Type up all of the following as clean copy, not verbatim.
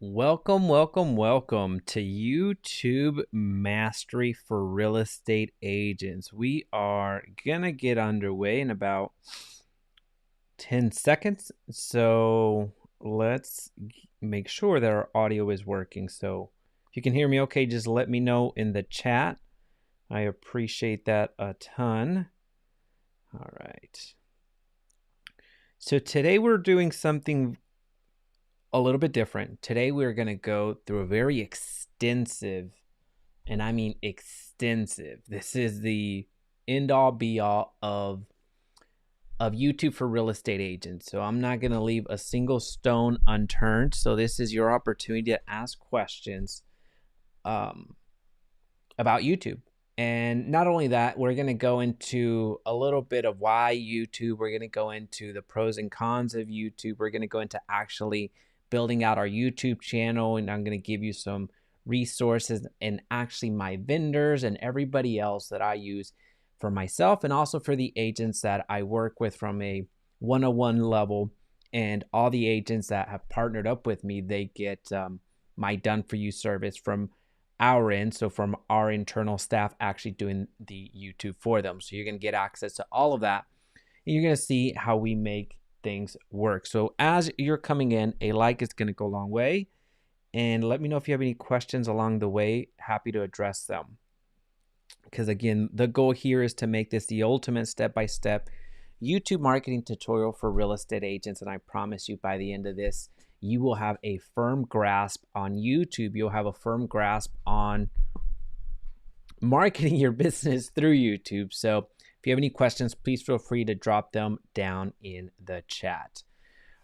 Welcome, welcome, welcome to YouTube Mastery for Real Estate Agents. We are going to get underway in about 10 seconds. So let's make sure that our audio is working. So if you can hear me okay, just let me know in the chat. I appreciate that a ton. All right. So today we're doing something a little bit different. Today we're going to go through a very extensive, and I mean extensive. This is the end all be all of YouTube for real estate agents. So I'm not going to leave a single stone unturned. So this is your opportunity to ask questions about YouTube. And not only that, we're going to go into a little bit of why YouTube. We're going to go into the pros and cons of YouTube. We're going to go into actually building out our YouTube channel, and I'm going to give you some resources and actually my vendors and everybody else that I use for myself and also for the agents that I work with from a 101 level. And all the agents that have partnered up with me, they get my done for you service from our end, so from our internal staff actually doing the YouTube for them. So you're going to get access to all of that, and you're going to see how we make things work. So as you're coming in, a like is going to go a long way, and let me know if you have any questions along the way. Happy to address them, because again, the goal here is to make this the ultimate step-by-step YouTube marketing tutorial for real estate agents. And I promise you, by the end of this, you will have a firm grasp on YouTube. You'll have a firm grasp on marketing your business through YouTube. So if you have any questions, please feel free to drop them down in the chat.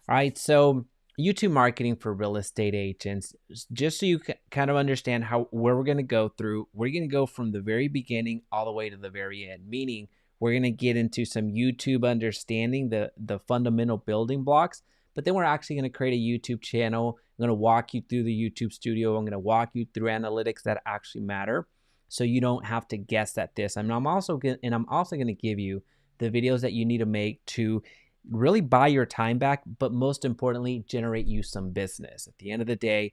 All right, so YouTube marketing for real estate agents, just so you kind of understand where we're going to go through. We're going to go from the very beginning all the way to the very end, meaning we're going to get into some YouTube understanding, the fundamental building blocks, but then we're actually going to create a YouTube channel. I'm going to walk you through the YouTube studio. I'm going to walk you through analytics that actually matter, so you don't have to guess at this. I'm also going to give you the videos that you need to make to really buy your time back, but most importantly, generate you some business. At the end of the day,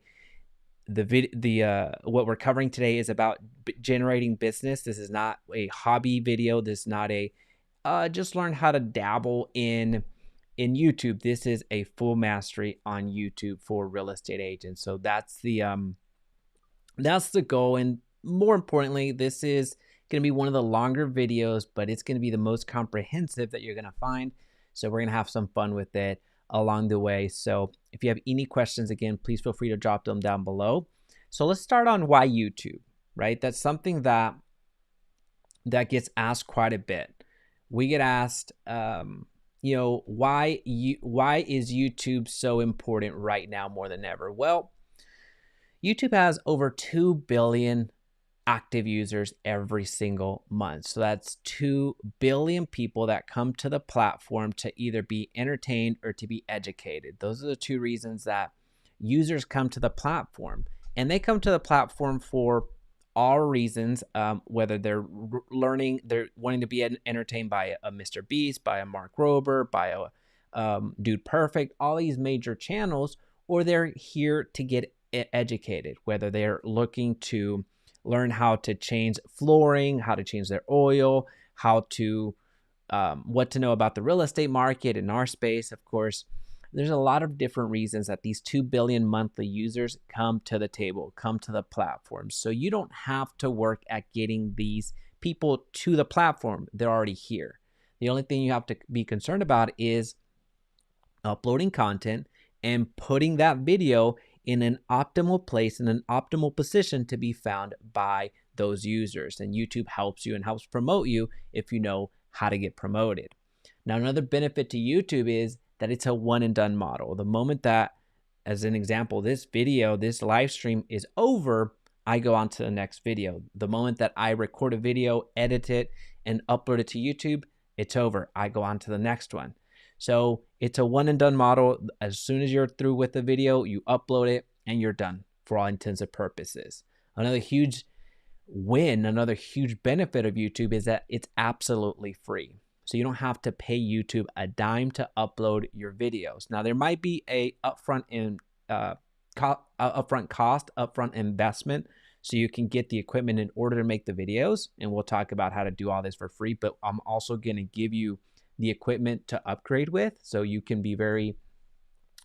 what we're covering today is about generating business. This is not a hobby video. This is not a just learn how to dabble in YouTube. This is a full mastery on YouTube for real estate agents. So that's the goal. And more importantly, this is going to be one of the longer videos, but it's going to be the most comprehensive that you're going to find. So we're going to have some fun with it along the way. So if you have any questions, again, please feel free to drop them down below. So let's start on why YouTube, right? That's something that gets asked quite a bit. We get asked, why is YouTube so important right now more than ever? Well, YouTube has over 2 billion active users every single month. So that's 2 billion people that come to the platform to either be entertained or to be educated. Those are the two reasons that users come to the platform. And they come to the platform for all reasons, whether they're learning, they're wanting to be entertained by a Mr. Beast, by a Mark Rober, by a Dude Perfect, all these major channels, or they're here to get educated, whether they're looking to learn how to change flooring, how to change their oil, how to what to know about the real estate market in our space. Of course, there's a lot of different reasons that these 2 billion monthly users come to the table, come to the platform. So you don't have to work at getting these people to the platform. They're already here. The only thing you have to be concerned about is uploading content and putting that video in an optimal place, in an optimal position to be found by those users. And YouTube helps you and helps promote you if you know how to get promoted. Now, another benefit to YouTube is that it's a one and done model. The moment that, as an example, this video, this live stream is over, I go on to the next video. The moment that I record a video, edit it, and upload it to YouTube, it's over. I go on to the next one. So it's a one and done model. As soon as you're through with the video, you upload it and you're done for all intents and purposes. Another huge win, another huge benefit of YouTube is that it's absolutely free. So you don't have to pay YouTube a dime to upload your videos. Now there might be a upfront upfront cost, upfront investment, so you can get the equipment in order to make the videos. And we'll talk about how to do all this for free, but I'm also going to give you the equipment to upgrade with, so you can be very,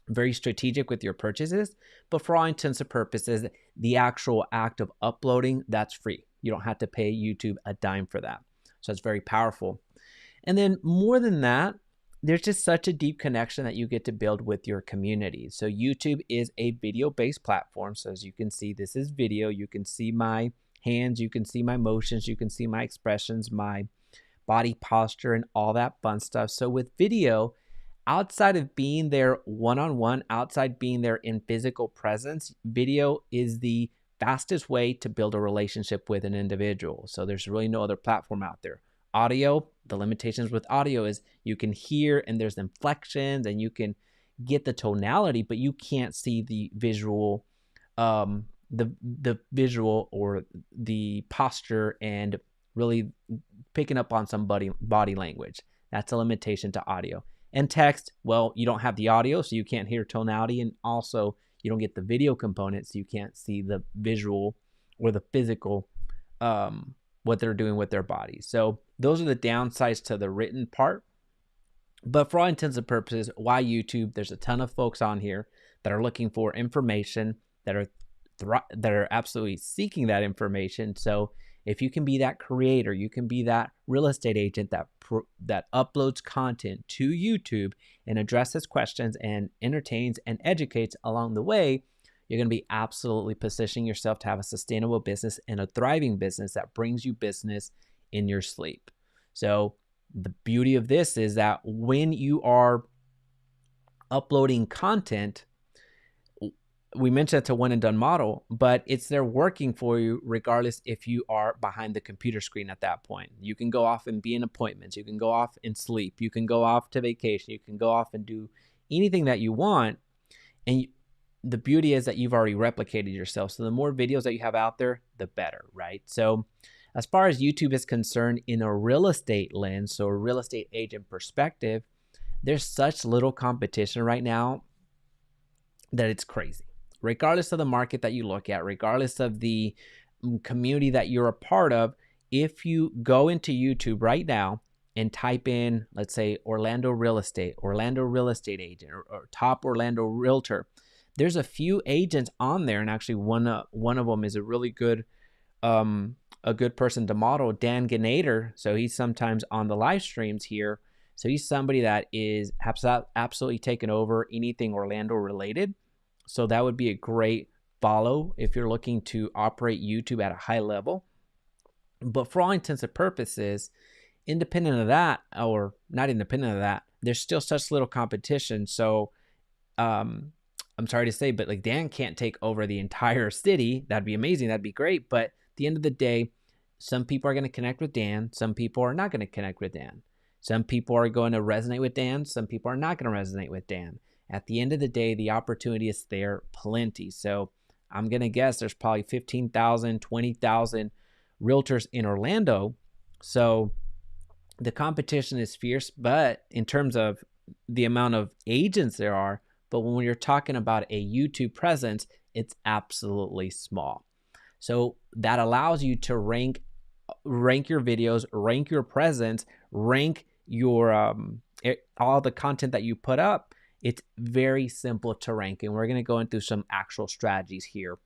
very strategic with your purchases. But for all intents and purposes, the actual act of uploading, that's free. You don't have to pay YouTube a dime for that. So it's very powerful. And then more than that, there's just such a deep connection that you get to build with your community. So YouTube is a video-based platform. So as you can see, this is video. You can see my hands, you can see my motions, you can see my expressions, my body posture, and all that fun stuff. So with video, outside of being there one-on-one, outside being there in physical presence, video is the fastest way to build a relationship with an individual. So there's really no other platform out there. Audio, the limitations with audio is you can hear and there's inflections and you can get the tonality, but you can't see the visual, the visual or the posture and really picking up on some body language. That's a limitation to audio. And text, well, you don't have the audio, so you can't hear tonality, and also you don't get the video component, so you can't see the visual or the physical, what they're doing with their bodies. So those are the downsides to the written part. But for all intents and purposes, why YouTube? There's a ton of folks on here that are looking for information, that are absolutely seeking that information. So if you can be that creator, you can be that real estate agent that uploads content to YouTube and addresses questions and entertains and educates along the way, you're going to be absolutely positioning yourself to have a sustainable business and a thriving business that brings you business in your sleep. So the beauty of this is that when you are uploading content, we mentioned it's a one and done model, but it's there working for you regardless if you are behind the computer screen at that point. You can go off and be in appointments. You can go off and sleep. You can go off to vacation. You can go off and do anything that you want. And the beauty is that you've already replicated yourself. So the more videos that you have out there, the better, right? So as far as YouTube is concerned, in a real estate lens, so a real estate agent perspective, there's such little competition right now that it's crazy. Regardless of the market that you look at, regardless of the community that you're a part of, if you go into YouTube right now and type in, let's say, Orlando real estate agent, or top Orlando realtor, there's a few agents on there, and actually one of them is a really good person to model, Dan Ganator. So he's sometimes on the live streams here. So he's somebody that is absolutely taken over anything Orlando related. So that would be a great follow if you're looking to operate YouTube at a high level. But for all intents and purposes, independent of that, or not independent of that, there's still such little competition. So I'm sorry to say, but like Dan can't take over the entire city. That'd be amazing. That'd be great. But at the end of the day, some people are going to connect with Dan. Some people are not going to connect with Dan. Some people are going to resonate with Dan. Some people are not going to resonate with Dan. At the end of the day, the opportunity is there plenty. So I'm going to guess there's probably 15,000, 20,000 realtors in Orlando. So the competition is fierce, but in terms of the amount of agents there are, but when you're talking about a YouTube presence, it's absolutely small. So that allows you to rank your videos, rank your presence, rank your all the content that you put up. It's very simple to rank, and we're going to go into some actual strategies here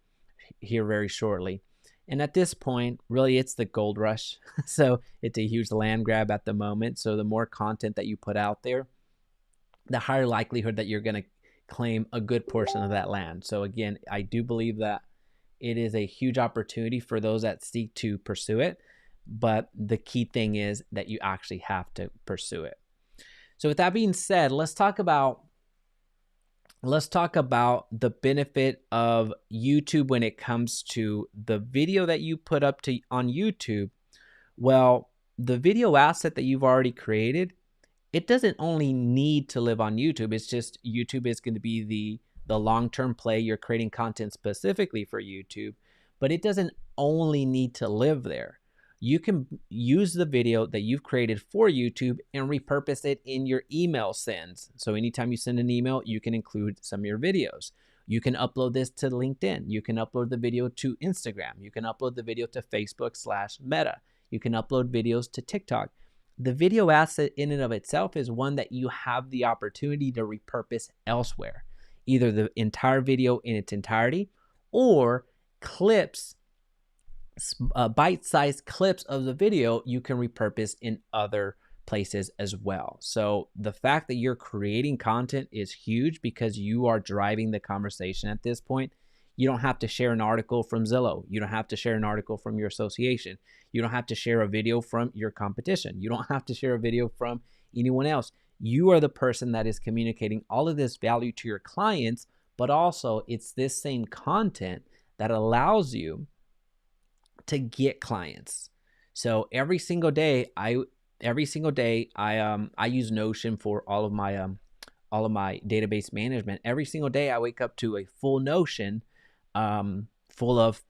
very shortly. And at this point, really, it's the gold rush. So it's a huge land grab at the moment. So the more content that you put out there, the higher likelihood that you're going to claim a good portion of that land. So again, I do believe that it is a huge opportunity for those that seek to pursue it. But the key thing is that you actually have to pursue it. So with that being said, let's talk about the benefit of YouTube when it comes to the video that you put up on YouTube. Well, the video asset that you've already created, it doesn't only need to live on YouTube. It's just YouTube is going to be the long-term play. You're creating content specifically for YouTube, but it doesn't only need to live there. You can use the video that you've created for YouTube and repurpose it in your email sends. So anytime you send an email, you can include some of your videos. You can upload this to LinkedIn. You can upload the video to Instagram. You can upload the video to Facebook/Meta. You can upload videos to TikTok. The video asset in and of itself is one that you have the opportunity to repurpose elsewhere, either the entire video in its entirety or clips, bite-sized clips of the video you can repurpose in other places as well. So the fact that you're creating content is huge because you are driving the conversation at this point. You don't have to share an article from Zillow. You don't have to share an article from your association. You don't have to share a video from your competition. You don't have to share a video from anyone else. You are the person that is communicating all of this value to your clients, but also it's this same content that allows you to get clients. So every single day I use Notion for all of my database management. Every single day I wake up to a full Notion full of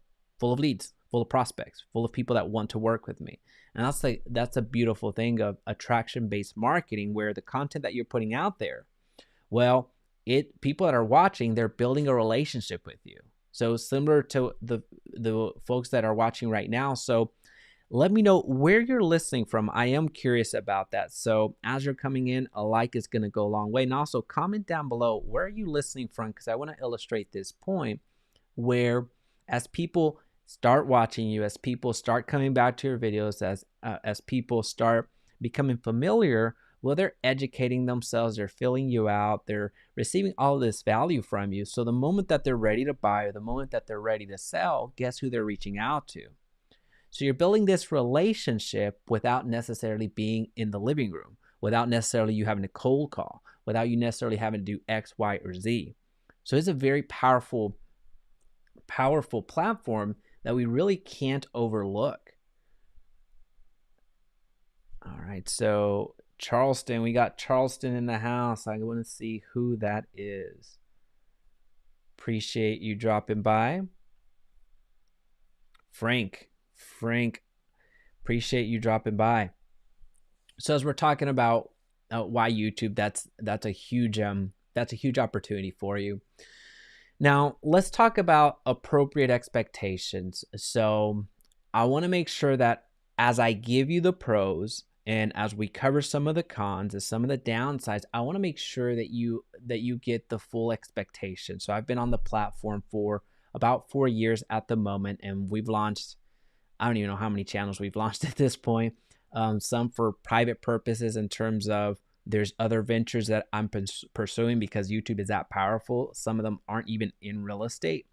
leads, full of prospects, full of people that want to work with me. And that's a beautiful thing of attraction-based marketing, where the content that you're putting out there, well, people that are watching, they're building a relationship with you. So similar to the folks that are watching right now. So let me know where you're listening from. I am curious about that. So as you're coming in, a like is going to go a long way. And also comment down below, where are you listening from? Because I want to illustrate this point where as people start watching you, as people start coming back to your videos, as people start becoming familiar, well, they're educating themselves, they're filling you out, they're receiving all of this value from you. So the moment that they're ready to buy or the moment that they're ready to sell, guess who they're reaching out to? So you're building this relationship without necessarily being in the living room, without necessarily you having to cold call, without you necessarily having to do X, Y, or Z. So it's a very powerful platform that we really can't overlook. All right, so Charleston, we got Charleston in the house. I want to see who that is. Appreciate you dropping by. Frank, appreciate you dropping by. So as we're talking about why YouTube, that's a huge opportunity for you. Now let's talk about appropriate expectations. So I want to make sure that as I give you the pros and as we cover some of the cons and some of the downsides, I want to make sure that you get the full expectation. So I've been on the platform for about 4 years at the moment, and we've launched, I don't even know how many channels we've launched at this point. Some for private purposes in terms of there's other ventures that I'm pursuing because YouTube is that powerful. Some of them aren't even in real estate.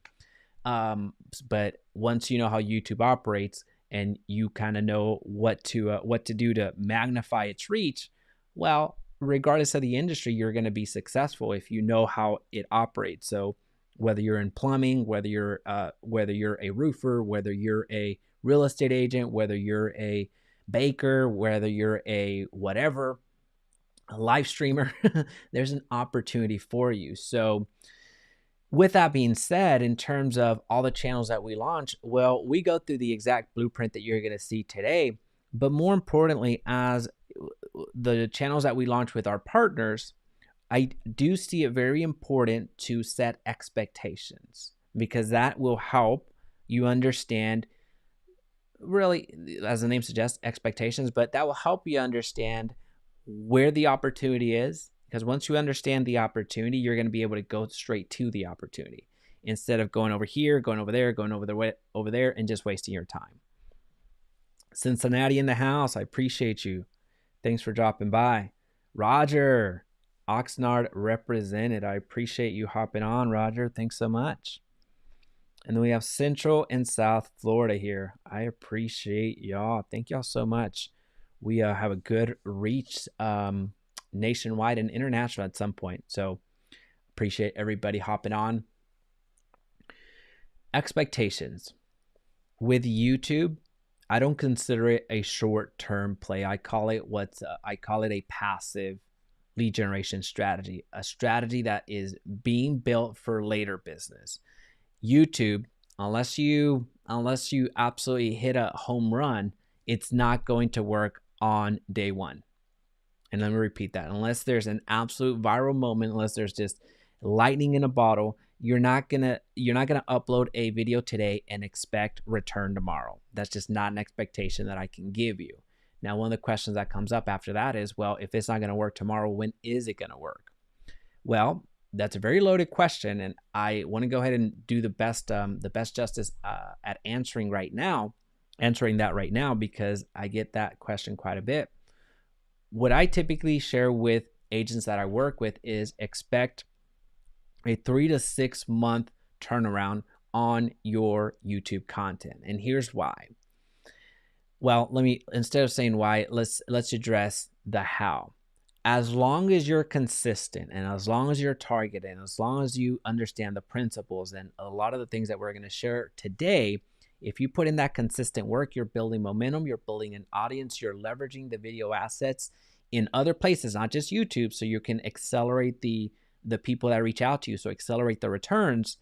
But once you know how YouTube operates and you kind of know what to do to magnify its reach, well, regardless of the industry, you're going to be successful if you know how it operates. So whether you're in plumbing, whether you're a roofer, whether you're a real estate agent, whether you're a baker, whether you're a whatever, a live streamer, there's an opportunity for you. So with that being said, in terms of all the channels that we launch, well, we go through the exact blueprint that you're going to see today. But more importantly, as the channels that we launch with our partners, I do see it very important to set expectations, because that will help you understand, really, as the name suggests, expectations, but that will help you understand where the opportunity is. Because once you understand the opportunity, you're going to be able to go straight to the opportunity instead of going over here, going over there, going over there, and just wasting your time. Cincinnati in the house, I appreciate you. Thanks for dropping by. Roger, Oxnard represented. I appreciate you hopping on, Roger. Thanks so much. And then we have Central and South Florida here. I appreciate y'all. Thank y'all so much. We have a good reach nationwide and international at some point. So appreciate everybody hopping on. Expectations. With YouTube, I don't consider it a short-term play. I call it a passive lead generation strategy, a strategy that is being built for later business. YouTube, unless you absolutely hit a home run, it's not going to work on day one. And let me repeat that. Unless there's an absolute viral moment, unless there's just lightning in a bottle, you're not gonna upload a video today and expect return tomorrow. That's just not an expectation that I can give you. Now, one of the questions that comes up after that is, well, if it's not going to work tomorrow, when is it going to work? Well, that's a very loaded question, and I want to go ahead and do the best justice at answering that right now, because I get that question quite a bit. What I typically share with agents that I work with is expect a 3 to 6 month turnaround on your YouTube content. And here's why. Well, instead of saying why, let's address the how. As long as you're consistent, and as long as you're targeted, and as long as you understand the principles and a lot of the things that we're going to share today, if you put in that consistent work, you're building momentum, you're building an audience, you're leveraging the video assets in other places, not just YouTube, so you can accelerate the people that reach out to you, so accelerate the returns.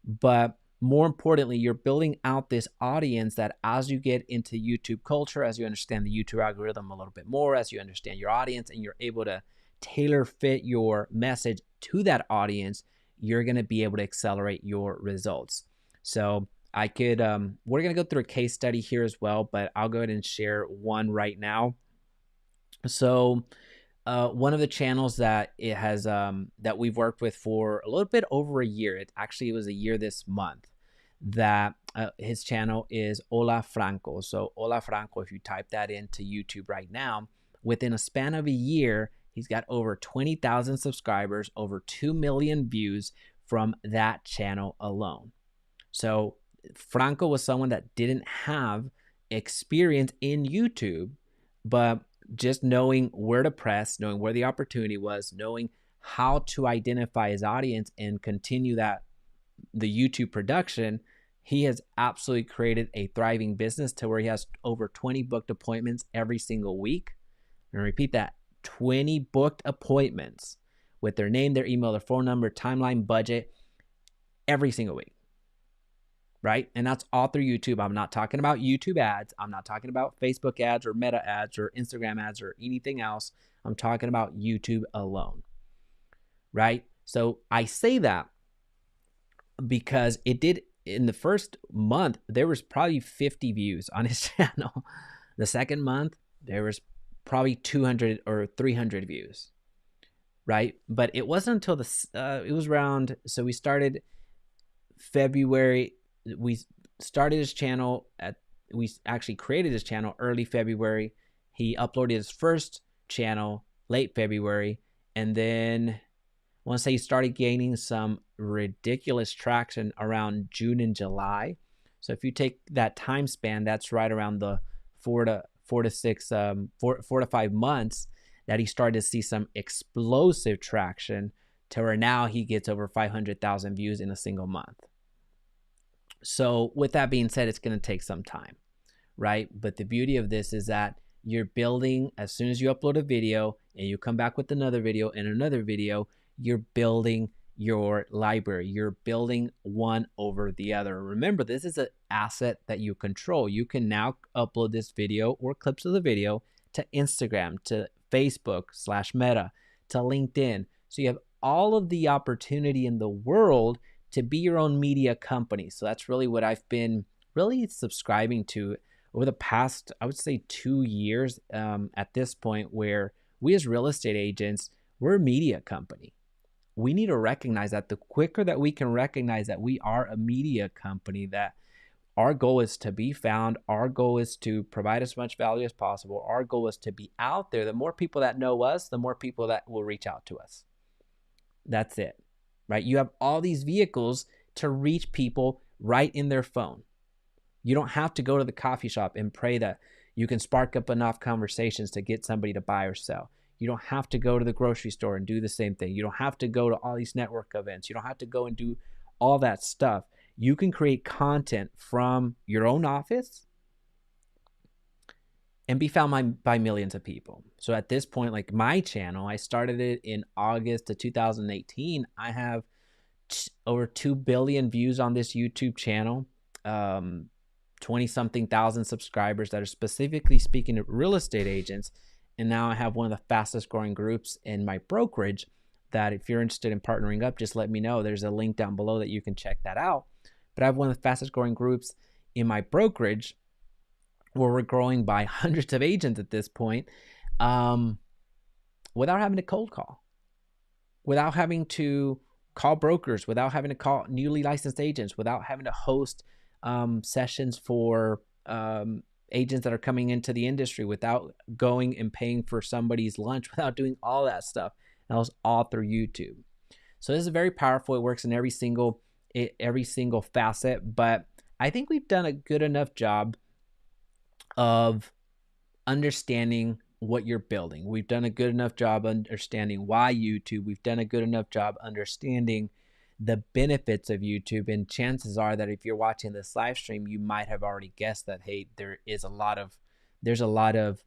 But more importantly, you're building out this audience that as you get into YouTube culture, as you understand the YouTube algorithm a little bit more, as you understand your audience, and you're able to tailor fit your message to that audience, you're going to be able to accelerate your results. So I could, we're going to go through a case study here as well, but I'll go ahead and share one right now. So one of the channels that it has that we've worked with for a little bit over a year, it was a year this month, that his channel is Hola Franco. So Hola Franco, if you type that into YouTube right now, within a span of a year, he's got over 20,000 subscribers, over 2 million views from that channel alone. So Franco was someone that didn't have experience in YouTube, but just knowing where to press, knowing where the opportunity was, knowing how to identify his audience and continue the YouTube production, he has absolutely created a thriving business to where he has over 20 booked appointments every single week. And repeat that, 20 booked appointments with their name, their email, their phone number, timeline, budget, every single week. Right? And that's all through YouTube. I'm not talking about YouTube ads. I'm not talking about Facebook ads or Meta ads or Instagram ads or anything else. I'm talking about YouTube alone. Right? So I say that because it did, in the first month, there was probably 50 views on his channel. The second month, there was probably 200 or 300 views. Right? But it wasn't until it was around, so we started February. We started his channel we actually created his channel early February. He uploaded his first channel late February. And then I want to say he started gaining some ridiculous traction around June and July. So if you take that time span, that's right around the 4 to 5 months that he started to see some explosive traction to where now he gets over 500,000 views in a single month. So with that being said, it's going to take some time, right? But the beauty of this is that you're building, as soon as you upload a video and you come back with another video and another video, you're building your library. You're building one over the other. Remember, this is an asset that you control. You can now upload this video or clips of the video to Instagram, to Facebook /Meta, to LinkedIn. So you have all of the opportunity in the world to be your own media company. So that's really what I've been really subscribing to over the past, I would say 2 years at this point, where we as real estate agents, we're a media company. We need to recognize that. The quicker that we can recognize that we are a media company, that our goal is to be found, our goal is to provide as much value as possible, our goal is to be out there. The more people that know us, the more people that will reach out to us. That's it. Right? You have all these vehicles to reach people right in their phone. You don't have to go to the coffee shop and pray that you can spark up enough conversations to get somebody to buy or sell. You don't have to go to the grocery store and do the same thing. You don't have to go to all these network events. You don't have to go and do all that stuff. You can create content from your own office and be found by millions of people. So at this point, like my channel, I started it in August of 2018. I have over 2 billion views on this YouTube channel, 20-something thousand subscribers that are specifically speaking to real estate agents. And now I have one of the fastest growing groups in my brokerage that if you're interested in partnering up, just let me know. There's a link down below that you can check that out. But I have one of the fastest growing groups in my brokerage where we're growing by hundreds of agents at this point, without having to cold call, without having to call brokers, without having to call newly licensed agents, without having to host sessions for agents that are coming into the industry, without going and paying for somebody's lunch, without doing all that stuff. And that was all through YouTube. So this is very powerful. It works in every single facet, but I think we've done a good enough job of understanding what you're building. We've done a good enough job understanding why YouTube. We've done a good enough job understanding the benefits of YouTube. And chances are that if you're watching this live stream, you might have already guessed that, hey, there's a lot of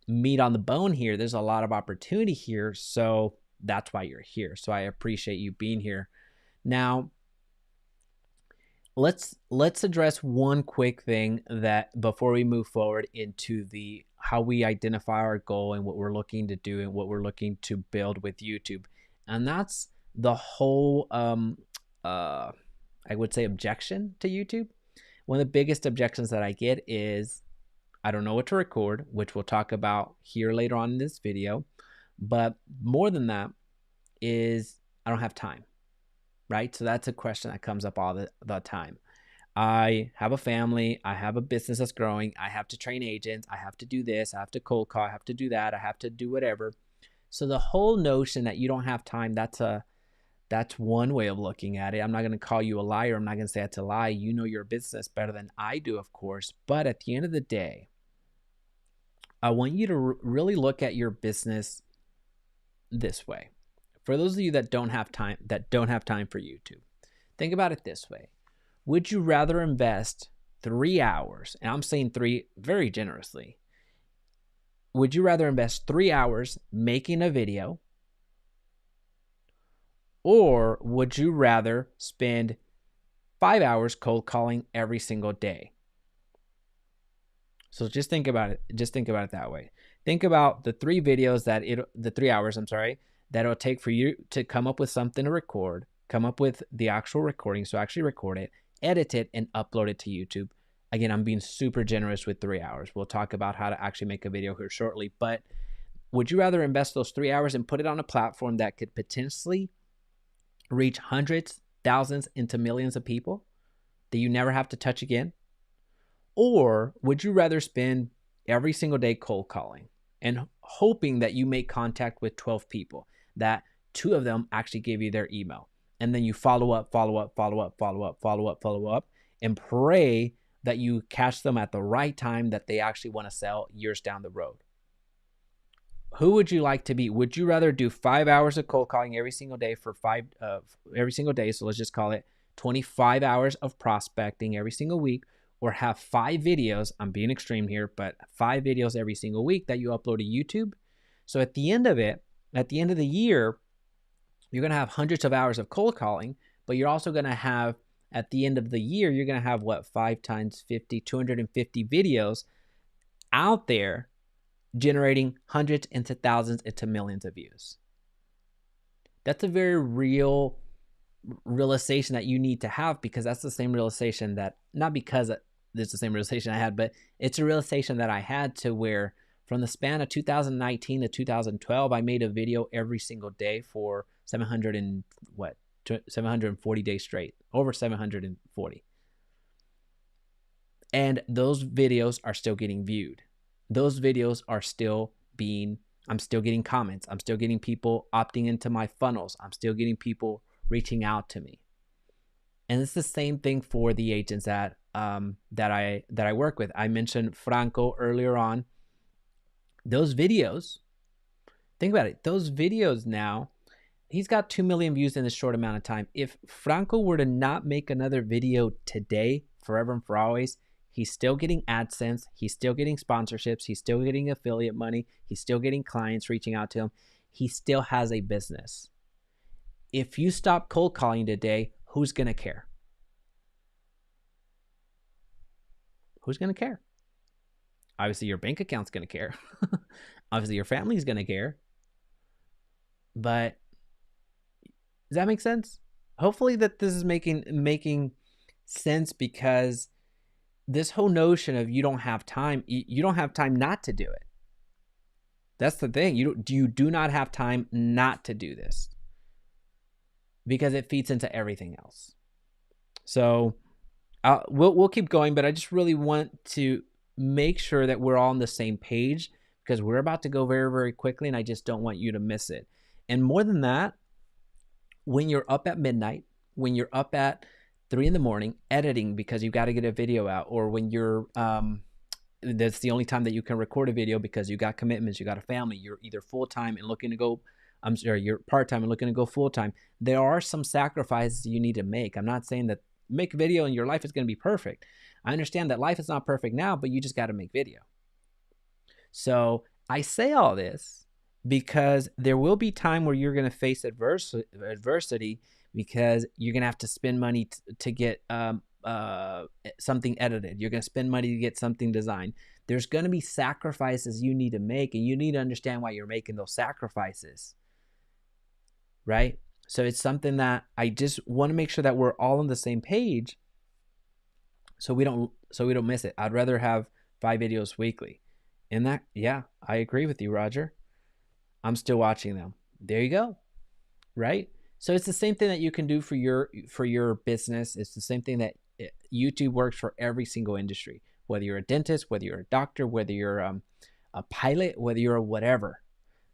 meat on the bone here. There's a lot of opportunity here. So that's why you're here. So I appreciate you being here. Now, let's address one quick thing that before we move forward into the how we identify our goal and what we're looking to do and what we're looking to build with YouTube. And that's the whole I would say objection to YouTube. One of the biggest objections that I get is I don't know what to record, which we'll talk about here later on in this video. But more than that is I don't have time. Right? So that's a question that comes up all the time. I have a family. I have a business that's growing. I have to train agents. I have to do this. I have to cold call. I have to do that. I have to do whatever. So the whole notion that you don't have time, that's one way of looking at it. I'm not going to call you a liar. I'm not going to say that's a lie. You know your business better than I do, of course. But at the end of the day, I want you to really look at your business this way. For those of you that don't have time for YouTube, think about it this way. Would you rather invest 3 hours, and I'm saying 3 very generously, would you rather invest 3 hours making a video, or would you rather spend 5 hours cold calling every single day? So just think about it. Just think about it that way. Think about the 3 videos the 3 hours, that it'll take for you to come up with something to record, come up with the actual recording, so actually record it, edit it, and upload it to YouTube. Again, I'm being super generous with 3 hours. We'll talk about how to actually make a video here shortly, but would you rather invest those 3 hours and put it on a platform that could potentially reach hundreds, thousands, into millions of people that you never have to touch again? Or would you rather spend every single day cold calling and hoping that you make contact with 12 people, that 2 of them actually give you their email, and then you follow up, and pray that you catch them at the right time that they actually want to sell years down the road? Who would you like to be? Would you rather do 5 hours of cold calling every single day for every single day? So let's just call it 25 hours of prospecting every single week, or have 5 videos, I'm being extreme here, but 5 videos every single week that you upload to YouTube? So at the end of the year, you're going to have hundreds of hours of cold calling, but you're also going to have, at the end of the year, you're going to have 5 times 50, 250 videos out there generating hundreds into thousands into millions of views. That's a very real realization that you need to have, because that's the same realization that, not because it's the same realization I had, but it's a realization that I had, to where from the span of 2019 to 2012, I made a video every single day for 740 days straight, over 740. And those videos are still getting viewed. Those videos are still I'm still getting comments. I'm still getting people opting into my funnels. I'm still getting people reaching out to me. And it's the same thing for the agents that I work with. I mentioned Franco earlier on. Those videos, think about it. Those videos now, he's got 2 million views in a short amount of time. If Franco were to not make another video today, forever and for always, he's still getting AdSense. He's still getting sponsorships. He's still getting affiliate money. He's still getting clients reaching out to him. He still has a business. If you stop cold calling today, who's going to care? Who's going to care? Obviously, your bank account's going to care. Obviously, your family's going to care. But Does that make sense? Hopefully that this is making sense, because this whole notion of you don't have time not to do it. That's the thing. You do not have time not to do this, because it feeds into everything else. So we'll keep going, but I just really want to make sure that we're all on the same page, because we're about to go very, very quickly, and I just don't want you to miss it. And more than that, when you're up at midnight, when you're up at 3 a.m. editing because you've got to get a video out, or when you're that's the only time that you can record a video because you got commitments, you got a family, you're either full-time and looking to go, you're part-time and looking to go full-time. There are some sacrifices you need to make. I'm not saying that make a video and your life is going to be perfect. I understand that life is not perfect now, but you just got to make video. So I say all this because there will be time where you're going to face adversity, because you're going to have to spend money to get something edited. You're going to spend money to get something designed. There's going to be sacrifices you need to make, and you need to understand why you're making those sacrifices, right? So it's something that I just want to make sure that we're all on the same page, so we don't miss it. I'd rather have 5 videos weekly. And that, yeah, I agree with you, Roger. I'm still watching them. There you go. Right? So it's the same thing that you can do for your business. It's the same thing that YouTube works for every single industry. Whether you're a dentist, whether you're a doctor, whether you're a pilot, whether you're a whatever,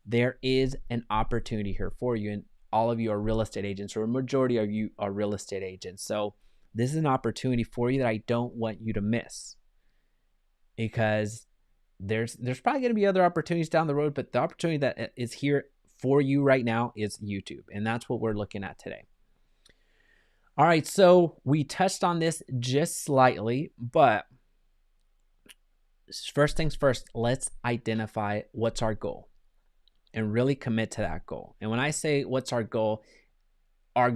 there is an opportunity here for you. And all of you are real estate agents, or a majority of you are real estate agents. So this is an opportunity for you that I don't want you to miss, because there's probably going to be other opportunities down the road, but the opportunity that is here for you right now is YouTube, and that's what we're looking at today. All right, so we touched on this just slightly, but first things first, let's identify what's our goal and really commit to that goal. And when I say what's our goal for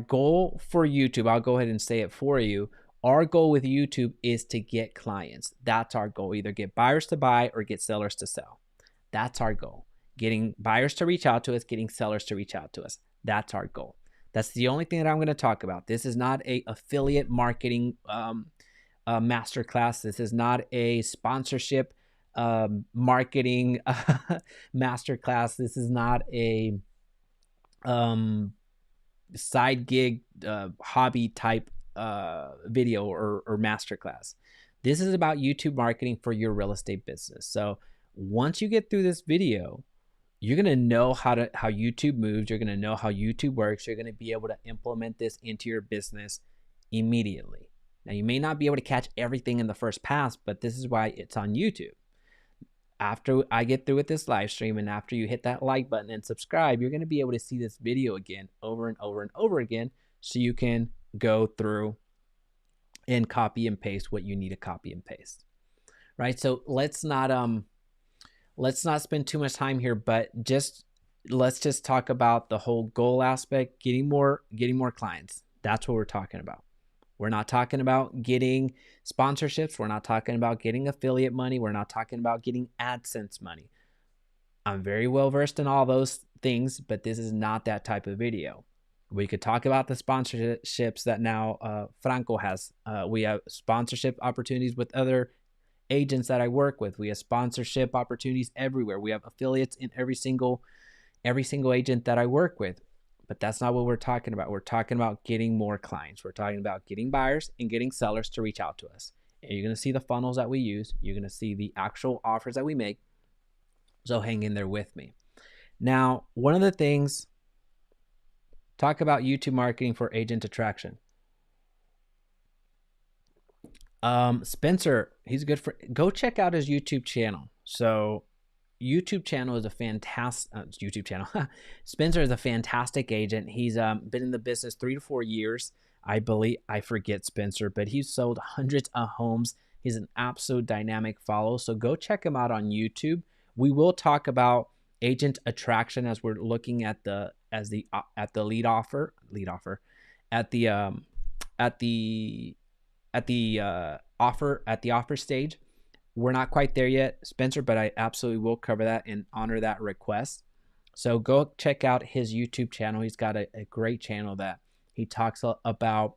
YouTube, I'll go ahead and say it for you. Our goal with YouTube is to get clients. That's our goal. Either get buyers to buy or get sellers to sell. That's our goal. Getting buyers to reach out to us, getting sellers to reach out to us. That's our goal. That's the only thing that I'm going to talk about. This is not a affiliate marketing masterclass. This is not a sponsorship marketing masterclass. This is not a side gig hobby type video or masterclass. This is about YouTube marketing for your real estate business. So once you get through this video, you're going to know how YouTube moves. You're going to know how YouTube works. You're going to be able to implement this into your business immediately. Now, you may not be able to catch everything in the first pass, but this is why it's on YouTube. After I get through with this live stream, and after you hit that like button and subscribe, you're going to be able to see this video again over and over and over again, so you can go through and copy and paste what you need to copy and paste, right? So let's not spend too much time here, but let's just talk about the whole goal aspect, getting more clients. That's what we're talking about. We're not talking about getting sponsorships. We're not talking about getting affiliate money. We're not talking about getting AdSense money. I'm very well versed in all those things, but this is not that type of video. We could talk about the sponsorships that now Franco has. We have sponsorship opportunities with other agents that I work with. We have sponsorship opportunities everywhere. We have affiliates in every single agent that I work with. But that's not what we're talking about. We're talking about getting more clients. We're talking about getting buyers and getting sellers to reach out to us. And you're going to see the funnels that we use. You're going to see the actual offers that we make. So hang in there with me. Now, one of the things, talk about YouTube marketing for agent attraction. Spencer, he's good for, go check out his YouTube channel. So YouTube channel is a fantastic YouTube channel. Spencer is a fantastic agent. He's been in the business 3 to 4 years. I believe, I forget Spencer, but he's sold hundreds of homes. He's an absolute dynamic follow. So go check him out on YouTube. We will talk about agent attraction as we're looking at the lead offer at the offer stage. We're not quite there yet, Spencer, but I absolutely will cover that and honor that request. So go check out his YouTube channel. He's got a great channel that he talks about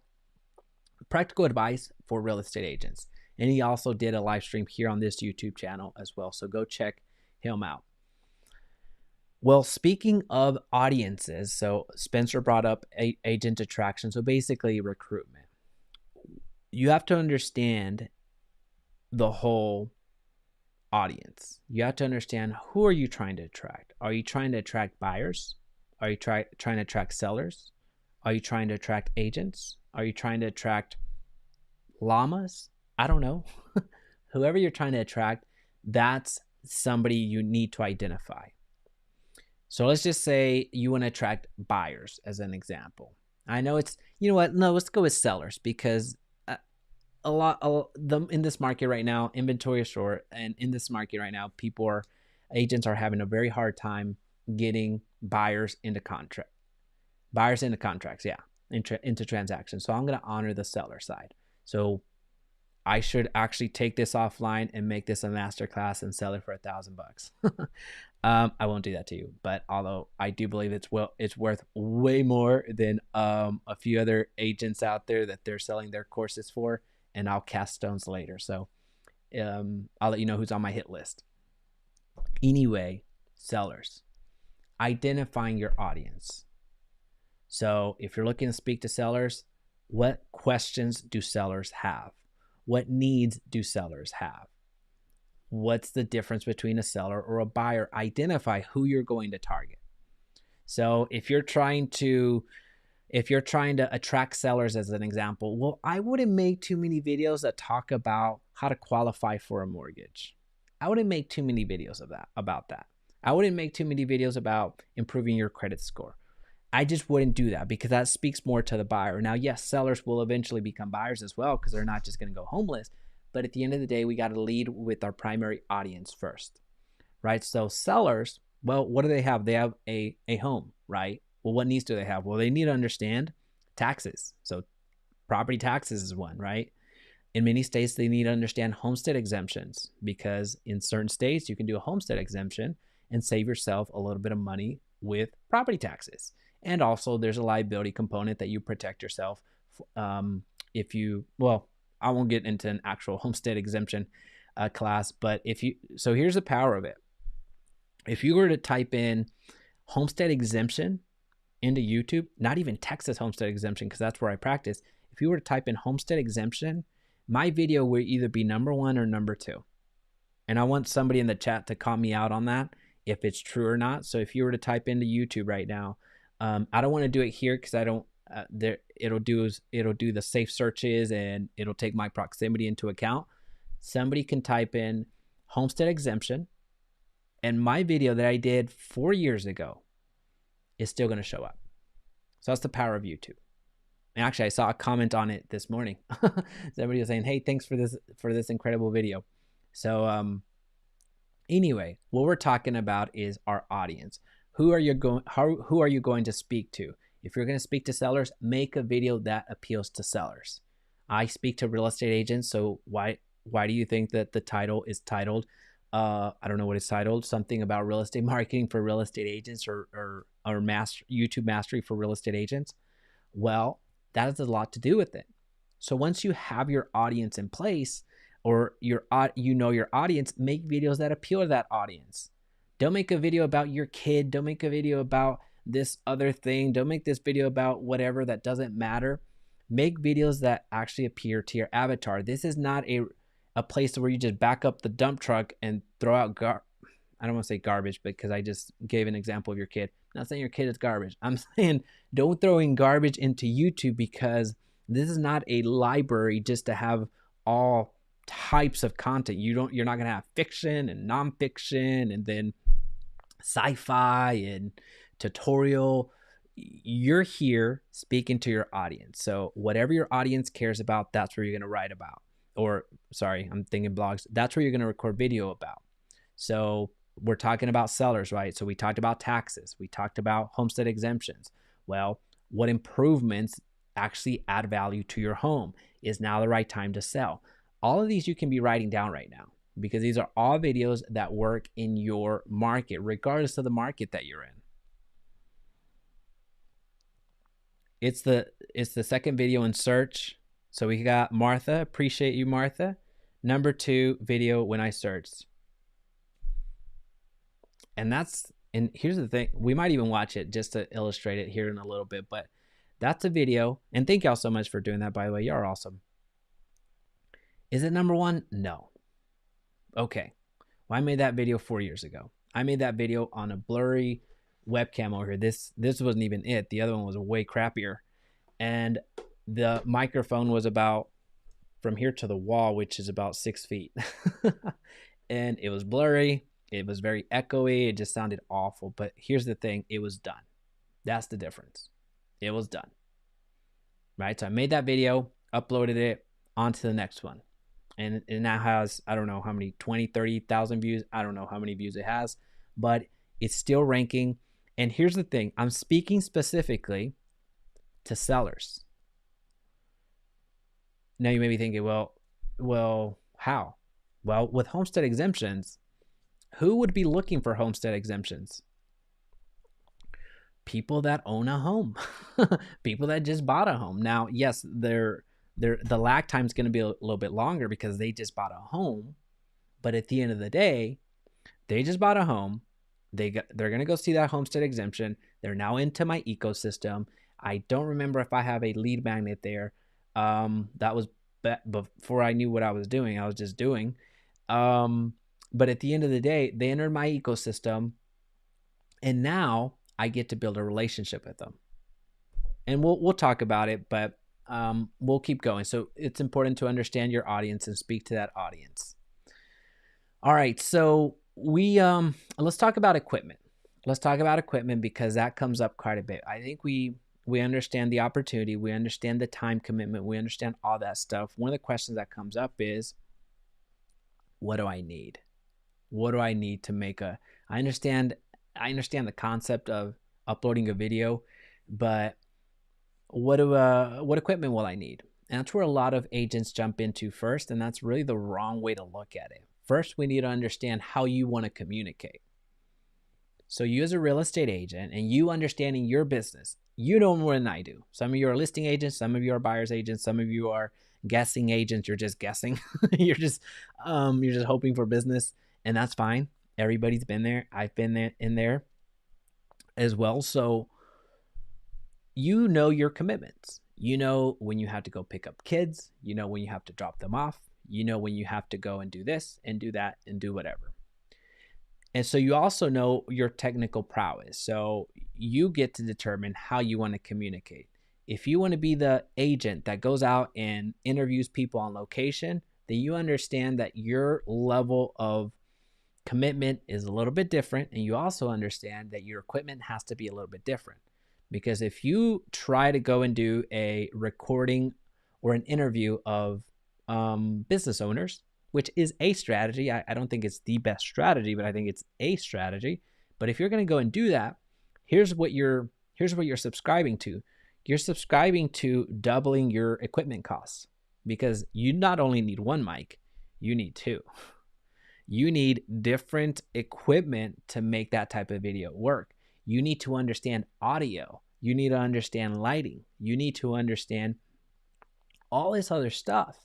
practical advice for real estate agents. And he also did a live stream here on this YouTube channel as well. So go check him out. Well, speaking of audiences, so Spencer brought up agent attraction. So basically recruitment. You have to understand the whole audience. You have to understand, who are you trying to attract? Are you trying to attract buyers? Are you trying to attract sellers? Are you trying to attract agents? Are you trying to attract llamas? I don't know. Whoever you're trying to attract, that's somebody you need to identify. So let's just say you want to attract buyers as an example. I know it's, you know what? No, let's go with sellers, because in this market right now, inventory is short, and in this market right now, agents are having a very hard time getting buyers into contracts, into transactions. So I'm going to honor the seller side. So I should actually take this offline and make this a masterclass and sell it for $1,000. I won't do that to you, but although I do believe it's worth way more than a few other agents out there that they're selling their courses for, and I'll cast stones later. So I'll let you know who's on my hit list. Anyway, sellers, identifying your audience. So if you're looking to speak to sellers, what questions do sellers have? What needs do sellers have? What's the difference between a seller or a buyer? Identify who you're going to target. So if you're trying to attract sellers, as an example, well, I wouldn't make too many videos that talk about how to qualify for a mortgage. I wouldn't make too many videos about that. I wouldn't make too many videos about improving your credit score. I just wouldn't do that, because that speaks more to the buyer. Now, yes, sellers will eventually become buyers as well, because they're not just going to go homeless. But at the end of the day, we got to lead with our primary audience first, right? So sellers, well, what do they have? They have a home, right? Well, what needs do they have? Well, they need to understand taxes. So property taxes is one, right? In many states, they need to understand homestead exemptions, because in certain states, you can do a homestead exemption and save yourself a little bit of money with property taxes. And also there's a liability component that you protect yourself. I won't get into an actual homestead exemption class, but so here's the power of it. If you were to type in homestead exemption into YouTube, not even Texas homestead exemption, because that's where I practice. If you were to type in homestead exemption, my video will either be number 1 or number 2. And I want somebody in the chat to call me out on that, if it's true or not. So if you were to type into YouTube right now, I don't want to do it here, because I don't, it'll do the safe searches, and it'll take my proximity into account. Somebody can type in homestead exemption, and my video that I did 4 years ago is still going to show up. So that's the power of YouTube. And actually, I saw a comment on it this morning. Somebody was saying, "Hey, thanks for this incredible video." So anyway, what we're talking about is our audience. Who are you going to speak to? If you're going to speak to sellers, make a video that appeals to sellers. I speak to real estate agents, so why do you think that the title is titled? I don't know what it's titled. Something about real estate marketing for real estate agents, or YouTube mastery for real estate agents. Well, that has a lot to do with it. So once you have your audience in place, or your audience, make videos that appeal to that audience. Don't make a video about your kid. Don't make a video about this other thing. Don't make this video about whatever that doesn't matter. Make videos that actually appeal to your avatar. This is not a place where you just back up the dump truck and throw out I don't want to say garbage, because I just gave an example of your kid. I'm not saying your kid is garbage. I'm saying don't throw in garbage into YouTube, because this is not a library just to have all types of content. You're not going to have fiction and nonfiction, and then sci-fi and tutorial. You're here speaking to your audience. So whatever your audience cares about, that's where you're going to write about. Or sorry, I'm thinking blogs. That's where you're going to record video about. So we're talking about sellers, right? So we talked about taxes. We talked about homestead exemptions. Well, what improvements actually add value to your home? Is now the right time to sell? All of these you can be writing down right now, because these are all videos that work in your market, regardless of the market that you're in. It's the second video in search. So we got Martha. Appreciate you, Martha. Number 2 video when I searched. And here's the thing. We might even watch it just to illustrate it here in a little bit, but that's a video. And thank y'all so much for doing that, by the way. Y'all are awesome. Is it number 1? No. Okay. Well, I made that video 4 years ago. I made that video on a blurry webcam over here. This wasn't even it. The other one was way crappier. And the microphone was about from here to the wall, which is about 6 feet. And it was blurry. It was very echoey. It just sounded awful. But here's the thing. It was done. That's the difference. It was done. Right? So I made that video, uploaded it onto the next one. And it now has, I don't know how many, 20, 30,000 views. I don't know how many views it has, but it's still ranking. And here's the thing. I'm speaking specifically to sellers. Now you may be thinking, well, how? Well, with homestead exemptions, who would be looking for homestead exemptions? People that own a home, people that just bought a home. Now, yes, the lag time is going to be a little bit longer because they just bought a home. But at the end of the day, they just bought a home. They're going to go see that homestead exemption. They're now into my ecosystem. I don't remember if I have a lead magnet there. That was before I knew what I was doing. I was just doing. But at the end of the day, they entered my ecosystem, and now I get to build a relationship with them. And we'll talk about it, but we'll keep going. So it's important to understand your audience and speak to that audience. All right, so let's talk about equipment. Let's talk about equipment because that comes up quite a bit. I think we understand the opportunity, we understand the time commitment, we understand all that stuff. One of the questions that comes up is, what do I need? What do I need to make I understand the concept of uploading a video, but what equipment will I need? And that's where a lot of agents jump into first, and that's really the wrong way to look at it. First, we need to understand how you want to communicate. So you as a real estate agent and you understanding your business, you know more than I do. Some of you are listing agents, some of you are buyer's agents, some of you are guessing agents. You're just guessing. you're just hoping for business, and that's fine. Everybody's been there. I've been there in there as well. So you know your commitments. You know when you have to go pick up kids. You know when you have to drop them off. You know when you have to go and do this and do that and do whatever. And so you also know your technical prowess. So you get to determine how you want to communicate. If you want to be the agent that goes out and interviews people on location, then you understand that your level of commitment is a little bit different. And you also understand that your equipment has to be a little bit different. Because if you try to go and do a recording or an interview of business owners, which is a strategy. I don't think it's the best strategy, but I think it's a strategy. But if you're going to go and do that, here's what you're subscribing to. You're subscribing to doubling your equipment costs because you not only need one mic, you need two. You need different equipment to make that type of video work. You need to understand audio. You need to understand lighting. You need to understand all this other stuff.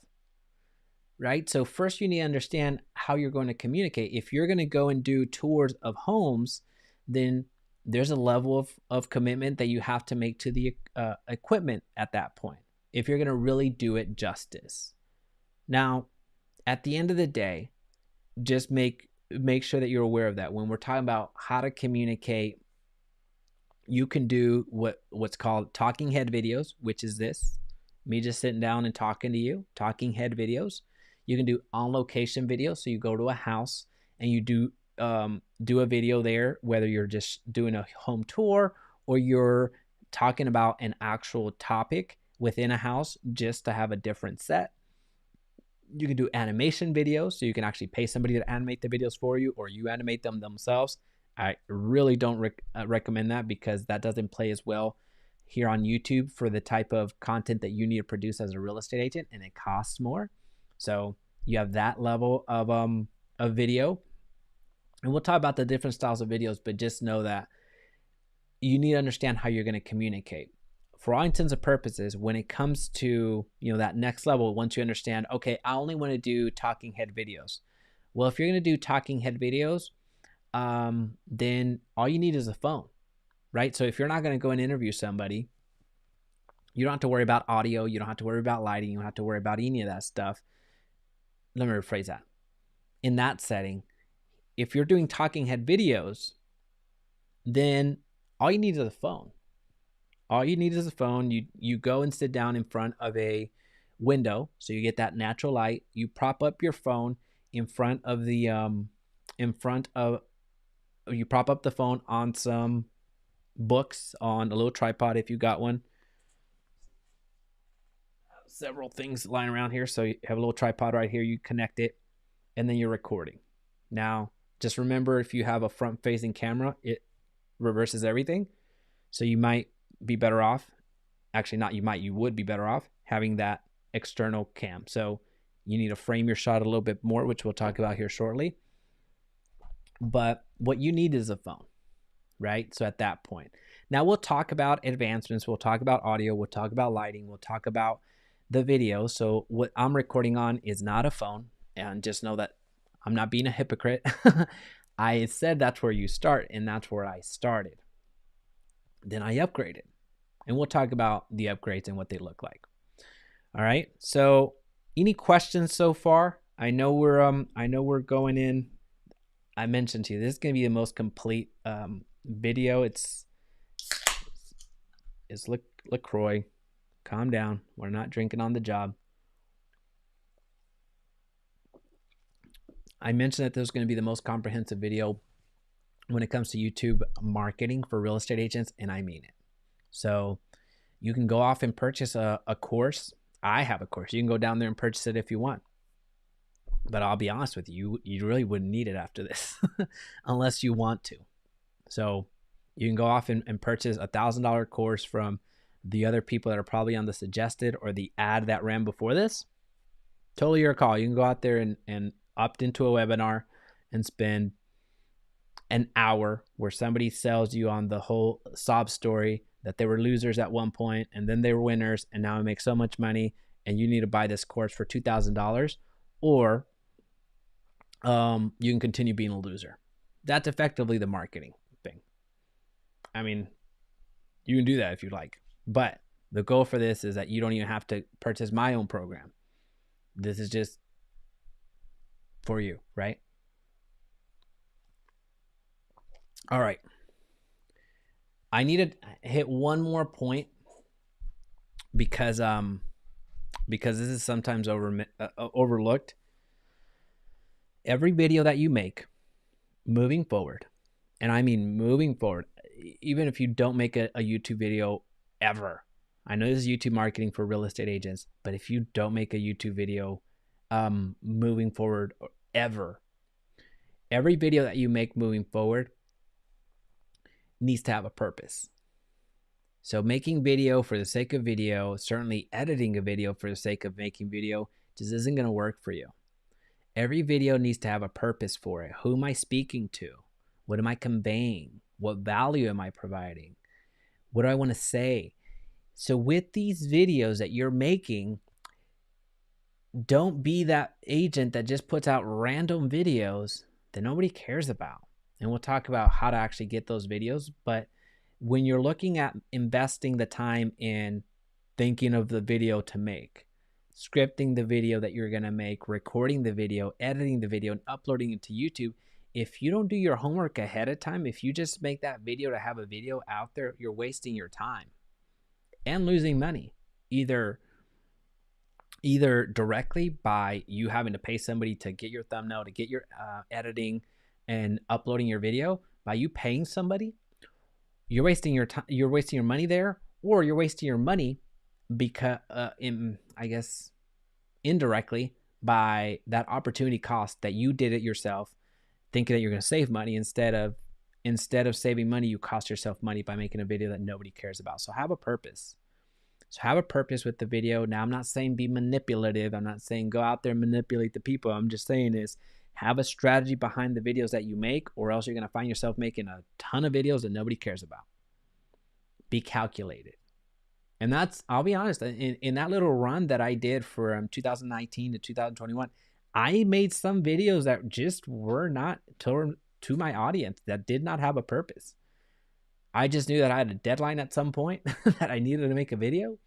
Right? So first you need to understand how you're going to communicate. If you're going to go and do tours of homes, then there's a level of commitment that you have to make to the equipment at that point, if you're going to really do it justice. Now, at the end of the day, just make sure that you're aware of that. When we're talking about how to communicate, you can do what's called talking head videos, which is this, me just sitting down and talking to you, talking head videos. You can do on location videos. So you go to a house and you do a video there, whether you're just doing a home tour or you're talking about an actual topic within a house just to have a different set. You can do animation videos. So you can actually pay somebody to animate the videos for you, or you animate them themselves. I really don't recommend that because that doesn't play as well here on YouTube for the type of content that you need to produce as a real estate agent, and it costs more. So you have that level of video, and we'll talk about the different styles of videos, but just know that you need to understand how you're going to communicate. for all intents and purposes, when it comes to, that next level, once you understand, okay, I only want to do talking head videos. Well, if you're going to do talking head videos, then all you need is a phone, right? So if you're not going to go and interview somebody, you don't have to worry about audio. You don't have to worry about lighting. You don't have to worry about any of that stuff. Let me rephrase that. In that setting, if you're doing talking head videos, then all you need is a phone. All you need is a phone. You go and sit down in front of a window, so you get that natural light. You prop up your phone in front of the you prop up the phone on some books on a little tripod if you got one. Several things lying around here, so you have a little tripod right here. You connect it, and then you're recording. Now, just remember, if you have a front-facing camera, it reverses everything. So you might be better off, actually not you might, you would be better off having that external cam. So you need to frame your shot a little bit more, which we'll talk about here shortly. But what you need is a phone, right? So at that point, now we'll talk about advancements. We'll talk about audio. We'll talk about lighting. We'll talk about the video. So what I'm recording on is not a phone, and just know that I'm not being a hypocrite. I said that's where you start, and that's where I started. Then I upgraded, and we'll talk about the upgrades and what they look like. All right. So any questions so far? I know we're going in. I mentioned to you, this is going to be the most complete video. It's LaCroix. Calm down. We're not drinking on the job. I mentioned that this was going to be the most comprehensive video when it comes to YouTube marketing for real estate agents, and I mean it. So you can go off and purchase a course. I have a course. You can go down there and purchase it if you want. But I'll be honest with you, you really wouldn't need it after this unless you want to. So you can go off and purchase a $1,000 course from the other people that are probably on the suggested or the ad that ran before this. Totally your call. You can go out there and opt into a webinar and spend an hour where somebody sells you on the whole sob story that they were losers at one point and then they were winners and now I make so much money and you need to buy this course for $2,000, or you can continue being a loser. That's effectively the marketing thing. I mean, you can do that if you like, but the goal for this is that you don't even have to purchase my own program. This is just for you, right? All right. I need to hit one more point because this is sometimes overlooked. Every video that you make moving forward, and I mean moving forward, even if you don't make a YouTube video ever. I know this is YouTube marketing for real estate agents, but if you don't make a YouTube video moving forward ever, every video that you make moving forward needs to have a purpose. So making video for the sake of video, certainly editing a video for the sake of making video, just isn't going to work for you. Every video needs to have a purpose for it. Who am I speaking to? What am I conveying? What value am I providing? What do I want to say? So with these videos that you're making, don't be that agent that just puts out random videos that nobody cares about. And we'll talk about how to actually get those videos. But when you're looking at investing the time in thinking of the video to make, scripting the video that you're going to make, recording the video, editing the video, and uploading it to YouTube, if you don't do your homework ahead of time, if you just make that video to have a video out there, you're wasting your time and losing money, either directly by you having to pay somebody to get your thumbnail, to get your editing and uploading your video. By you paying somebody, you're wasting your time, you're wasting your money there, or you're wasting your money because I guess indirectly by that opportunity cost that you did it yourself, thinking that you're going to save money. Instead of saving money, you cost yourself money by making a video that nobody cares about. So have a purpose. So have a purpose with the video. Now, I'm not saying be manipulative. I'm not saying go out there and manipulate the people. I'm just saying is have a strategy behind the videos that you make, or else you're going to find yourself making a ton of videos that nobody cares about. Be calculated. And that's, I'll be honest, in that little run that I did from 2019 to 2021, I made some videos that just were not to my audience, that did not have a purpose. I just knew that I had a deadline at some point that I needed to make a video.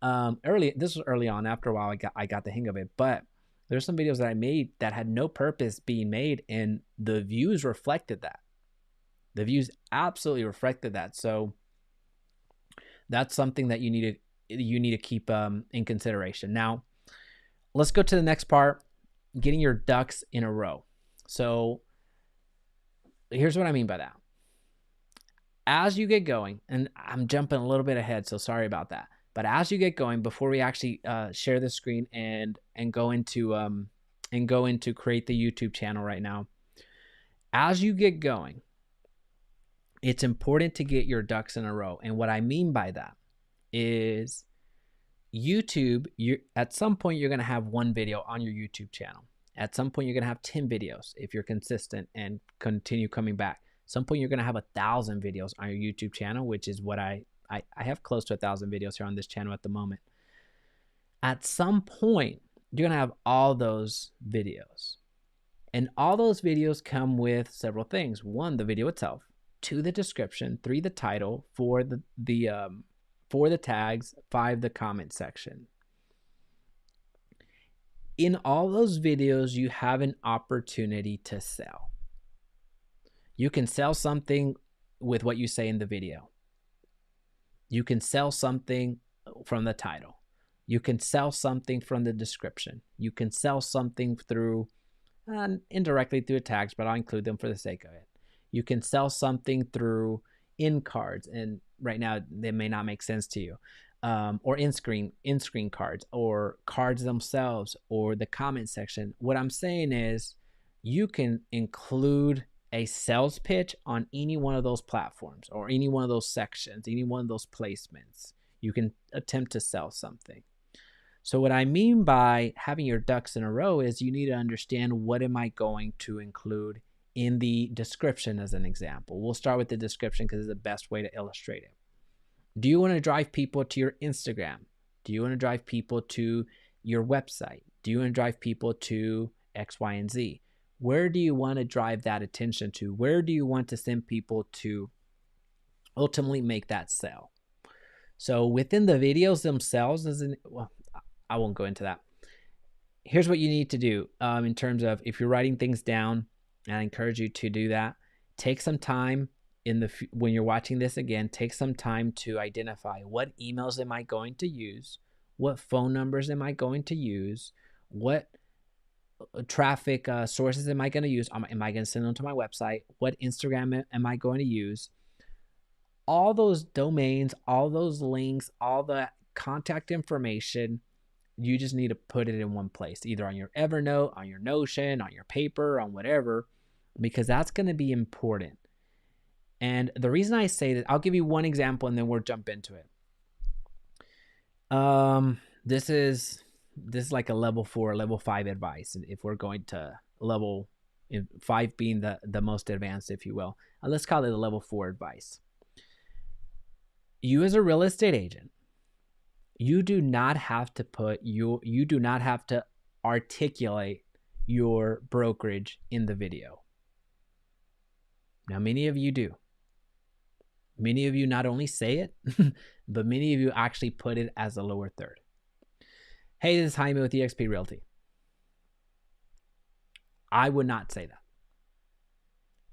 This was early on. After a while, I got the hang of it. But there's some videos that I made that had no purpose being made, and the views reflected that. The views absolutely reflected that. So that's something that you need to keep in consideration. Now, let's go to the next part: getting your ducks in a row. So here's what I mean by that. As you get going, and I'm jumping a little bit ahead, so sorry about that. But as you get going, before we actually share the screen and go into create the YouTube channel right now, as you get going, it's important to get your ducks in a row. And what I mean by that is YouTube, at some point you're going to have one video on your YouTube channel. At some point you're going to have 10 videos if you're consistent and continue coming back. At some point you're going to have 1,000 videos on your YouTube channel, which is what I have close to 1,000 videos here on this channel at the moment. At some point, you're going to have all those videos. And all those videos come with several things. 1, the video itself. 2, the description. 3, the title. 4, the tags. 5, the comment section. In all those videos, you have an opportunity to sell. You can sell something with what you say in the video. You can sell something from the title. You can sell something from the description. You can sell something through, indirectly through tags, but I'll include them for the sake of it. You can sell something through in cards, and right now they may not make sense to you, or in-screen cards, or cards themselves, or the comment section. What I'm saying is you can include a sales pitch on any one of those platforms, or any one of those sections, any one of those placements. You can attempt to sell something. So what I mean by having your ducks in a row is you need to understand, what am I going to include in the description as an example. We'll start with the description because it's the best way to illustrate it. Do you want to drive people to your Instagram? Do you want to drive people to your website? Do you want to drive people to X, Y, and Z? Where do you want to drive that attention to? Where do you want to send people to ultimately make that sale? So within the videos themselves, I won't go into that. Here's what you need to do in terms of, if you're writing things down, and I encourage you to do that. Take some time when you're watching this again, take some time to identify, what emails am I going to use? What phone numbers am I going to use? What traffic sources am I going to use? Am I going to send them to my website? What Instagram am I going to use? All those domains, all those links, all the contact information, you just need to put it in one place, either on your Evernote, on your Notion, on your paper, on whatever, because that's going to be important. And the reason I say that, I'll give you one example and then we'll jump into it. This is like a level 4, level 5 advice. If we're going to level 5 being the most advanced, if you will, let's call it a level 4 advice. You as a real estate agent, you do not have to articulate your brokerage in the video. Now, many of you do. Many of you not only say it, but many of you actually put it as a lower third. Hey, this is Jaime with eXp Realty. I would not say that.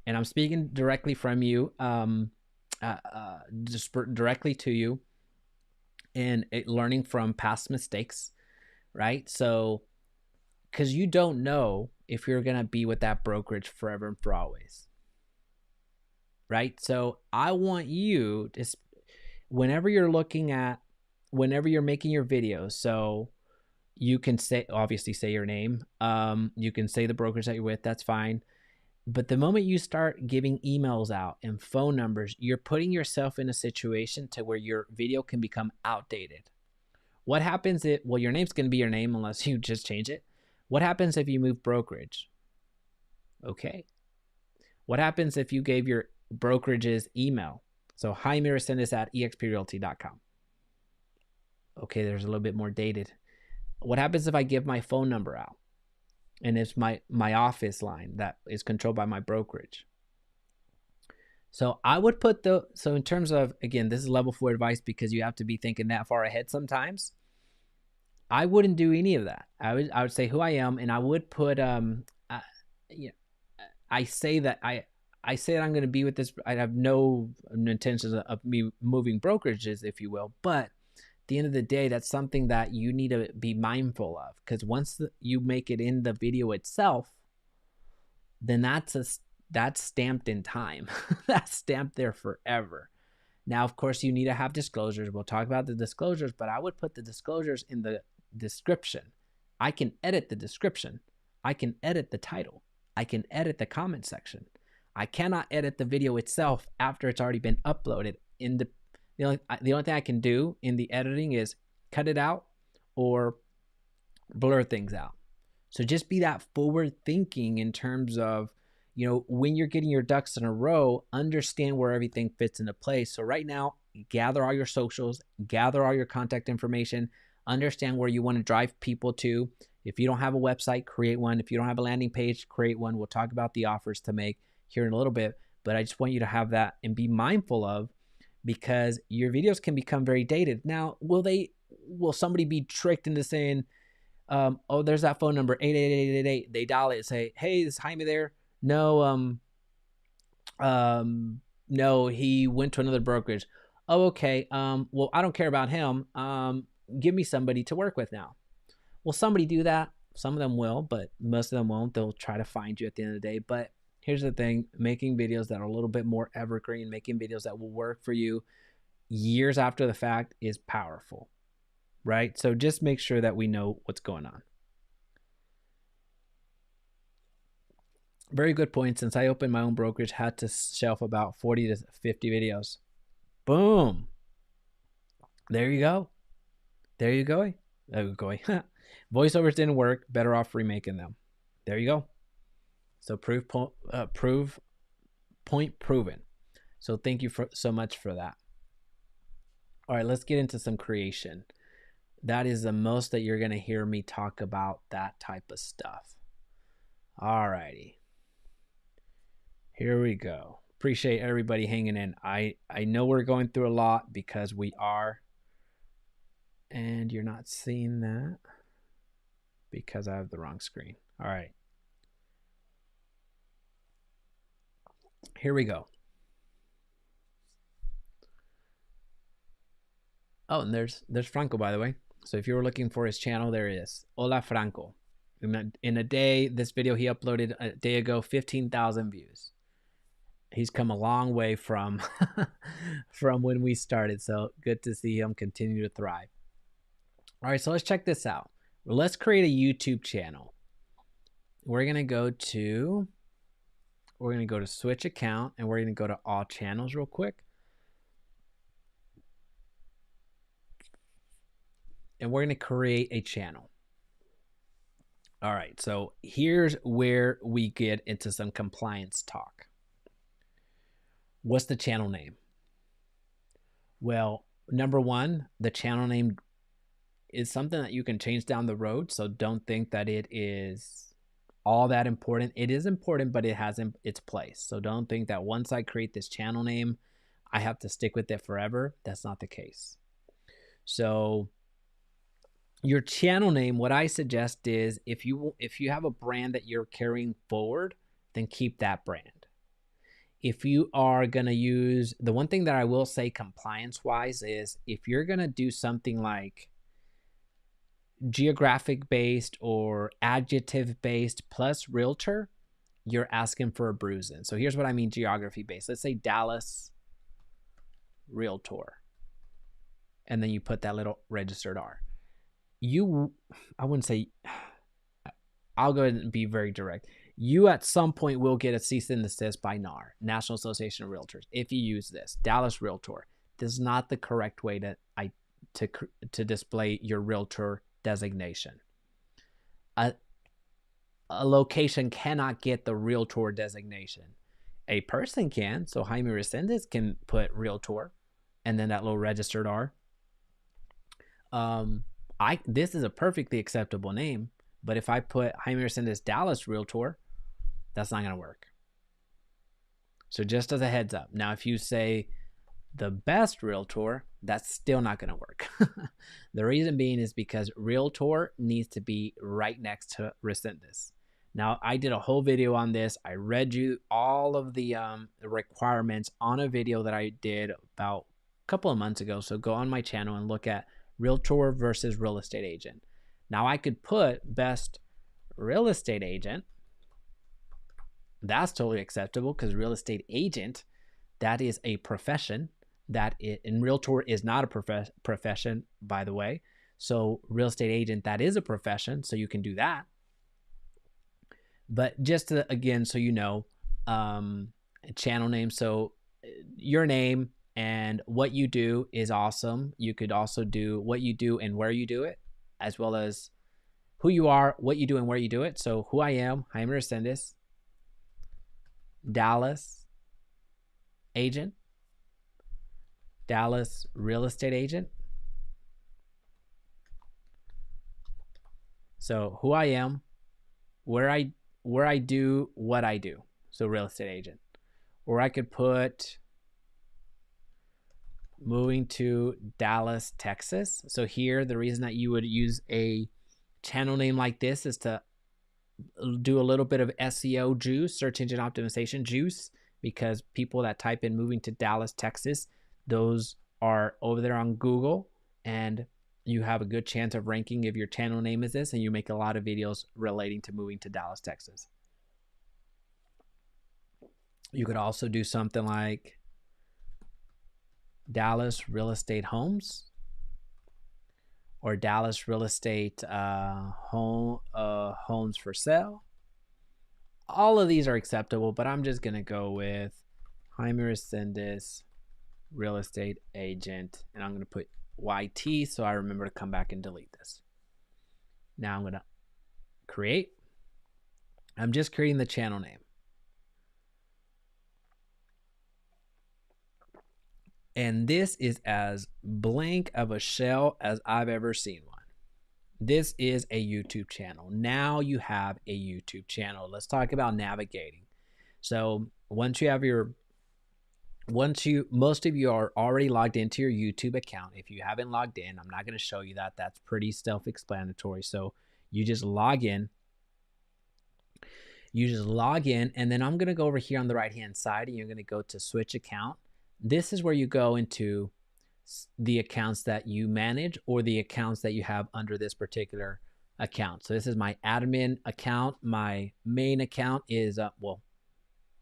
And I'm speaking directly from you, just directly to you, and learning from past mistakes, right? So, because you don't know if you're going to be with that brokerage forever and for always, right? So I want you to, whenever you're making your videos, so you can obviously say your name. You can say the brokerage that you're with, that's fine. But the moment you start giving emails out and phone numbers, you're putting yourself in a situation to where your video can become outdated. What happens your name's going to be your name unless you just change it. What happens if you move brokerage? Okay. What happens if you gave your brokerage's email? So Jaime Resendiz at exprealty.com. Okay, there's a little bit more dated. What happens if I give my phone number out and it's my office line that is controlled by my brokerage? So I would put so in terms of, again, this is level 4 advice because you have to be thinking that far ahead sometimes. I wouldn't do any of that. I would say who I am, and I would put you know, I say that I say that I'm going to be with this. I have no intentions of me moving brokerages, if you will. But at the end of the day, that's something that you need to be mindful of, because once you make it in the video itself, then that's stamped in time. That's stamped there forever. Now, of course, you need to have disclosures. We'll talk about the disclosures, but I would put the disclosures in the description. I can edit the description. I can edit the title. I can edit the comment section. I cannot edit the video itself after it's already been uploaded. The only thing I can do in the editing is cut it out or blur things out. So just be that forward thinking in terms of, when you're getting your ducks in a row, understand where everything fits into place. So right now, gather all your socials, gather all your contact information, understand where you want to drive people to. If you don't have a website, create one. If you don't have a landing page, create one. We'll talk about the offers to make here in a little bit, but I just want you to have that and be mindful of, because your videos can become very dated. Now, will somebody be tricked into saying, oh, there's that phone number, 88888. They dial it and say, hey, is Jaime there? No, no, he went to another brokerage. Oh, okay. Well, I don't care about him. Give me somebody to work with now. Will somebody do that? Some of them will, but most of them won't. They'll try to find you at the end of the day. But here's the thing, making videos that are a little bit more evergreen, making videos that will work for you years after the fact is powerful, right? So just make sure that we know what's going on. Very good point. Since I opened my own brokerage, had to shelf about 40 to 50 videos. Boom. There you go. There you go. Voiceovers didn't work. Better off remaking them. There you go. So point proven. So thank you so much for that. All right, let's get into some creation. That is the most that you're going to hear me talk about, that type of stuff. All righty. Here we go. Appreciate everybody hanging in. I know we're going through a lot because we are. And you're not seeing that because I have the wrong screen. All right. Here we go. Oh, and there's Franco, by the way. So if you were looking for his channel, there it is. Hola, Franco. In a day, this video he uploaded a day ago, 15,000 views. He's come a long way from when we started. So good to see him continue to thrive. All right, so let's check this out. Let's create a YouTube channel. We're going to go to switch account, and we're going to go to all channels real quick. And we're going to create a channel. All right, so here's where we get into some compliance talk. What's the channel name? Well, number one, the channel name is something that you can change down the road, so don't think that it is all that important. It is important, but it has its place. So don't think that once I create this channel name, I have to stick with it forever. That's not the case. So your channel name, what I suggest is if you have a brand that you're carrying forward, then keep that brand. If you are going to use, the one thing that I will say compliance-wise is if you're going to do something like geographic-based or adjective-based plus realtor, you're asking for a bruising. So here's what I mean geography-based. Let's say Dallas Realtor. And then you put that little registered R. I wouldn't say, I'll go ahead and be very direct. You at some point will get a cease and desist by NAR, National Association of Realtors, if you use this, Dallas Realtor. This is not the correct way to display your realtor designation. A location cannot get the realtor designation. A person can, so Jaime Resendiz can put realtor and then that little registered R. This is a perfectly acceptable name, but if I put Jaime Resendiz Dallas Realtor, that's not going to work. So just as a heads up. Now, if you say the best Realtor, that's still not going to work. The reason being is because Realtor needs to be right next to Resendiz. Now, I did a whole video on this. I read you all of the requirements on a video that I did about a couple of months ago. So go on my channel and look at Realtor versus real estate agent. Now, I could put best real estate agent. That's totally acceptable because real estate agent, that is a profession. And Realtor is not a profession, by the way. So real estate agent, that is a profession. So you can do that. But just to, again, so you know, channel name. So your name and what you do is awesome. You could also do what you do and where you do it, as well as who you are, what you do, and where you do it. So who I am, Jaime Resendiz, Dallas agent, Dallas real estate agent. So who I am, where I do what I do. So real estate agent. Or I could put moving to Dallas, Texas. So here, the reason that you would use a channel name like this is to do a little bit of SEO juice, search engine optimization juice, because people that type in moving to Dallas, Texas, those are over there on Google, and you have a good chance of ranking if your channel name is this and you make a lot of videos relating to moving to Dallas, Texas. You could also do something like Dallas real estate homes, or Dallas real estate homes for sale. All of these are acceptable, but I'm just going to go with Jaime Resendiz real estate agent, and I'm going to put YT so I remember to come back and delete this. Now I'm going to create. I'm just creating the channel name. And this is as blank of a shell as I've ever seen one. This is a YouTube channel. Now you have a YouTube channel. Let's talk about navigating. So most of you are already logged into your YouTube account. If you haven't logged in, I'm not going to show you that. That's pretty self-explanatory. So you just log in. And then I'm going to go over here on the right-hand side, and you're going to go to switch account. This is where you go into the accounts that you manage or the accounts that you have under this particular account. So this is my admin account. My main account is, well,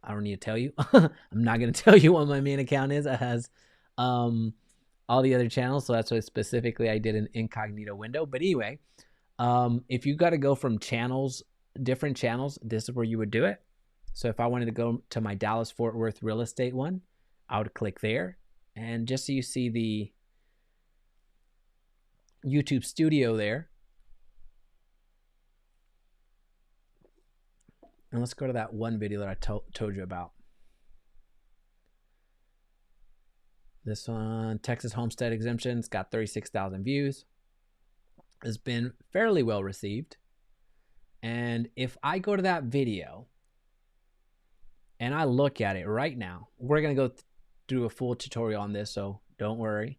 I don't need to tell you. I'm not going to tell you what my main account is. It has all the other channels. So that's why specifically I did an incognito window. But anyway, if you got to go from channels, different channels, this is where you would do it. So if I wanted to go to my Dallas Fort Worth real estate one, I would click there, and just so you see the YouTube studio there. And let's go to that one video that I told you about. This one, Texas Homestead Exemptions, got 36,000 views. It's been fairly well received. And if I go to that video and I look at it right now, we're going to go do a full tutorial on this, so don't worry.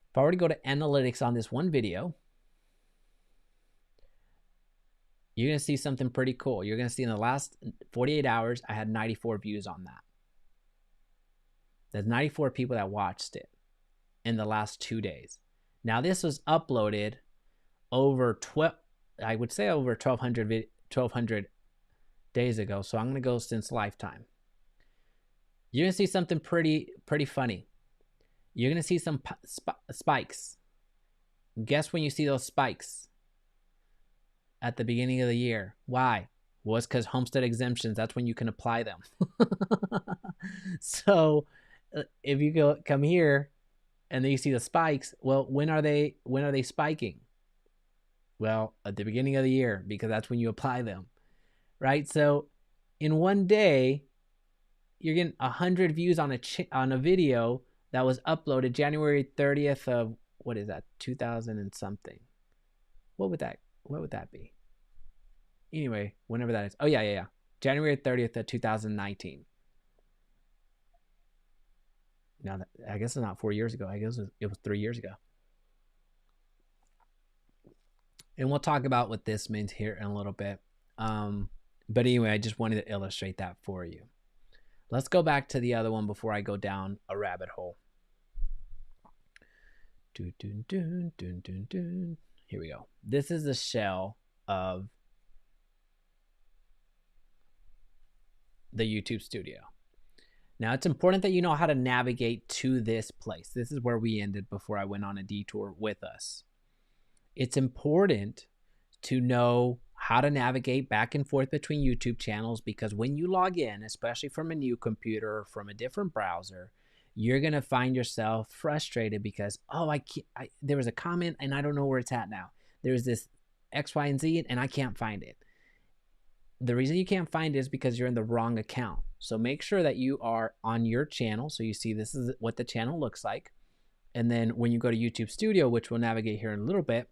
If I were to go to analytics on this one video, you're going to see something pretty cool. You're going to see in the last 48 hours, I had 94 views on that. There's 94 people that watched it in the last 2 days. Now, this was uploaded over 1,200 days ago, so I'm going to go since lifetime. You're going to see something pretty funny. You're going to see some spikes. Guess when you see those spikes? At the beginning of the year. Why? Well, it's because homestead exemptions, that's when you can apply them. So if you come here and then you see the spikes, well, when are they spiking? Well, at the beginning of the year, because that's when you apply them, right? So in one day, you're getting 100 views on a video that was uploaded January 30th of what is that? 2000 and something. What would that be? Anyway, whenever that is. Oh yeah. January 30th of 2019. Now that, I guess it's not 4 years ago. I guess it was 3 years ago. And we'll talk about what this means here in a little bit. But anyway, I just wanted to illustrate that for you. Let's go back to the other one before I go down a rabbit hole. Here we go. This is the shell of the YouTube studio. Now, it's important that you know how to navigate to this place. This is where we ended before I went on a detour with us. It's important to know how to navigate back and forth between YouTube channels, because when you log in, especially from a new computer or from a different browser, you're going to find yourself frustrated because, there was a comment and I don't know where it's at now. There's this X, Y, and Z and I can't find it. The reason you can't find it is because you're in the wrong account. So make sure that you are on your channel. So you see this is what the channel looks like. And then when you go to YouTube Studio, which we'll navigate here in a little bit,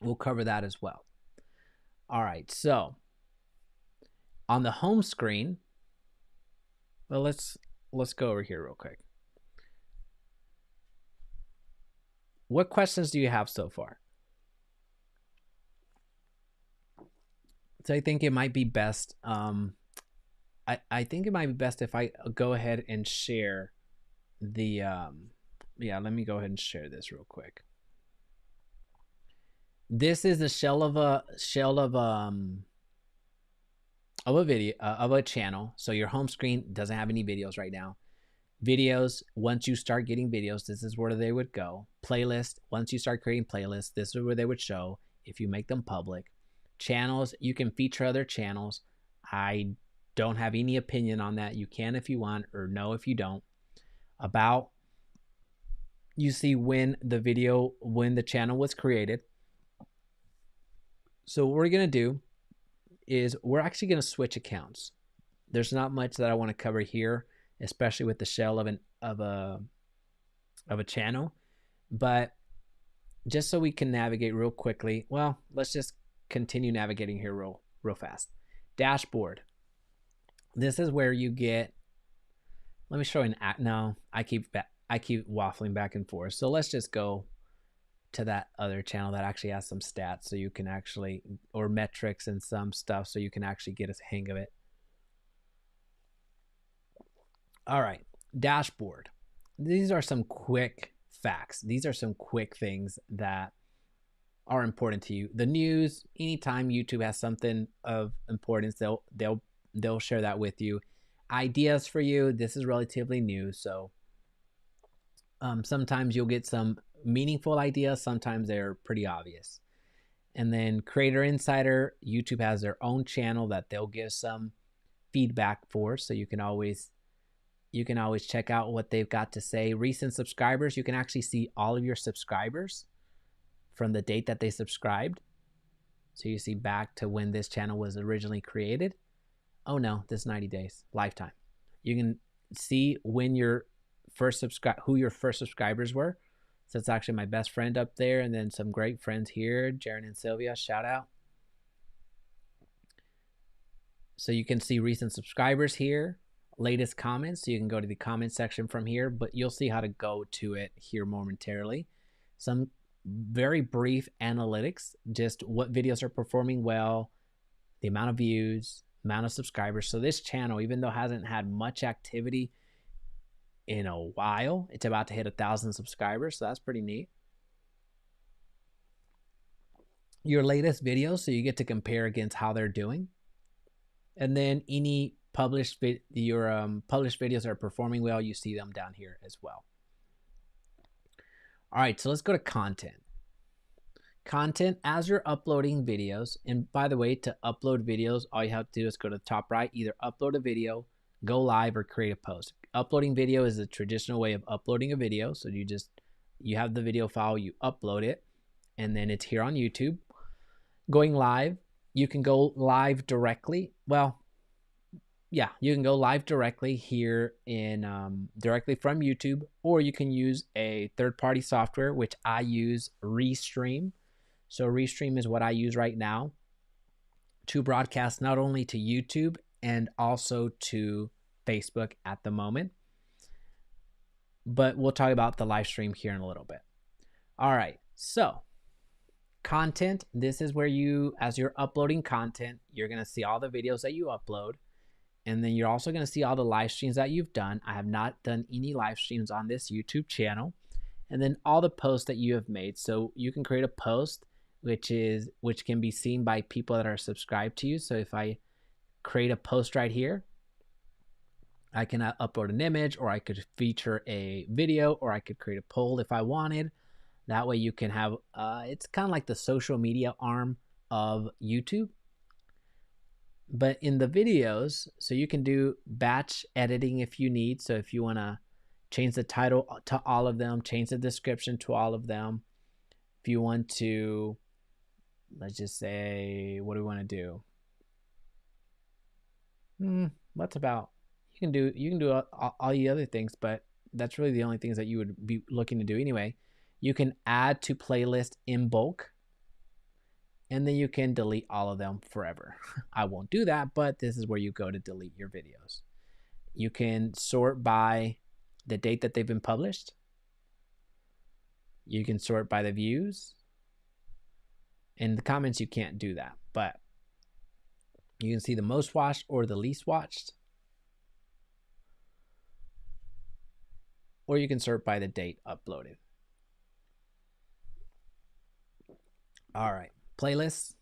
we'll cover that as well. All right, so on the home screen, well, let's go over here real quick. What questions do you have so far? So I think it might be best. I think it might be best if I go ahead and share the. Let me go ahead and share this real quick. This is a shell of a video of a channel. So your home screen doesn't have any videos right now. Videos, once you start getting videos, this is where they would go. Playlist, once you start creating playlists, this is where they would show if you make them public. Channels, you can feature other channels. I don't have any opinion on that. You can if you want, or no if you don't. About, you see when the channel was created. So what we're going to do is we're actually going to switch accounts. There's not much that I want to cover here, especially with the shell of a channel, but just so we can navigate real quickly. Well, let's just continue navigating here real fast. Dashboard. This is where you get. Let me show you an. No, I keep waffling back and forth. So let's just go to that other channel that actually has some stats, so you can actually, or metrics and some stuff, so you can actually get a hang of it. All right, dashboard. These are some quick facts. These are some quick things that are important to you. The news, anytime YouTube has something of importance, they'll share that with you. Ideas for you, this is relatively new, so sometimes you'll get some meaningful ideas, sometimes they're pretty obvious. And then Creator Insider, YouTube has their own channel that they'll give some feedback for, so you can always check out what they've got to say. Recent subscribers, you can actually see all of your subscribers from the date that they subscribed. So you see back to when this channel was originally created. Oh no, this 90 days, lifetime. You can see when your first who your first subscribers were. So it's actually my best friend up there, and then some great friends here, Jaron and Sylvia, shout out. So you can see recent subscribers here, latest comments, so you can go to the comment section from here, but you'll see how to go to it here momentarily. Some very brief analytics, just what videos are performing well, the amount of views, amount of subscribers. So this channel, even though it hasn't had much activity in a while, it's about to hit 1,000 subscribers, so that's pretty neat. Your latest videos, so you get to compare against how they're doing. And then any published videos that are performing well, you see them down here as well. All right, so let's go to content. Content, as you're uploading videos, and by the way, to upload videos, all you have to do is go to the top right, either upload a video, go live, or create a post. Uploading video is the traditional way of uploading a video. So you have the video file, you upload it, and then it's here on YouTube. Going live, you can go live directly. Well, yeah, you can go live directly here in directly from YouTube, or you can use a third-party software, which I use, Restream. So Restream is what I use right now to broadcast not only to YouTube and also to Facebook at the moment. But we'll talk about the live stream here in a little bit. All right, so content. This is where you, as you're uploading content, you're going to see all the videos that you upload. And then you're also going to see all the live streams that you've done. I have not done any live streams on this YouTube channel. And then all the posts that you have made. So you can create a post which can be seen by people that are subscribed to you. So if I create a post right here, I can upload an image, or I could feature a video, or I could create a poll if I wanted. That way you can have, it's kind of like the social media arm of YouTube. But in the videos, so you can do batch editing if you need. So if you want to change the title to all of them, change the description to all of them. If you want to, let's just say, what do we want to do? What's about, you can do all the other things, but that's really the only things that you would be looking to do anyway. You can add to playlist in bulk, and then you can delete all of them forever. I won't do that, but this is where you go to delete your videos. You can sort by the date that they've been published. You can sort by the views. In the comments, you can't do that, but you can see the most watched or the least watched. Or you can sort by the date uploaded. All right, playlists.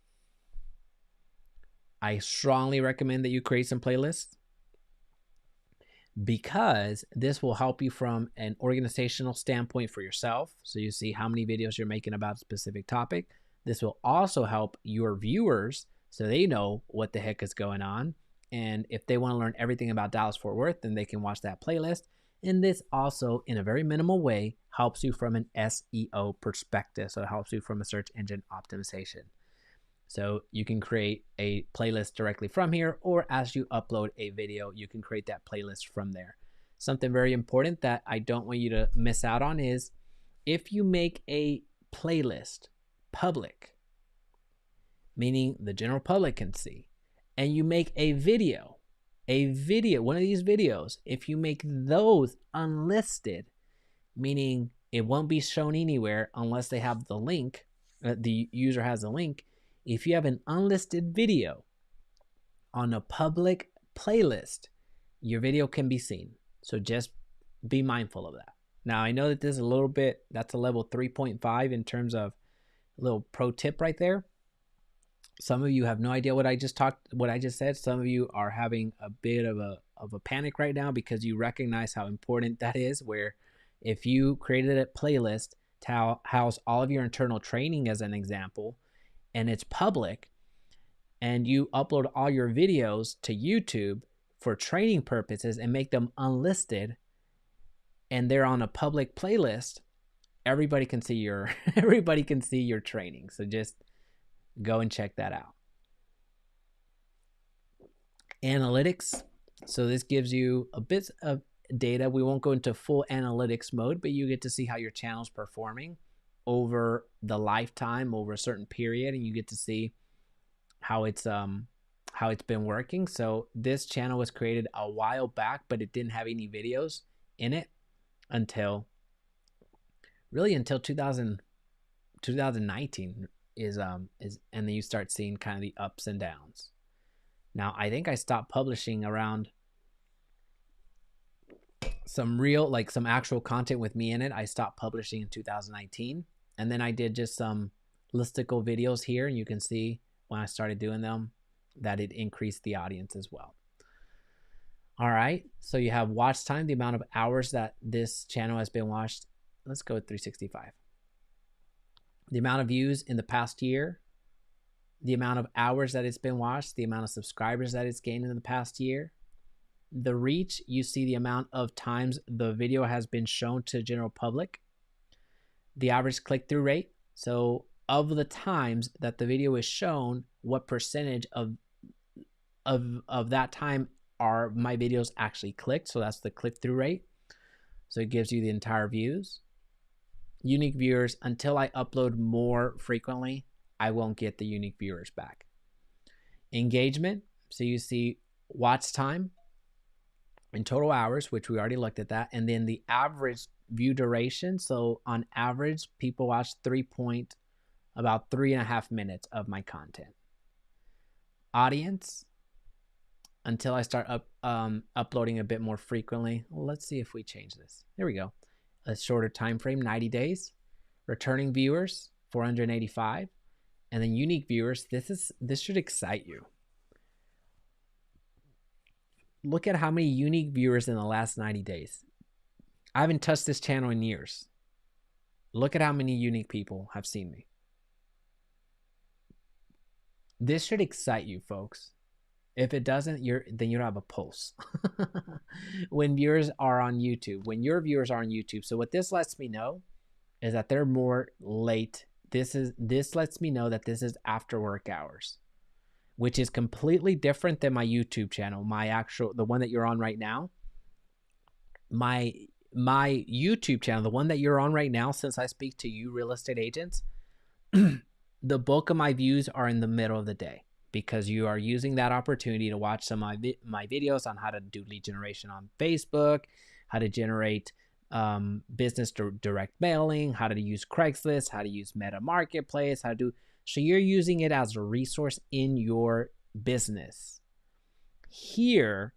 I strongly recommend that you create some playlists, because this will help you from an organizational standpoint for yourself. So you see how many videos you're making about a specific topic. This will also help your viewers so they know what the heck is going on. And if they want to learn everything about Dallas-Fort Worth, then they can watch that playlist. And this also, in a very minimal way, helps you from an SEO perspective. So it helps you from a search engine optimization. So you can create a playlist directly from here, or as you upload a video, you can create that playlist from there. Something very important that I don't want you to miss out on is, if you make a playlist public, meaning the general public can see, and you make a video, one of these videos, if you make those unlisted, meaning it won't be shown anywhere unless they have the link, the user has a link. If you have an unlisted video on a public playlist, your video can be seen. So just be mindful of that. Now, I know that this is a little bit, that's a level 3.5 in terms of a little pro tip right there. Some of you have no idea what I just said. Some of you are having a bit of a panic right now, because you recognize how important that is, where if you created a playlist to house all of your internal training, as an example, and it's public, and you upload all your videos to YouTube for training purposes and make them unlisted, and they're on a public playlist, everybody can see your training. So just go and check that out. Analytics. So this gives you a bit of data. We won't go into full analytics mode, but you get to see how your channel's performing over the lifetime, over a certain period, and you get to see how it's been working. So this channel was created a while back, but it didn't have any videos in it until 2019 is and then you start seeing kind of the ups and downs. Now, I think I stopped publishing around some actual content with me in it. I stopped publishing in 2019. And then I did just some listicle videos here, and you can see when I started doing them that it increased the audience as well. All right, so you have watch time, the amount of hours that this channel has been watched. Let's go with 365. The amount of views in the past year, the amount of hours that it's been watched, the amount of subscribers that it's gained in the past year. The reach, you see the amount of times the video has been shown to the general public. The average click-through rate. So of the times that the video is shown, what percentage of that time are my videos actually clicked. So that's the click-through rate. So it gives you the entire views. Unique viewers, until I upload more frequently, I won't get the unique viewers back. Engagement, so you see watch time in total hours, which we already looked at that, and then the average view duration. So on average, people watch about 3.5 minutes of my content. Audience, until I start uploading a bit more frequently. Well, let's see if we change this. There we go. A shorter time frame, 90 days. Returning viewers, 485. And then unique viewers, this should excite you. Look at how many unique viewers in the last 90 days. I haven't touched this channel in years. Look at how many unique people have seen me. This should excite you, folks. If it doesn't, then you don't have a pulse. When viewers are on YouTube, when your viewers are on YouTube. So what this lets me know is that they're more late. This lets me know that this is after work hours, which is completely different than my YouTube channel. The one that you're on right now. My YouTube channel, the one that you're on right now, since I speak to you real estate agents, the bulk of my views are in the middle of the day, because you are using that opportunity to watch some of my videos on how to do lead generation on Facebook, how to generate business direct mailing, how to use Craigslist, how to use Meta Marketplace, so you're using it as a resource in your business. Here,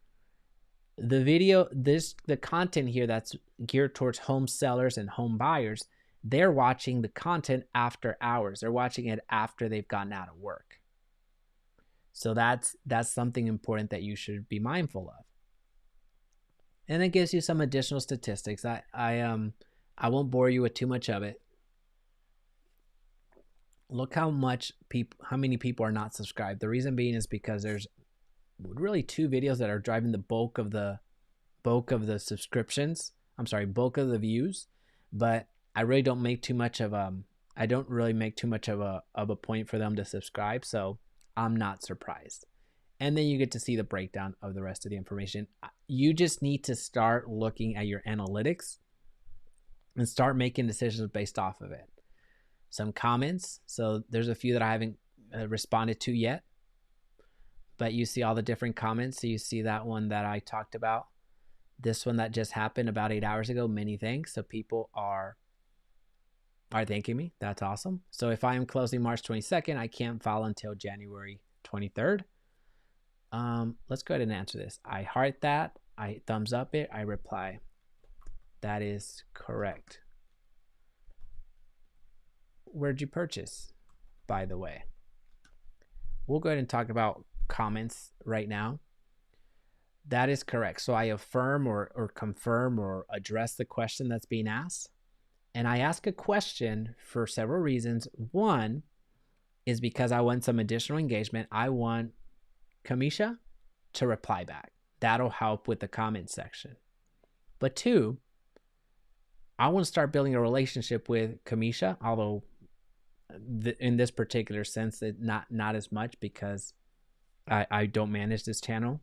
the content here that's geared towards home sellers and home buyers, they're watching the content after hours. They're watching it after they've gotten out of work. So that's something important that you should be mindful of. And it gives you some additional statistics. I won't bore you with too much of it. Look how many people are not subscribed. The reason being is because there's really two videos that are driving the bulk of the subscriptions. I'm sorry, bulk of the views. But I really don't make too much of a point for them to subscribe. So I'm not surprised. And then you get to see the breakdown of the rest of the information. You just need to start looking at your analytics and start making decisions based off of it. Some comments. So there's a few that I haven't responded to yet, but you see all the different comments. So you see that one that I talked about. This one that just happened about 8 hours ago. Many thanks. So people are thanking me. That's awesome. So if I am closing March 22nd, I can't file until January 23rd. Let's go ahead and answer this. I heart that. I thumbs up it. I reply, that is correct. Where'd you purchase, by the way? We'll go ahead and talk about comments right now. That is correct. So I affirm or confirm or address the question that's being asked. And I ask a question for several reasons. One is because I want some additional engagement. I want Kamisha to reply back. That'll help with the comment section. But two, I want to start building a relationship with Kamisha, although in this particular sense, not as much, because I don't manage this channel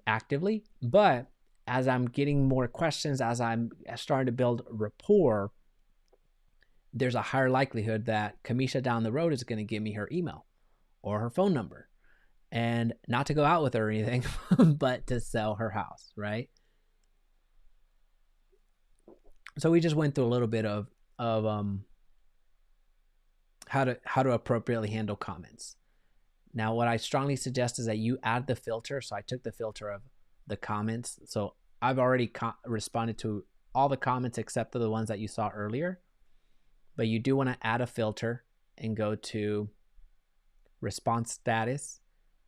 actively. But as I'm getting more questions, as I'm starting to build rapport, there's a higher likelihood that Kamisha down the road is going to give me her email or her phone number. And not to go out with her or anything, but to sell her house, right? So we just went through a little bit of how to appropriately handle comments. Now, what I strongly suggest is that you add the filter. So I took the filter of the comments. So I've already responded to all the comments except for the ones that you saw earlier. But you do want to add a filter and go to response status.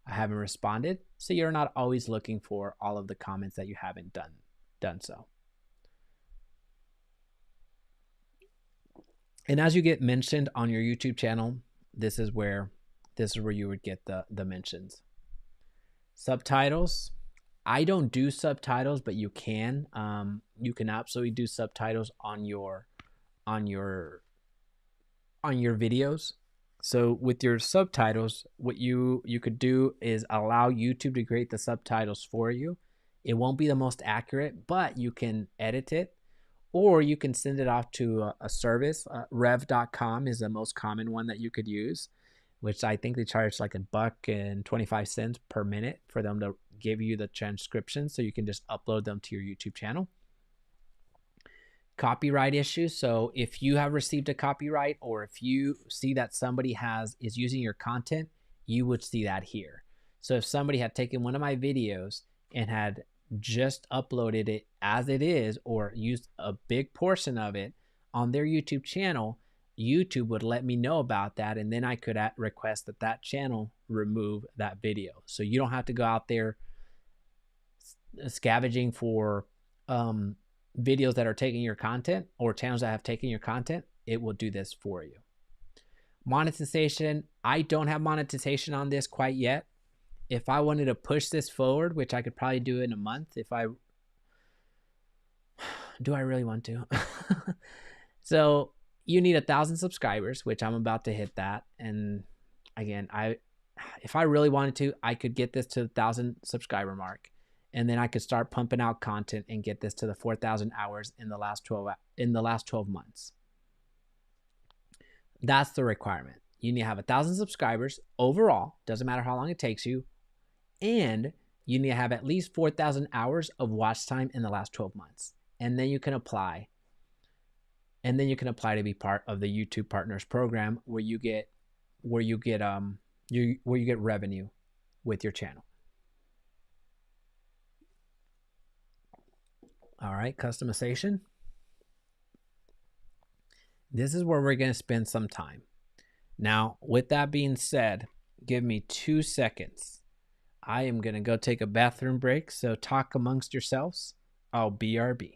I haven't responded. So you're not always looking for all of the comments that you haven't done so. And as you get mentioned on your YouTube channel, this is where you would get the mentions. Subtitles. I don't do subtitles, but you can. You can absolutely do subtitles on your videos. So with your subtitles, what you could do is allow YouTube to create the subtitles for you. It won't be the most accurate, but you can edit it, or you can send it off to a service. Rev.com is the most common one that you could use, which I think they charge like $1.25 per minute for them to give you the transcription, so you can just upload them to your YouTube channel. Copyright issues. So if you have received a copyright, or if you see that somebody is using your content, you would see that here. So if somebody had taken one of my videos and had just uploaded it as it is, or used a big portion of it on their YouTube channel, YouTube would let me know about that, and then I could request that channel remove that video. So you don't have to go out there scavenging for videos that are taking your content, or channels that have taken your content. It will do this for you. Monetization, I don't have monetization on this quite yet. If I wanted to push this forward, which I could probably do in a month, do I really want to? So you need 1,000 subscribers, which I'm about to hit that. And again, if I really wanted to, I could get this to the 1,000 subscriber mark, and then I could start pumping out content and get this to the 4,000 hours in the last 12 months. That's the requirement. You need to have 1,000 subscribers overall. Doesn't matter how long it takes you. And you need to have at least 4,000 hours of watch time in the last 12 months. And then you can apply. And then you can apply to be part of the YouTube Partners program, where you get revenue with your channel. All right, customization. This is where we're going to spend some time. Now, with that being said, give me 2 seconds. I am going to go take a bathroom break, so talk amongst yourselves. I'll BRB.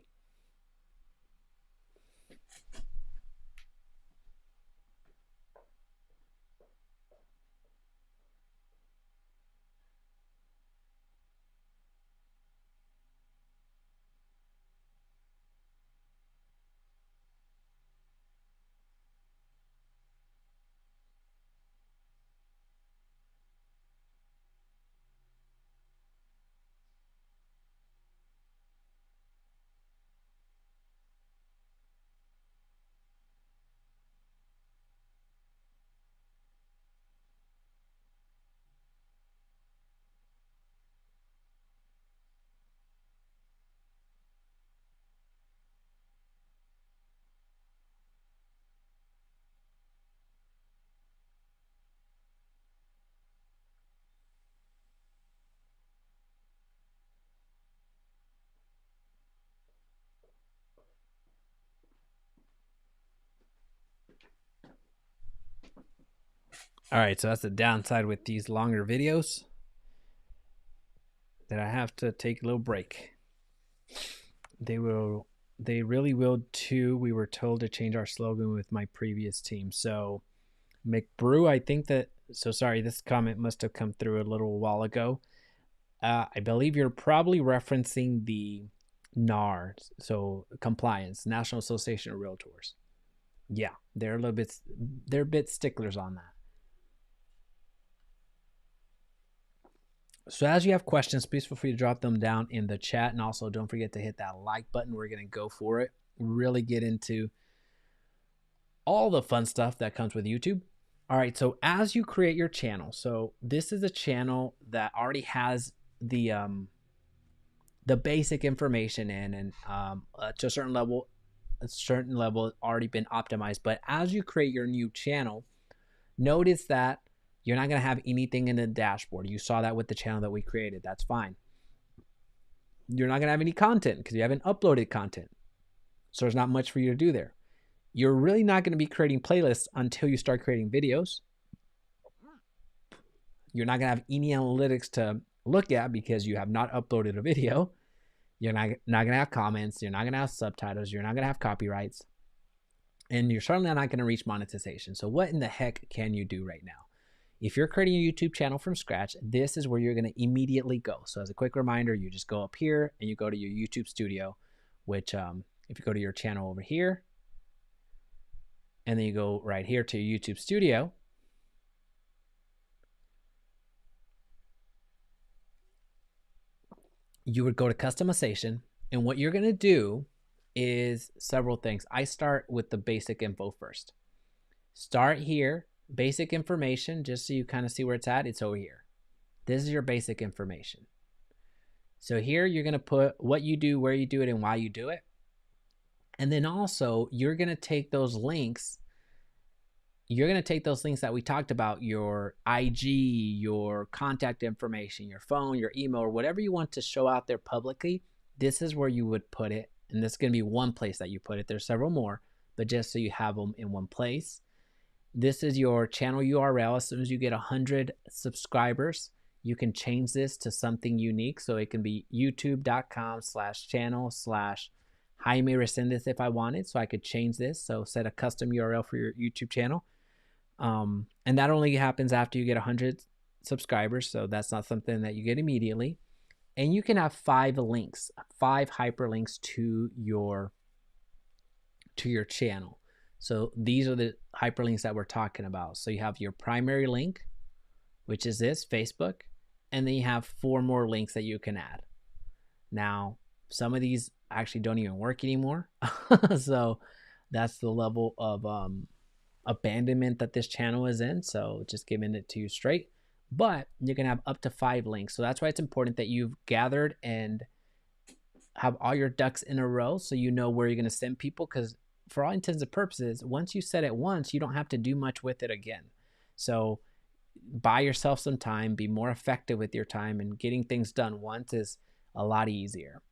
All right, so that's the downside with these longer videos, that I have to take a little break. They really will too. We were told to change our slogan with my previous team. So McBrew, I think that, so sorry, this comment must have come through a little while ago. I believe you're probably referencing the NAR, so compliance, National Association of Realtors. Yeah, they're a bit sticklers on that. So as you have questions, please feel free to drop them down in the chat. And also don't forget to hit that like button. We're going to go for it. Really get into all the fun stuff that comes with YouTube. All right, so as you create your channel, so this is a channel that already has the basic information in, and to a certain level already been optimized. But as you create your new channel, notice that you're not going to have anything in the dashboard. You saw that with the channel that we created. That's fine. You're not going to have any content because you haven't uploaded content. So there's not much for you to do there. You're really not going to be creating playlists until you start creating videos. You're not going to have any analytics to look at because you have not uploaded a video. You're not going to have comments. You're not going to have subtitles. You're not going to have copyrights. And you're certainly not going to reach monetization. So what in the heck can you do right now? If you're creating a YouTube channel from scratch, this is where you're going to immediately go. So as a quick reminder, you just go up here and you go to your YouTube studio, which if you go to your channel over here, and then you go right here to your YouTube studio, you would go to customization, and what you're going to do is several things. I start with the basic info first. Start here, basic information, just so you kind of see where it's at. It's over here. This is your basic information. So here you're going to put what you do, where you do it, and why you do it. And then also you're going to take those links. You're going to take those links that we talked about, your IG, your contact information, your phone, your email, or whatever you want to show out there publicly. This is where you would put it. And this is going to be one place that you put it. There's several more, but just so you have them in one place. This is your channel URL. As soon as you get 100 subscribers, you can change this to something unique. So it can be youtube.com/channel/Jaime Resendiz if I wanted. So I could change this. So set a custom URL for your YouTube channel. And that only happens after you get 100 subscribers. So that's not something that you get immediately. And you can have 5 links, 5 hyperlinks to your channel. So these are the hyperlinks that we're talking about. So you have your primary link, which is this, Facebook, and then you have 4 more links that you can add. Now, some of these actually don't even work anymore. So that's the level of abandonment that this channel is in. So just giving it to you straight. But you can have up to 5 links. So that's why it's important that you've gathered and have all your ducks in a row so you know where you're going to send people, because for all intents and purposes, once you set it once, you don't have to do much with it again. So buy yourself some time, be more effective with your time, and getting things done once is a lot easier.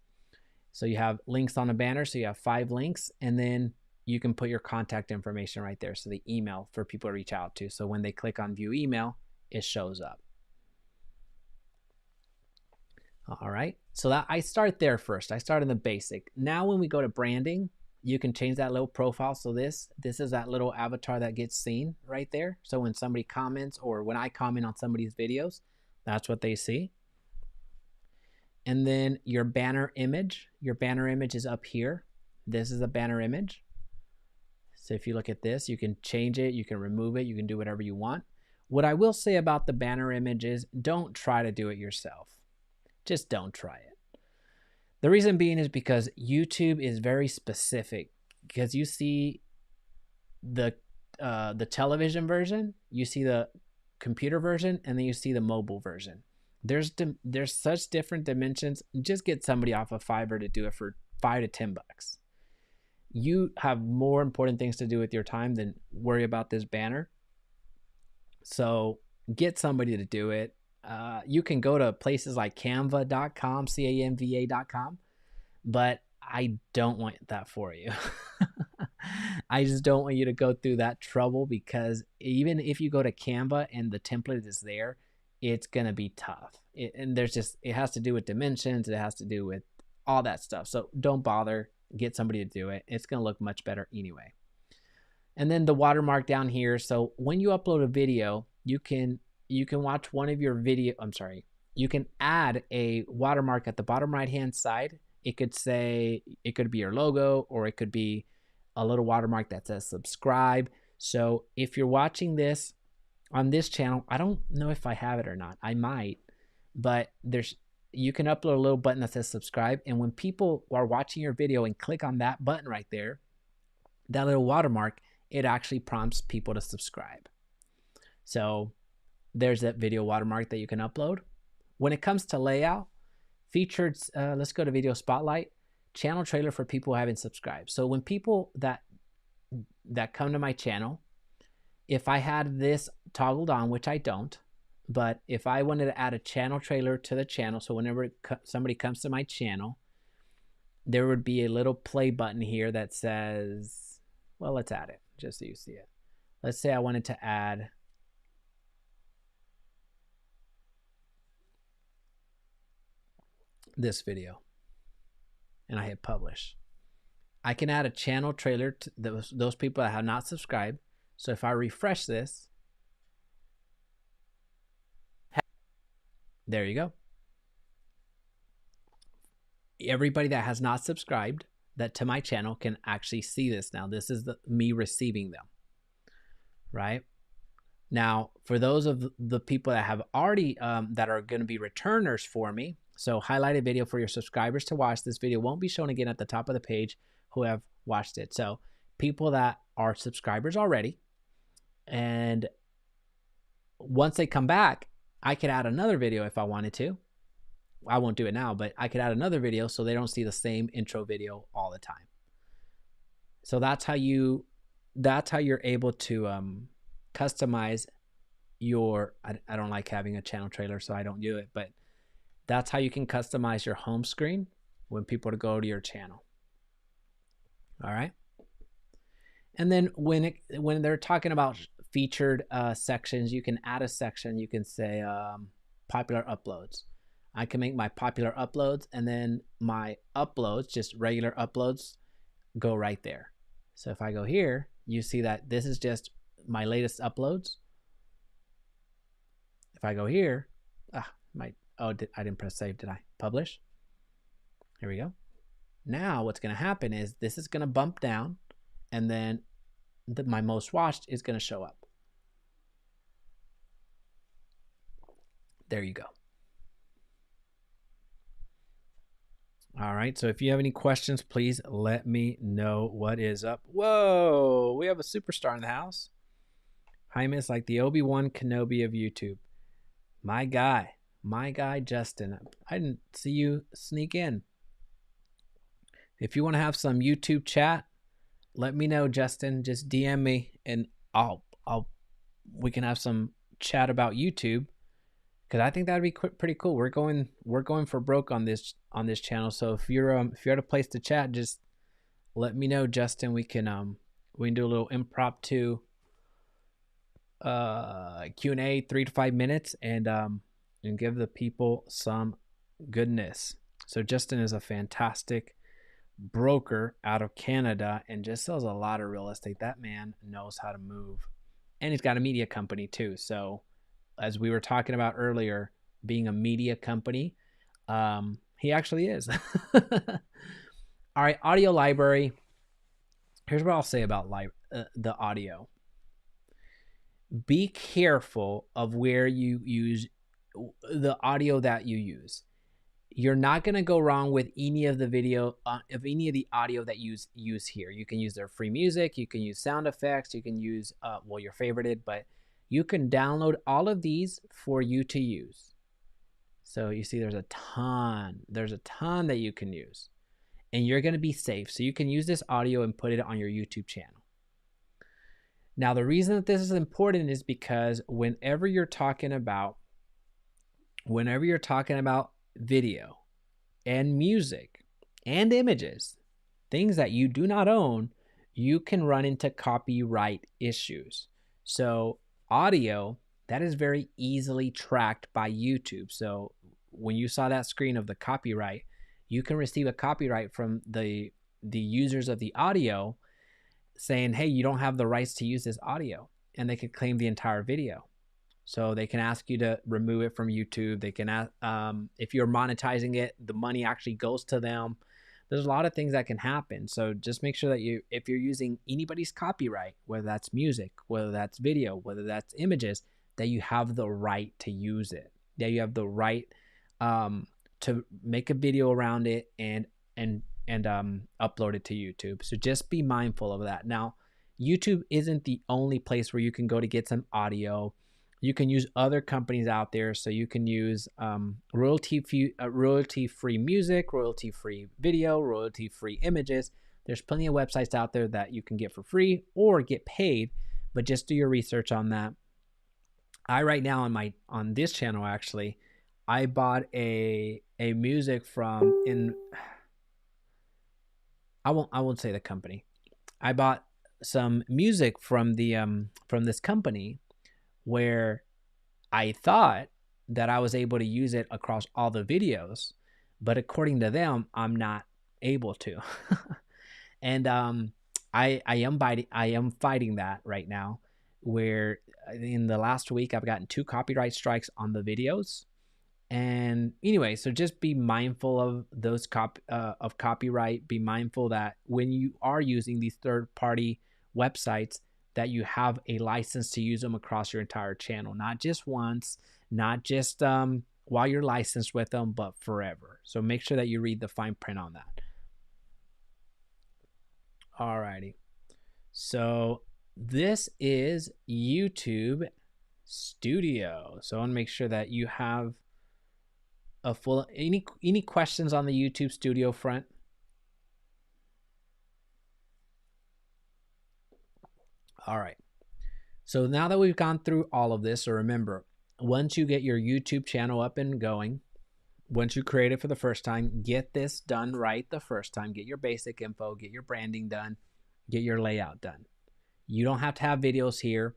So you have links on a banner. So you have 5 links, and then you can put your contact information right there. So the email for people to reach out to. So when they click on view email, it shows up. All right. So that I start there first. I start in the basic. Now when we go to branding, you can change that little profile. So this is that little avatar that gets seen right there. So when somebody comments, or when I comment on somebody's videos, that's what they see. And then your banner image is up here. This is a banner image. So if you look at this, you can change it, you can remove it, you can do whatever you want. What I will say about the banner image is don't try to do it yourself. Just don't try it. The reason being is because YouTube is very specific, because you see the television version, you see the computer version, and then you see the mobile version. There's such different dimensions. Just get somebody off of Fiverr to do it for $5 to $10. You have more important things to do with your time than worry about this banner. So get somebody to do it. You can go to places like canva.com, canva.com, but I don't want that for you. I just don't want you to go through that trouble, because even if you go to Canva and the template is there, it's going to be tough. It has to do with dimensions. It has to do with all that stuff. So don't bother. Get somebody to do it. It's going to look much better anyway. And then the watermark down here. So when you upload a video, you can watch one of your video. You can add a watermark at the bottom right-hand side. It could be your logo, or it could be a little watermark that says subscribe. So if you're watching this on this channel, I don't know if I have it or not. I might, but you can upload a little button that says subscribe. And when people are watching your video and click on that button right there, that little watermark, it actually prompts people to subscribe. So there's that video watermark that you can upload. When it comes to layout, featured, let's go to video spotlight, channel trailer for people who haven't subscribed. So when people that come to my channel, if I had this toggled on, which I don't, but if I wanted to add a channel trailer to the channel, so whenever somebody comes to my channel, there would be a little play button here that says, well, let's add it just so you see it. Let's say I wanted to add this video, and I hit publish. I can add a channel trailer to those people that have not subscribed. So if I refresh this, there you go. Everybody that has not subscribed to my channel can actually see this now. This is me receiving them, right? Now, for those of the people that have already, that are going to be returners for me, So highlighted video for your subscribers to watch. This video won't be shown again at the top of the page who have watched it. So people that are subscribers already, and once they come back, I could add another video if I wanted to. I won't do it now, but I could add another video so they don't see the same intro video all the time. So that's how you're able to customize your, I don't like having a channel trailer, so I don't do it, but that's how you can customize your home screen when people go to your channel. All right. And then when they're talking about featured sections, you can add a section. You can say popular uploads. I can make my popular uploads, and then my uploads, just regular uploads, go right there. So if I go here, you see that this is just my latest uploads. If I go here, I didn't press save, did I? Publish. Here we go. Now what's going to happen is this is going to bump down, and then my most watched is going to show up. There you go. All right, so if you have any questions, please let me know what is up. Whoa, we have a superstar in the house. Jaime is like the Obi-Wan Kenobi of YouTube. My guy, Justin. I didn't see you sneak in. If you want to have some YouTube chat, let me know, Justin. Just DM me, and we can have some chat about YouTube, because I think that'd be pretty cool. We're going for broke on this channel. So if you're at a place to chat, just let me know, Justin. We can do a little impromptu Q&A, 3 to 5 minutes, and give the people some goodness. So Justin is a fantastic broker out of Canada and just sells a lot of real estate. That man knows how to move, and he's got a media company too. So as we were talking about earlier, being a media company, he actually is. All right, audio library. Here's what I'll say about the audio. Be careful of where you use the audio that you use. You're not going to go wrong with any of the video, of any of the audio that you use here. You can use their free music. You can use sound effects. You can use, your favorited, but you can download all of these for you to use. So you see there's a ton that you can use, and you're going to be safe. So you can use this audio and put it on your YouTube channel. Now, the reason that this is important is because whenever you're talking about video and music and images, things that you do not own, you can run into copyright issues. So audio, that is very easily tracked by YouTube. So when you saw that screen of the copyright, you can receive a copyright from the users of the audio saying, hey, you don't have the rights to use this audio, and they could claim the entire video. So they can ask you to remove it from YouTube. They can ask, if you're monetizing it, the money actually goes to them. There's a lot of things that can happen. So just make sure that if you're using anybody's copyright, whether that's music, whether that's video, whether that's images, that you have the right to use it, that you have the right to make a video around it and upload it to YouTube. So just be mindful of that. Now, YouTube isn't the only place where you can go to get some audio. You can use other companies out there. So you can use royalty-free music, royalty-free video, royalty-free images. There's plenty of websites out there that you can get for free or get paid, but just do your research on that. Right now on this channel, actually, I bought a music from I won't say the company. I bought some music from this company where I thought that I was able to use it across all the videos, but according to them, I'm not able to. And I am fighting that right now, where in the last week I've gotten 2 copyright strikes on the videos. And anyway, so just be mindful of those of copyright. Be mindful that when you are using these third-party websites, that you have a license to use them across your entire channel, not just once, not just while you're licensed with them, but forever. So make sure that you read the fine print on that. Alrighty. So this is YouTube Studio. So I want to make sure that you have a full, any questions on the YouTube Studio front? All right. So now that we've gone through all of this, so remember, once you get your YouTube channel up and going, once you create it for the first time, get this done right the first time. Get your basic info, get your branding done, get your layout done. You don't have to have videos here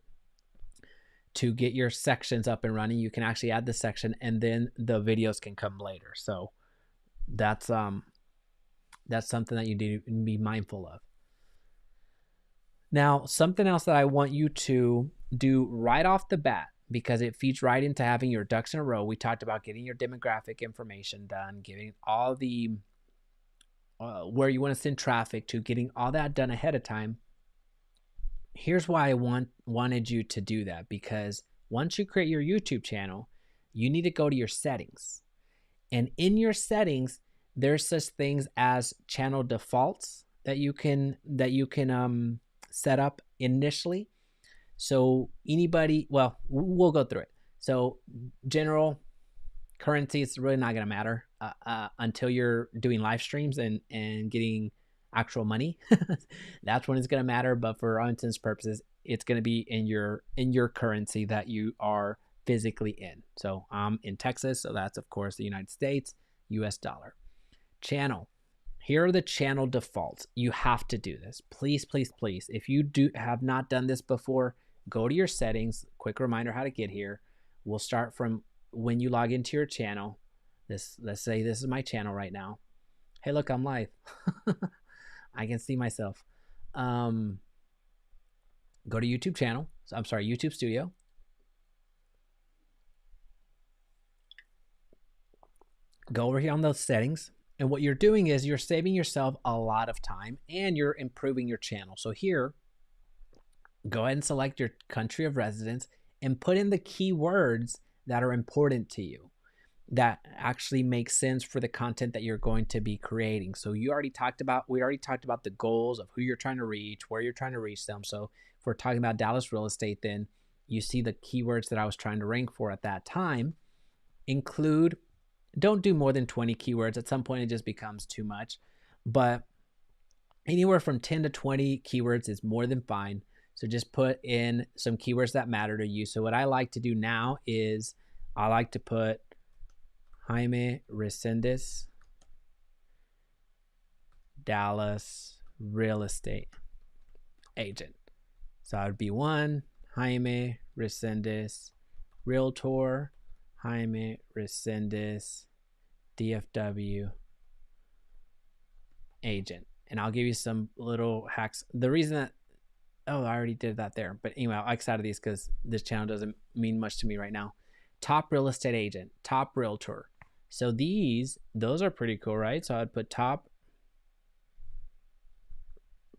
to get your sections up and running. You can actually add the section and then the videos can come later. So that's something that you need to be mindful of. Now, something else that I want you to do right off the bat, because it feeds right into having your ducks in a row. We talked about getting your demographic information done, getting all the where you want to send traffic to, getting all that done ahead of time. Here's why I wanted you to do that, because once you create your YouTube channel, you need to go to your settings. And in your settings, there's such things as channel defaults that you can set up initially. So anybody, well, we'll go through it. So general currency, it's really not going to matter until you're doing live streams and getting actual money. That's when it's going to matter. But for all intents and purposes, it's going to be in your currency that you are physically in. So I'm in Texas, so that's of course the United States, US dollar. Channel. Here are the channel defaults. You have to do this. Please, please, please. If you have not done this before, go to your settings. Quick reminder how to get here. We'll start from when you log into your channel. Let's say this is my channel right now. Hey, look, I'm live. I can see myself. Go to YouTube channel. I'm sorry, YouTube Studio. Go over here on those settings. And what you're doing is you're saving yourself a lot of time and you're improving your channel. So here, go ahead and select your country of residence and put in the keywords that are important to you, that actually make sense for the content that you're going to be creating. So we already talked about the goals of who you're trying to reach, where you're trying to reach them. So if we're talking about Dallas real estate, then you see the keywords that I was trying to rank for at that time. Don't do more than 20 keywords. At some point, it just becomes too much. But anywhere from 10 to 20 keywords is more than fine. So just put in some keywords that matter to you. So what I like to do now is I like to put Jaime Resendiz, Dallas real estate agent. So I would be one, Jaime Resendiz, Realtor, Jaime Resendiz, DFW agent. And I'll give you some little hacks. The reason that, I already did that there. But anyway, I'll X out of these because this channel doesn't mean much to me right now. Top real estate agent, top realtor. So those are pretty cool, right? So I'd put top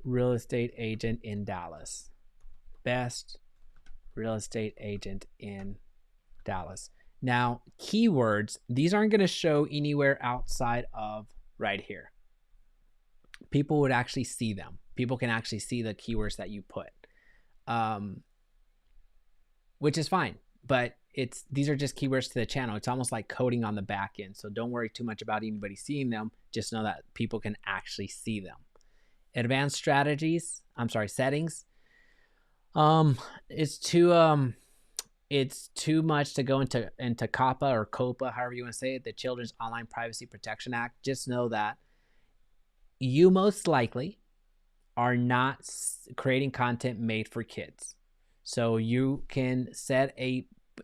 real estate agent in Dallas. Best real estate agent in Dallas. Now, keywords, these aren't going to show anywhere outside of right here. People would actually see them. People can actually see the keywords that you put, which is fine. But these are just keywords to the channel. It's almost like coding on the back end. So don't worry too much about anybody seeing them. Just know that people can actually see them. Advanced settings. It's too much to go into COPPA or COPA, however you want to say it, the Children's Online Privacy Protection Act. Just know that you most likely are not creating content made for kids. So you can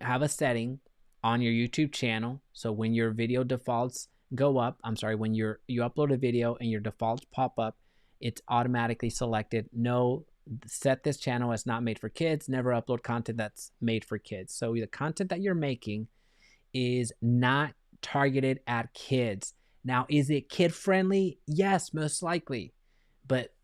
have a setting on your YouTube channel. So when your video defaults go up, when you upload a video and your defaults pop up, it's automatically selected. No, set this channel as not made for kids. Never upload content that's made for kids. So the content that you're making is not targeted at kids. Now, is it kid friendly? Yes, most likely. But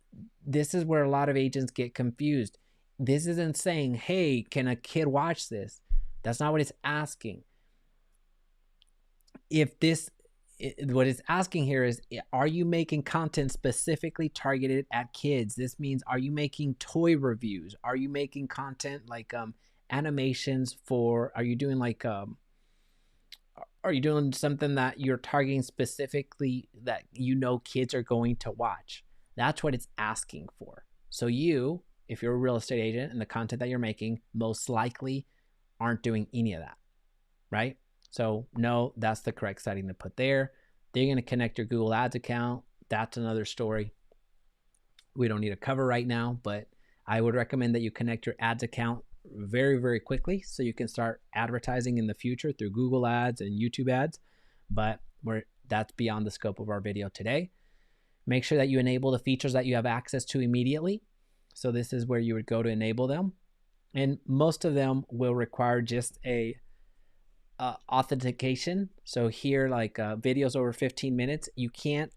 this is where a lot of agents get confused. This isn't saying, hey, can a kid watch this? That's not what it's asking. if this, what it's asking here is, are you making content specifically targeted at kids? This means, are you making toy reviews? Are you making content like animations for, are you doing like are you doing something that you're targeting specifically that you know kids are going to watch? That's what it's asking for. So you, if you're a real estate agent and the content that you're making, most likely aren't doing any of that, right? So no, that's the correct setting to put there. They're going to connect your Google Ads account. That's another story we don't need to cover right now, but I would recommend that you connect your ads account very, very quickly so you can start advertising in the future through Google Ads and YouTube ads. But that's beyond the scope of our video today. Make sure that you enable the features that you have access to immediately. So this is where you would go to enable them. And most of them will require just a authentication. So here, like videos over 15 minutes, you can't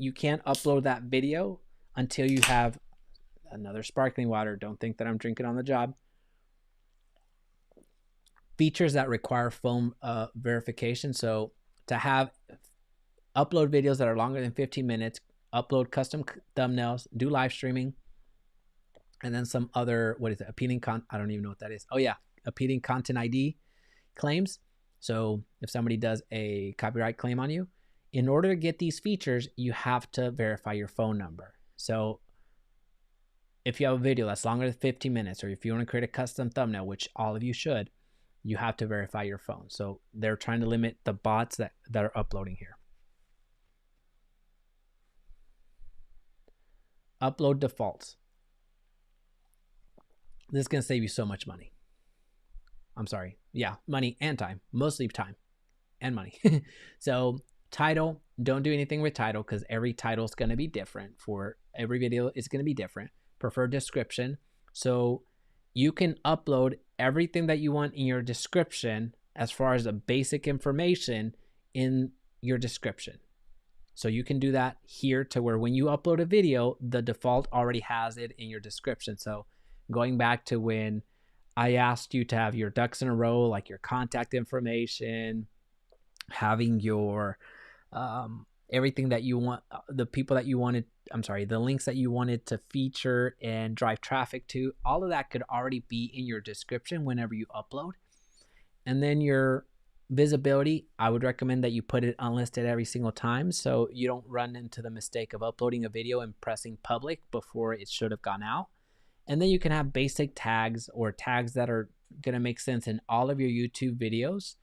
upload that video until you have another sparkling water. Don't think that I'm drinking on the job. Features that require phone verification. So to have upload videos that are longer than 15 minutes, upload custom thumbnails, do live streaming, and then some other, what is it? I don't even know what that is. Oh yeah, appealing content ID claims. So if somebody does a copyright claim on you, in order to get these features, you have to verify your phone number. So if you have a video that's longer than 15 minutes, or if you want to create a custom thumbnail, which all of you should, you have to verify your phone. So they're trying to limit the bots that are uploading here. Upload defaults. This is going to save you so much money. I'm sorry. Yeah, money and time. Mostly time and money. So title, don't do anything with title because every title is going to be different. For every video, it's going to be different. Prefer description. So you can upload everything that you want in your description as far as the basic information in your description. So you can do that here to where when you upload a video, the default already has it in your description. So going back to when I asked you to have your ducks in a row, like your contact information, having your everything that you want, the people that you wanted, the links that you wanted to feature and drive traffic to, all of that could already be in your description whenever you upload. And then your visibility, I would recommend that you put it unlisted every single time so you don't run into the mistake of uploading a video and pressing public before it should have gone out. And then you can have basic tags or tags that are going to make sense in all of your YouTube videos,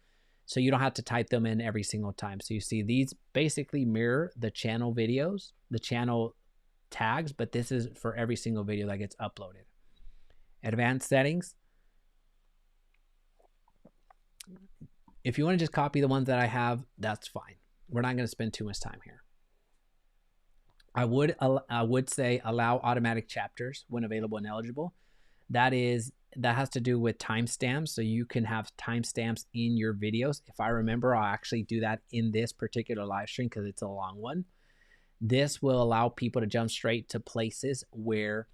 so you don't have to type them in every single time. So you see these basically mirror the channel videos, the channel tags, but this is for every single video that gets uploaded. Advanced settings. If you want to just copy the ones that I have, that's fine. We're not going to spend too much time here. I would say allow automatic chapters when available and eligible. That has to do with timestamps. So you can have timestamps in your videos. If I remember, I'll actually do that in this particular live stream because it's a long one. This will allow people to jump straight to places where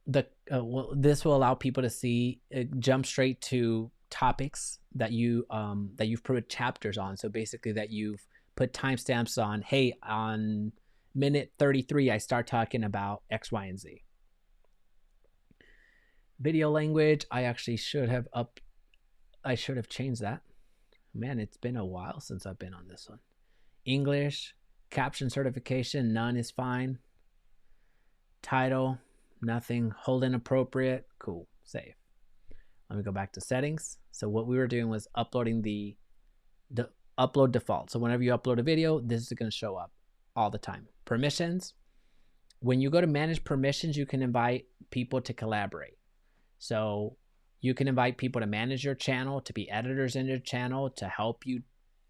this will allow people to see jump straight to topics that you've put chapters on. So basically that you've put timestamps on. Hey, on minute 33, I start talking about X, Y, and Z. Video language, I actually should have changed that. Man, it's been a while since I've been on this one. English, caption certification, none is fine. Title, nothing. Hold inappropriate, cool, save. Let me go back to settings. So what we were doing was uploading the upload default. So whenever you upload a video, this is going to show up all the time. Permissions. When you go to manage permissions, you can invite people to collaborate. So you can invite people to manage your channel, to be editors in your channel, to help you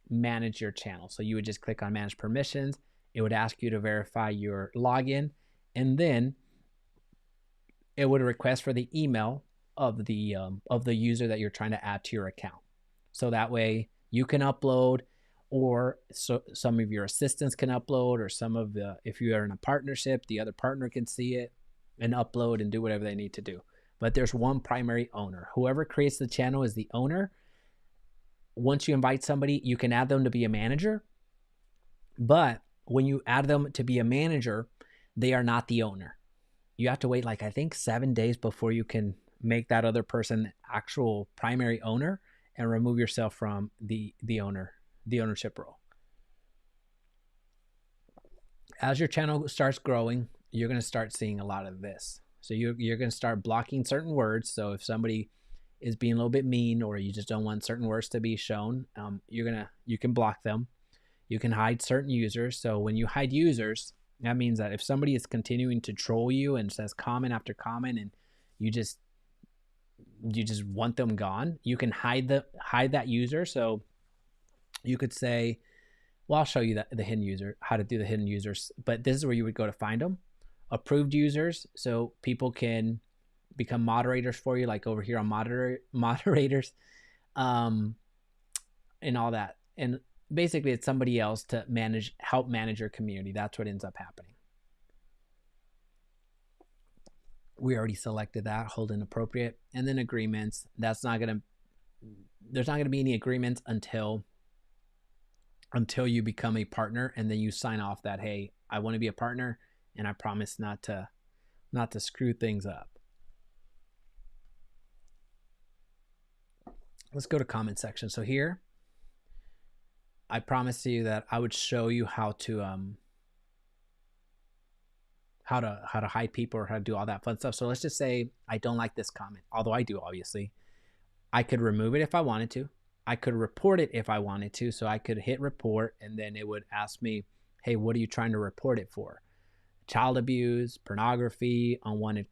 manage your channel. So you would just click on manage permissions. It would ask you to verify your login, and then it would request for the email of the user that you're trying to add to your account. So that way you can upload, or so some of your assistants can upload, or if you are in a partnership, the other partner can see it and upload and do whatever they need to do. But there's one primary owner. Whoever creates the channel is the owner. once you invite somebody, you can add them to be a manager. But when you add them to be a manager, they are not the owner. You have to wait like, I think 7 days before you can make that other person actual primary owner and remove yourself from the ownership role. As your channel starts growing, you're going to start seeing a lot of this. So you're going to start blocking certain words. So if somebody is being a little bit mean, or you just don't want certain words to be shown, you can block them. You can hide certain users. So when you hide users, that means that if somebody is continuing to troll you and says comment after comment, and you just want them gone, you can hide that user. So you could say, well, I'll show you the hidden user, how to do the hidden users, but this is where you would go to find them. Approved users, so people can become moderators for you, like over here on moderators, and all that. And basically it's somebody else to help manage your community. That's what ends up happening. We already selected that, hold inappropriate. And then agreements, there's not gonna be any agreements until you become a partner, and then you sign off that, hey, I want to be a partner, and I promise not to screw things up. Let's go to comment section. So here, I promised you that I would show you how to hide people or how to do all that fun stuff. So let's just say I don't like this comment, although I do, obviously. I could remove it if I wanted to. I could report it if I wanted to. So I could hit report, and then it would ask me, hey, what are you trying to report it for? Child abuse, pornography, unwanted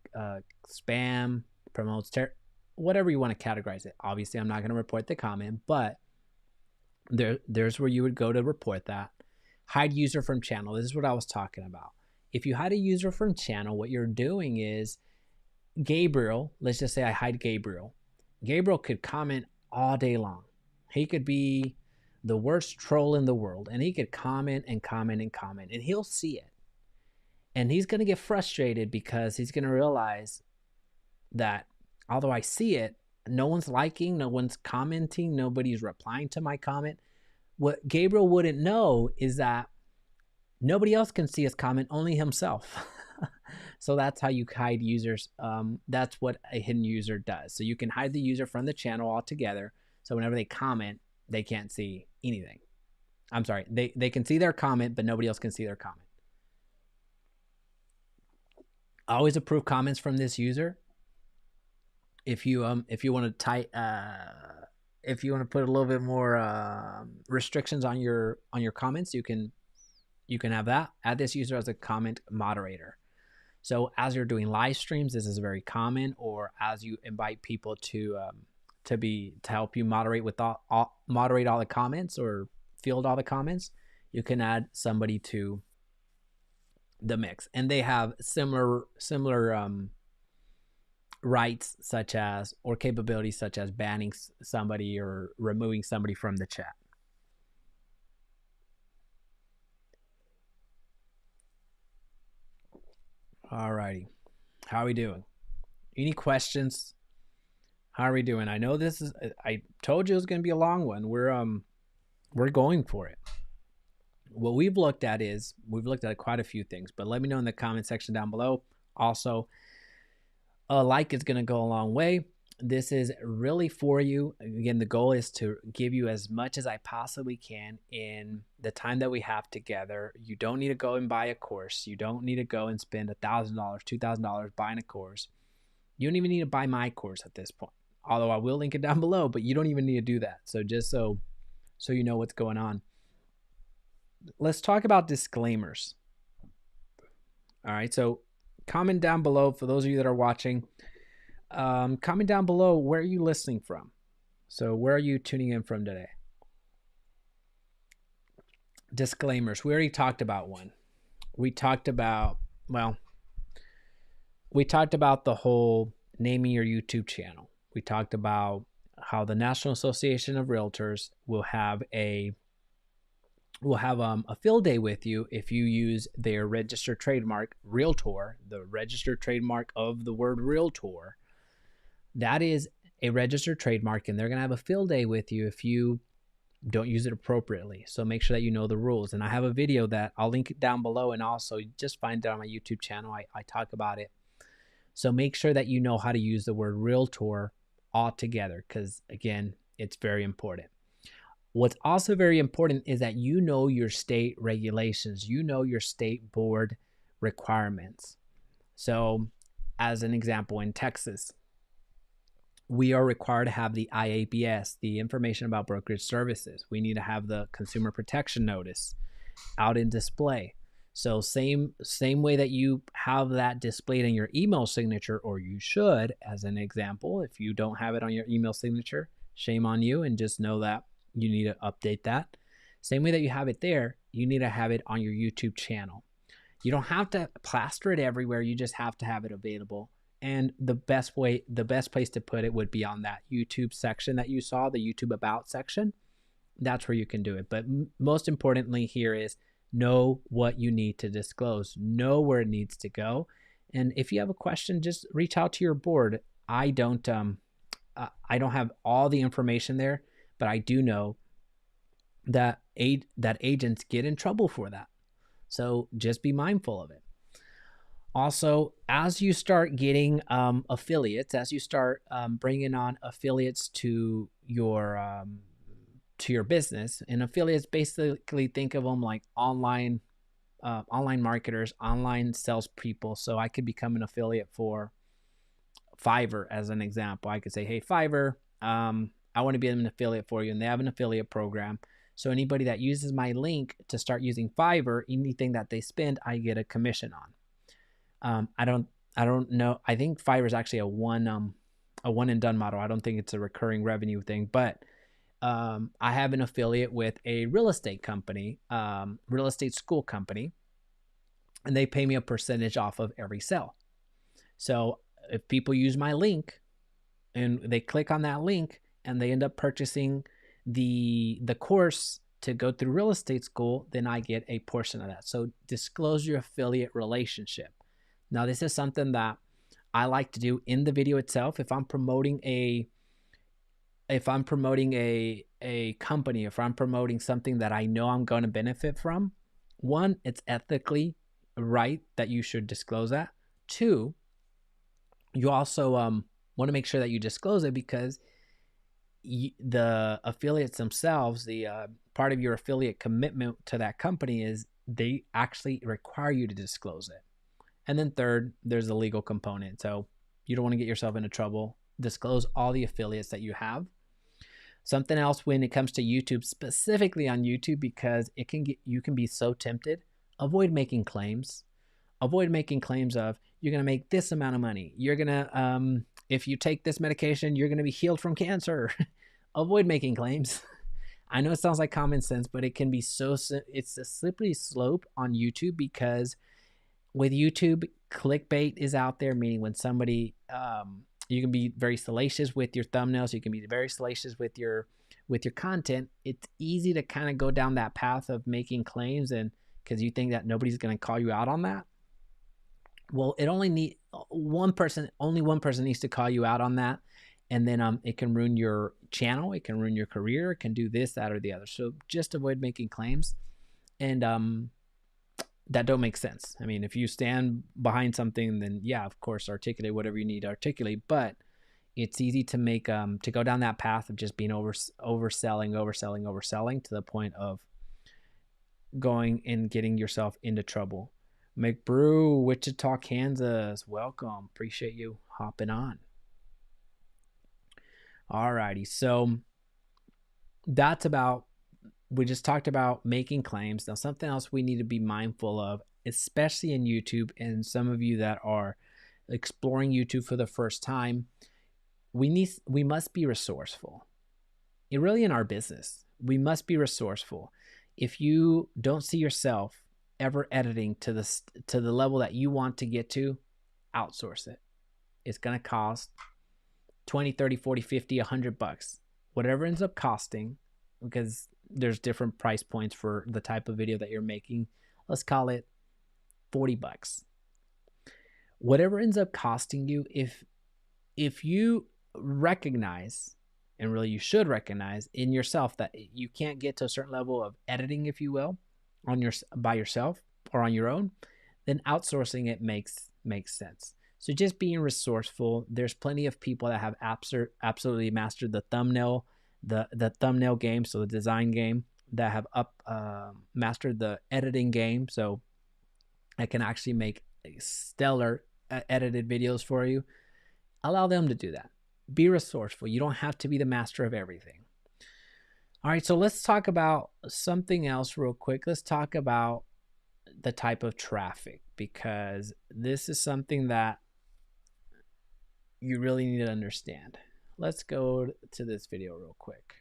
spam, promotes terror, whatever you want to categorize it. Obviously, I'm not going to report the comment, but there's where you would go to report that. Hide user from channel. This is what I was talking about. If you hide a user from channel, what you're doing is Gabriel, let's just say I hide Gabriel. Gabriel could comment all day long. He could be the worst troll in the world, and he could comment and comment and comment, and he'll see it. And he's going to get frustrated because he's going to realize that although I see it, no one's liking, no one's commenting, nobody's replying to my comment. What Gabriel wouldn't know is that nobody else can see his comment, only himself. So that's how you hide users. That's what a hidden user does. So you can hide the user from the channel altogether. So whenever they comment, they can't see anything. I'm sorry, they can see their comment, but nobody else can see their comment. Always approve comments from this user. If you want to if you want to put a little bit more restrictions on your comments, you can have that. Add this user as a comment moderator. So as you're doing live streams, this is very common, or as you invite people to help you moderate moderate all the comments or field all the comments, you can add somebody to the mix, and they have similar rights such as, or capabilities such as banning somebody or removing somebody from the chat. Alrighty, how are we doing? Any questions? How are we doing? I know I told you it was going to be a long one. We're going for it. What we've looked at quite a few things, but let me know in the comment section down below. Also, a like is going to go a long way. This is really for you. Again, the goal is to give you as much as I possibly can in the time that we have together. You don't need to go and buy a course. You don't need to go and spend $1,000, $2,000 buying a course. You don't even need to buy my course at this point, although I will link it down below, but you don't even need to do that. So just so you know what's going on. Let's talk about disclaimers. All right, so comment down below for those of you that are watching. Comment down below, where are you listening from? So where are you tuning in from today? Disclaimers. We already talked about one. We talked about the whole naming your YouTube channel. We talked about how the National Association of Realtors will have a field day with you if you use their registered trademark, Realtor, the registered trademark of the word Realtor. That is a registered trademark, and they're going to have a field day with you if you don't use it appropriately. So make sure that you know the rules. And I have a video that I'll link it down below, and also just find it on my YouTube channel. I talk about it. So make sure that you know how to use the word realtor altogether, because again, it's very important. What's also very important is that you know your state regulations, you know your state board requirements. So as an example, in Texas, we are required to have the IABS, the Information About Brokerage Services. We need to have the Consumer Protection Notice out in display. So same way that you have that displayed in your email signature, or you should, as an example. If you don't have it on your email signature, shame on you, and just know that you need to update that. Same way that you have it there, you need to have it on your YouTube channel. You don't have to plaster it everywhere. You just have to have it available. And the best place to put it would be on that YouTube section that you saw, the YouTube About section. That's where you can do it. But most importantly here is know what you need to disclose, know where it needs to go. And if you have a question, just reach out to your board. I don't have all the information there, but I do know that agents get in trouble for that. So just be mindful of it. Also, as you start getting affiliates, as you start bringing on affiliates to your business, and affiliates, basically think of them like online marketers, online salespeople. So I could become an affiliate for Fiverr, as an example. I could say, hey, Fiverr, I want to be an affiliate for you, and they have an affiliate program. So anybody that uses my link to start using Fiverr, anything that they spend, I get a commission on. I don't know. I think Fiverr is actually a one and done model. I don't think it's a recurring revenue thing, but I have an affiliate with a real estate company, real estate school company, and they pay me a percentage off of every sale. So if people use my link and they click on that link and they end up purchasing the course to go through real estate school, then I get a portion of that. So disclose your affiliate relationship. Now, this is something that I like to do in the video itself. If I'm promoting a company, if I'm promoting something that I know I'm going to benefit from, one, it's ethically right that you should disclose that. Two, you also want to make sure that you disclose it, because the affiliates themselves, the part of your affiliate commitment to that company is they actually require you to disclose it. And then third, there's the legal component. So you don't want to get yourself into trouble. Disclose all the affiliates that you have. Something else when it comes to YouTube, specifically on YouTube, because you can be so tempted. Avoid making claims. Avoid making claims of you're going to make this amount of money. You're going to, if you take this medication, you're going to be healed from cancer. Avoid making claims. I know it sounds like common sense, but it can be it's a slippery slope on YouTube, because with YouTube, clickbait is out there, meaning when somebody, you can be very salacious with your thumbnails. You can be very salacious with your content. It's easy to kind of go down that path of making claims, and because you think that nobody's going to call you out on that. Well, only one person needs to call you out on that. And then it can ruin your channel. It can ruin your career. It can do this, that, or the other. So just avoid making claims. And that don't make sense. I mean, if you stand behind something, then yeah, of course, articulate whatever you need to articulate. But it's easy to make to go down that path of just being overselling to the point of going and getting yourself into trouble. McBrew, Wichita, Kansas, welcome. Appreciate you hopping on. Alrighty, so we just talked about making claims. Now, something else we need to be mindful of, especially in YouTube, and some of you that are exploring YouTube for the first time, we must be resourceful. Really, in our business, we must be resourceful. If you don't see yourself ever editing to the level that you want to get to, outsource it. It's going to cost $20, $30, $40, $50, $100, whatever ends up costing, because there's different price points for the type of video that you're making. Let's call it $40. Whatever ends up costing you, if you recognize and really you should recognize in yourself that you can't get to a certain level of editing, if you will, by yourself or on your own, then outsourcing it makes sense. So just being resourceful. There's plenty of people that have absolutely mastered the thumbnail game, so the design game, that have mastered the editing game, so I can actually make stellar edited videos for you. Allow them to do that. Be resourceful. You don't have to be the master of everything. All right, so let's talk about something else real quick. Let's talk about the type of traffic, because this is something that you really need to understand. Let's go to this video real quick.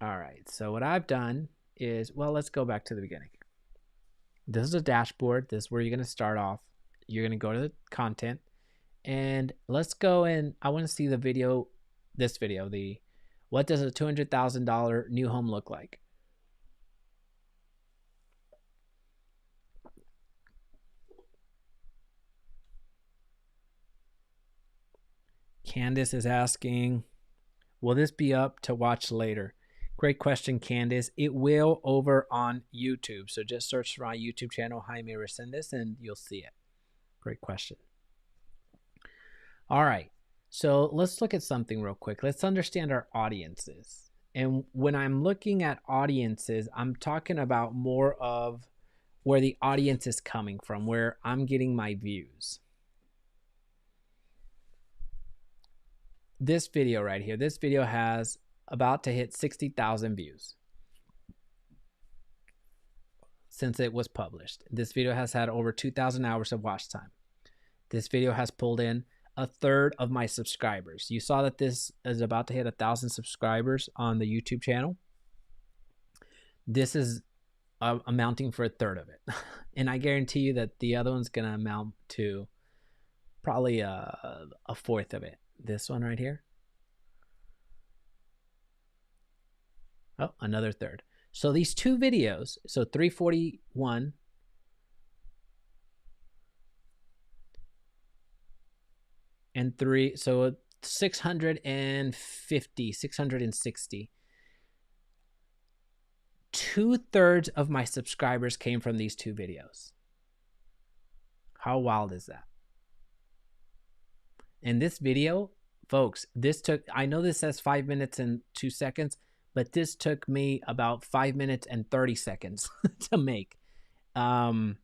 All right, so what I've done is, well, let's go back to the beginning. This is a dashboard. This is where you're going to start off. You're going to go to the content, and let's go in. I want to see the video, this video, what does a $200,000 new home look like? Candace is asking, will this be up to watch later? Great question, Candace. It will over on YouTube. So just search for my YouTube channel, Jaime Resendiz, and you'll see it. Great question. All right. So let's look at something real quick. Let's understand our audiences. And when I'm looking at audiences, I'm talking about more of where the audience is coming from, where I'm getting my views. This video right here, this video has about to hit 60,000 views since it was published. This video has had over 2,000 hours of watch time. This video has pulled in a third of my subscribers. You saw that this is about to hit 1,000 subscribers on the YouTube channel. This is amounting for a third of it. And I guarantee you that the other one's going to amount to probably a fourth of it. This one right here. Oh, another third. So these two videos, so 341 and 3, so 650, 660. 2/3 of my subscribers came from these two videos. How wild is that? And this video, folks, I know this says 5 minutes and 2 seconds, but this took me about 5 minutes and 30 seconds to make. You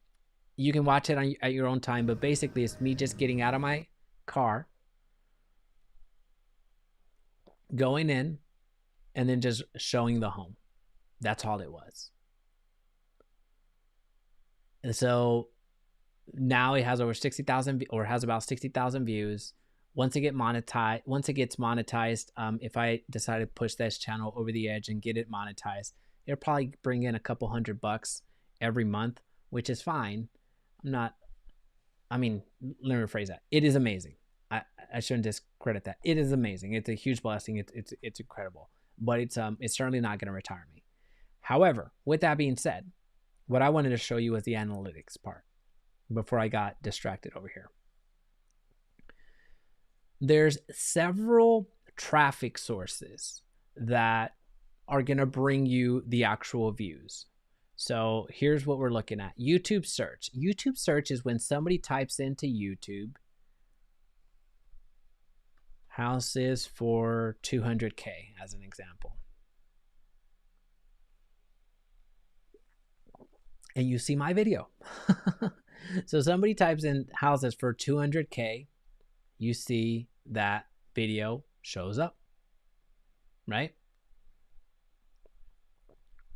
can watch it at your own time, but basically it's me just getting out of my car, going in, and then just showing the home. That's all it was. And so now it has over 60,000, or has about 60,000 views. Once it gets monetized, if I decide to push this channel over the edge and get it monetized, it'll probably bring in a couple $100 every month, which is fine. Let me rephrase that. It is amazing. I shouldn't discredit that. It is amazing. It's a huge blessing. It's incredible, but it's certainly not going to retire me. However, with that being said, what I wanted to show you was the analytics part before I got distracted over here. There's several traffic sources that are going to bring you the actual views. So here's what we're looking at. YouTube search. YouTube search is when somebody types into YouTube, houses for 200K as an example. And you see my video. So somebody types in houses for 200K, you see that video shows up, right?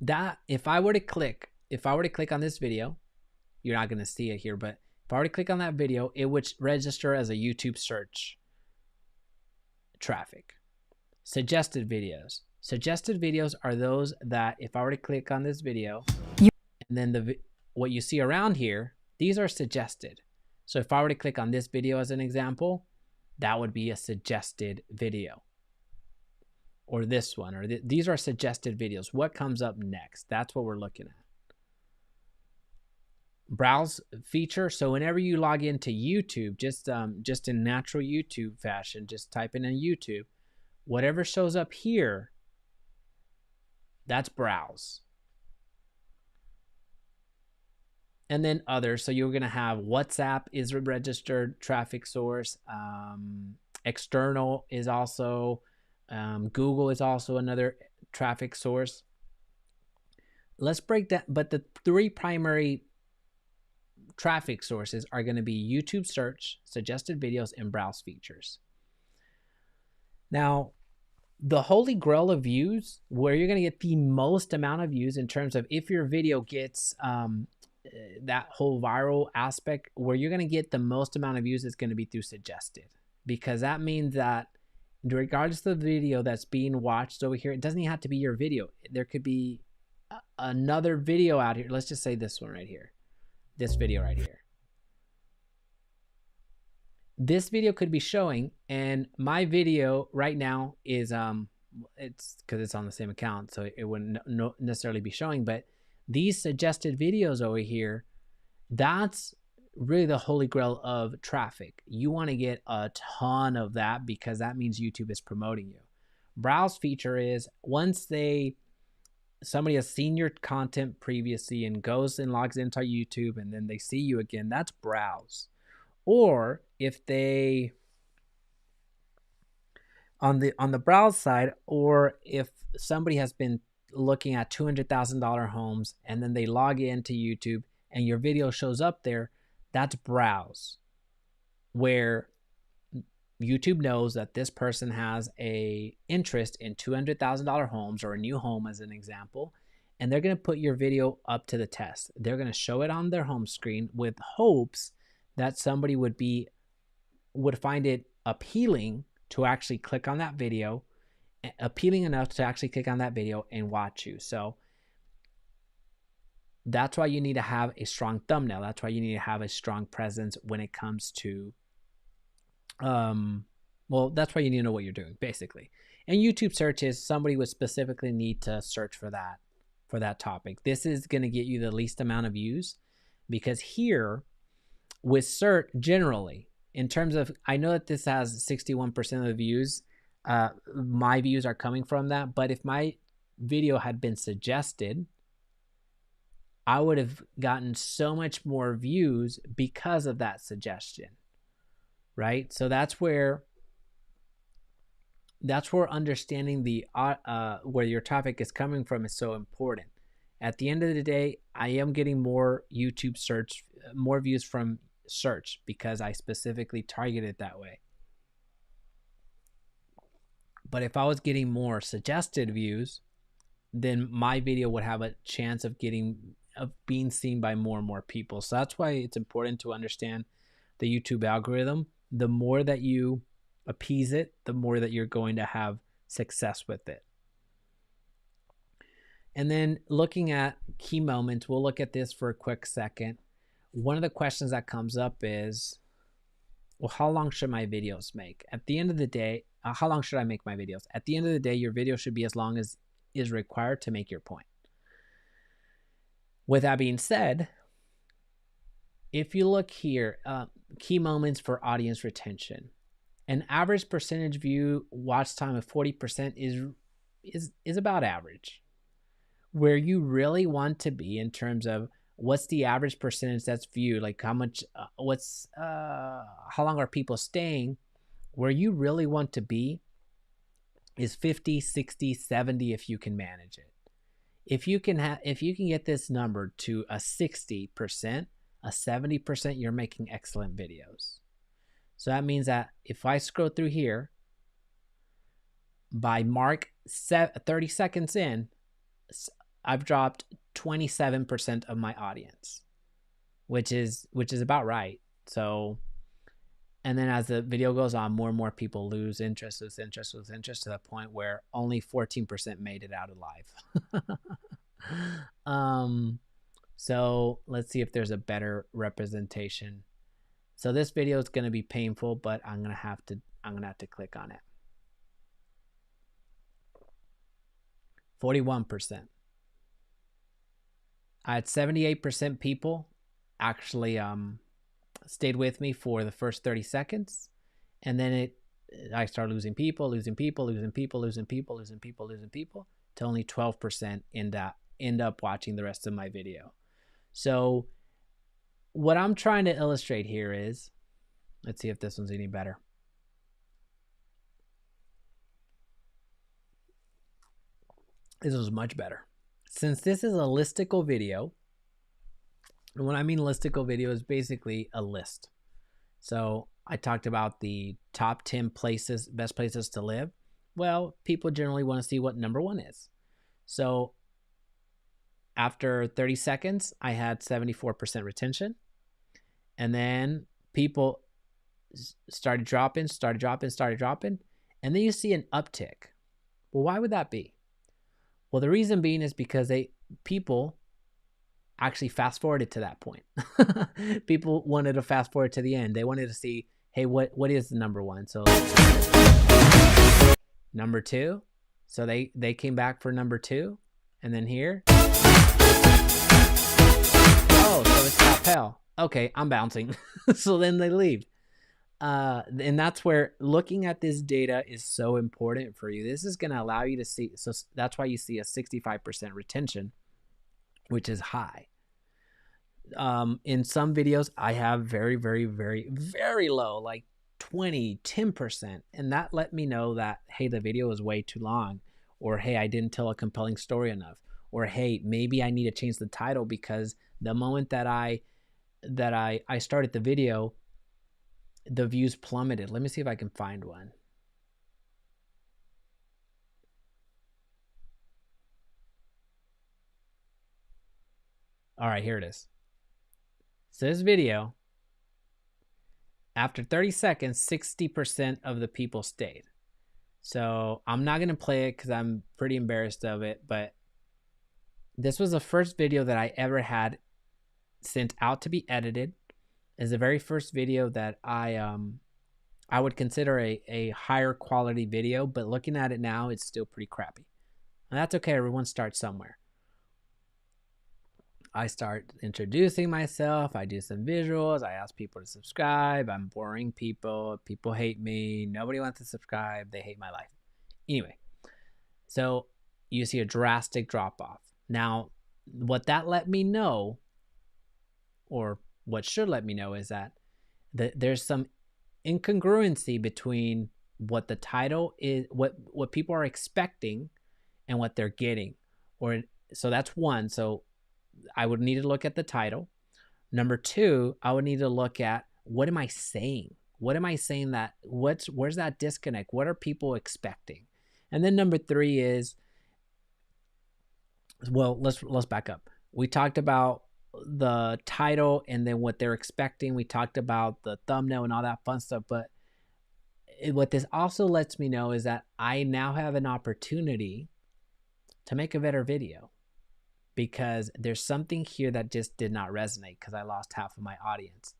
That if I were to click on this video, you're not going to see it here, but if I were to click on that video, it would register as a YouTube search traffic. Suggested videos. Suggested videos are those that if I were to click on this video, and then what you see around here, these are suggested. So if I were to click on this video as an example, that would be a suggested video. Or this one, or these are suggested videos. What comes up next? That's what we're looking at. browse feature. So whenever you log into YouTube, just in natural YouTube fashion, just type in YouTube, whatever shows up here, that's browse. And then others. So you're going to have WhatsApp is a registered traffic source. External is also, Google is also another traffic source. Let's break that. But the three primary traffic sources are going to be YouTube search, suggested videos, and browse features. Now, the holy grail of views, where you're going to get the most amount of views in terms of if your video gets that whole viral aspect, where you're going to get the most amount of views is going to be through suggested, because that means that regardless of the video that's being watched over here, it doesn't even have to be your video. There could be another video out here. Let's just say this one right here, this video right here. This video could be showing, and my video right now is it's because it's on the same account, so it wouldn't necessarily be showing. But these suggested videos over here, that's really the holy grail of traffic. You want to get a ton of that, because that means YouTube is promoting you. Browse feature is once somebody has seen your content previously and goes and logs into YouTube, and then they see you again, that's browse. Or if they on the browse side, or if somebody has been looking at $200,000 homes and then they log into YouTube and your video shows up there, that's browse, where YouTube knows that this person has a interest in $200,000 homes, or a new home as an example, and they're going to put your video up to the test. They're going to show it on their home screen with hopes that somebody would find it appealing to actually click on that video, appealing enough to actually click on that video and watch you. So that's why you need to have a strong thumbnail. That's why you need to have a strong presence when it comes to, well, that's why you need to know what you're doing, basically. And YouTube search is somebody would specifically need to search for that topic. This is going to get you the least amount of views, because here with search generally, in terms of, I know that this has 61% of the views. My views are coming from that. But if my video had been suggested, I would have gotten so much more views because of that suggestion, right? So that's where understanding the where your traffic is coming from is so important. At the end of the day, I am getting more YouTube search, more views from search, because I specifically target it that way. But if I was getting more suggested views, then my video would have a chance of being seen by more and more people. So that's why it's important to understand the YouTube algorithm. The more that you appease it, the more that you're going to have success with it. And then looking at key moments, we'll look at this for a quick second. One of the questions that comes up is, well, how long should my videos make? At the end of the day, how long should I make my videos? At the end of the day, your video should be as long as is required to make your point. With that being said, if you look here, key moments for audience retention. An average percentage view watch time of 40% is about average. Where you really want to be in terms of what's the average percentage that's viewed, like how much, how long are people staying? Where you really want to be is 50, 60, 70 if you can manage it. If you can get this number to a 60%, a 70%, you're making excellent videos. So that means that if I scroll through here, by mark 30 seconds in, I've dropped 27% of my audience, which is about right. So, and then as the video goes on, more and more people lose interest to the point where only 14% made it out alive. So let's see if there's a better representation. So this video is going to be painful, but I'm gonna have to click on it. 41%. I had 78% people actually stayed with me for the first 30 seconds, and then I started losing people to only 12% end up watching the rest of my video. So what I'm trying to illustrate here is, let's see if this one's any better. This was much better. Since this is a listicle video, and when I mean listicle video is basically a list. So I talked about the top 10 places, best places to live. Well, people generally want to see what number 1 is. So after 30 seconds, I had 74% retention. And then people started dropping. And then you see an uptick. Well, why would that be? Well, the reason being is because people actually fast forwarded to that point. People wanted to fast forward to the end. They wanted to see, hey, what is the number 1? So number 2. So they came back for number 2. And then here. Oh, so it's not Pell. Okay, I'm bouncing. So then they leave. And that's where looking at this data is so important for you. This is going to allow you to see. So that's why you see a 65% retention, which is high. In some videos, I have very, very, very, very low, like 20, 10%. And that let me know that, hey, the video is way too long, or, hey, I didn't tell a compelling story enough, or, hey, maybe I need to change the title because the moment that I started the video, the views plummeted. Let me see if I can find one. All right, here it is. So this video, after 30 seconds, 60% of the people stayed. So I'm not going to play it because I'm pretty embarrassed of it, but this was the first video that I ever had sent out to be edited. Is the very first video that I would consider a higher quality video, but looking at it now, it's still pretty crappy. And that's okay. Everyone starts somewhere. I start introducing myself. I do some visuals. I ask people to subscribe. I'm boring people. People hate me. Nobody wants to subscribe. They hate my life. Anyway, so you see a drastic drop off. Now, what that let me know, or what should let me know, is that there's some incongruency between what the title is, what people are expecting, and what they're getting. So that's one. So I would need to look at the title. Number 2, I would need to look at, what am I saying? What am I saying that, where's that disconnect? What are people expecting? And then number 3 is, well, let's back up. We talked about the title and then what they're expecting. We talked about the thumbnail and all that fun stuff. But what this also lets me know is that I now have an opportunity to make a better video, because there's something here that just did not resonate because I lost half of my audience.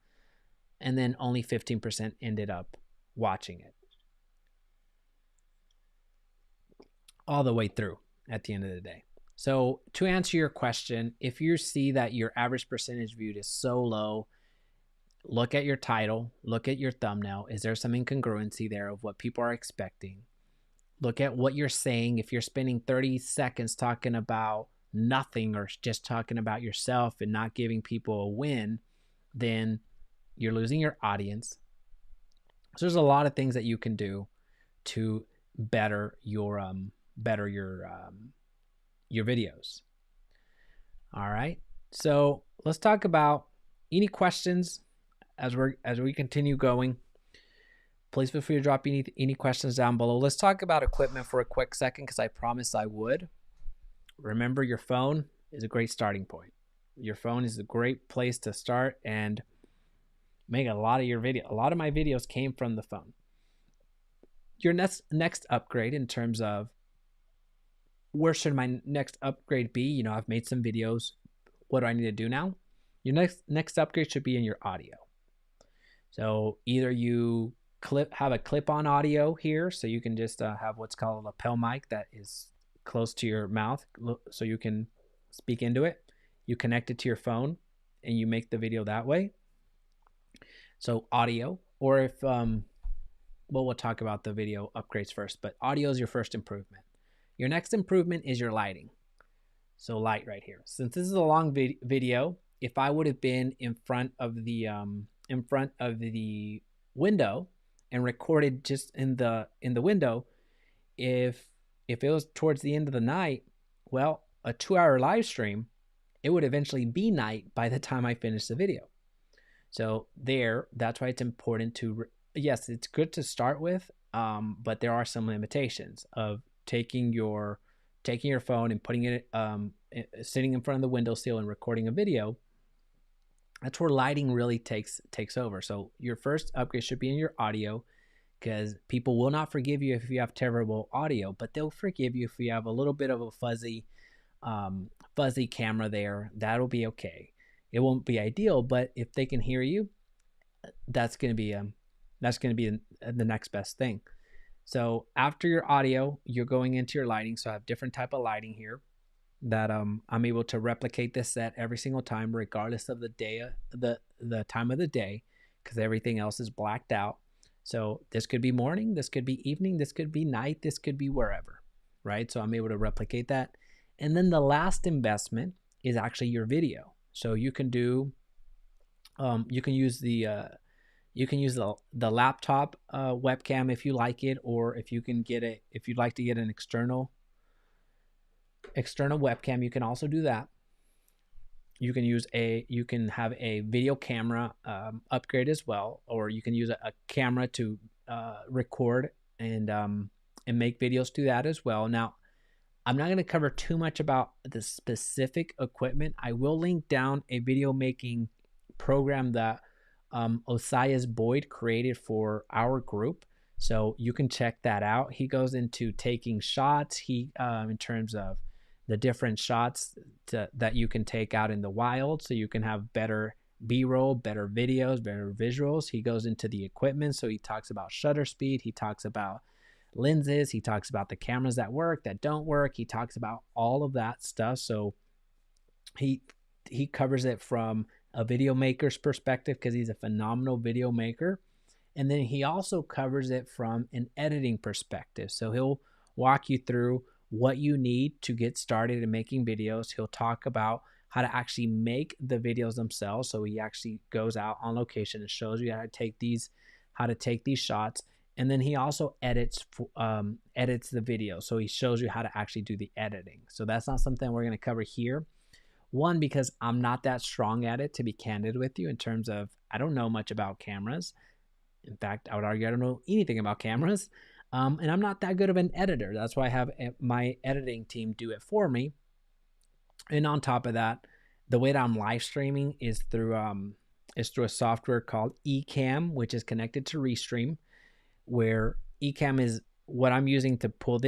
And then only 15% ended up watching it all the way through at the end of the day. So to answer your question, if you see that your average percentage viewed is so low, look at your title, look at your thumbnail. Is there some incongruency there of what people are expecting? Look at what you're saying. If you're spending 30 seconds talking about nothing or just talking about yourself and not giving people a win, then you're losing your audience. So there's a lot of things that you can do to better your videos. All right. So let's talk about any questions as we continue going. Please feel free to drop any questions down below. Let's talk about equipment for a quick second, because I promised I would. Remember, your phone is a great starting point. Your phone is a great place to start and make a lot of your video. A lot of my videos came from the phone. Your next upgrade in terms of where should my next upgrade be? You know, I've made some videos. What do I need to do now? Your next upgrade should be in your audio. So either you have a clip-on audio here, so you can just have what's called a lapel mic that is close to your mouth, so you can speak into it. You connect it to your phone, and you make the video that way. So audio, or if we'll talk about the video upgrades first, but audio is your first improvement. Your next improvement is your lighting. So light right here. Since this is a long video, if I would have been in front of the window and recorded just in the window, if it was towards the end of the night, well, a 2-hour live stream, it would eventually be night by the time I finish the video. So that's why it's important to, yes, it's good to start with, but there are some limitations of taking your phone and putting it, sitting in front of the windowsill and recording a video. That's where lighting really takes over. So your first upgrade should be in your audio, because people will not forgive you if you have terrible audio, but they'll forgive you if you have a little bit of a fuzzy camera there. That'll be okay. It won't be ideal, but if they can hear you, that's going to be the next best thing. So after your audio, you're going into your lighting. So I have different type of lighting here that I'm able to replicate this set every single time, regardless of the day, the time of the day, because everything else is blacked out. So this could be morning, this could be evening, this could be night, this could be wherever, right? So I'm able to replicate that. And then the last investment is actually your video. So you can do, you can use the laptop webcam if you like it, or if you'd like to get an external webcam, you can also do that. You can have a video camera upgrade as well, or you can use a camera to record and make videos to that as well. Now, I'm not going to cover too much about the specific equipment. I will link down a video making program that Osias Boyd created for our group, so you can check that out. He goes into taking shots, in terms of the different shots that you can take out in the wild, so you can have better B-roll, better videos, better visuals. He goes into the equipment, so he talks about shutter speed, he talks about lenses, he talks about the cameras that work, that don't work, he talks about all of that stuff. So he covers it from a video maker's perspective, because he's a phenomenal video maker. And then he also covers it from an editing perspective. So he'll walk you through what you need to get started in making videos. He'll talk about how to actually make the videos themselves. So he actually goes out on location and shows you how to take these shots. And then he also edits the video. So he shows you how to actually do the editing. So that's not something we're going to cover here. One, because I'm not that strong at it, to be candid with you, in terms of I don't know much about cameras. In fact, I would argue I don't know anything about cameras. And I'm not that good of an editor. That's why I have my editing team do it for me. And on top of that, the way that I'm live streaming is through a software called Ecamm, which is connected to Restream, where Ecamm is what I'm using to pull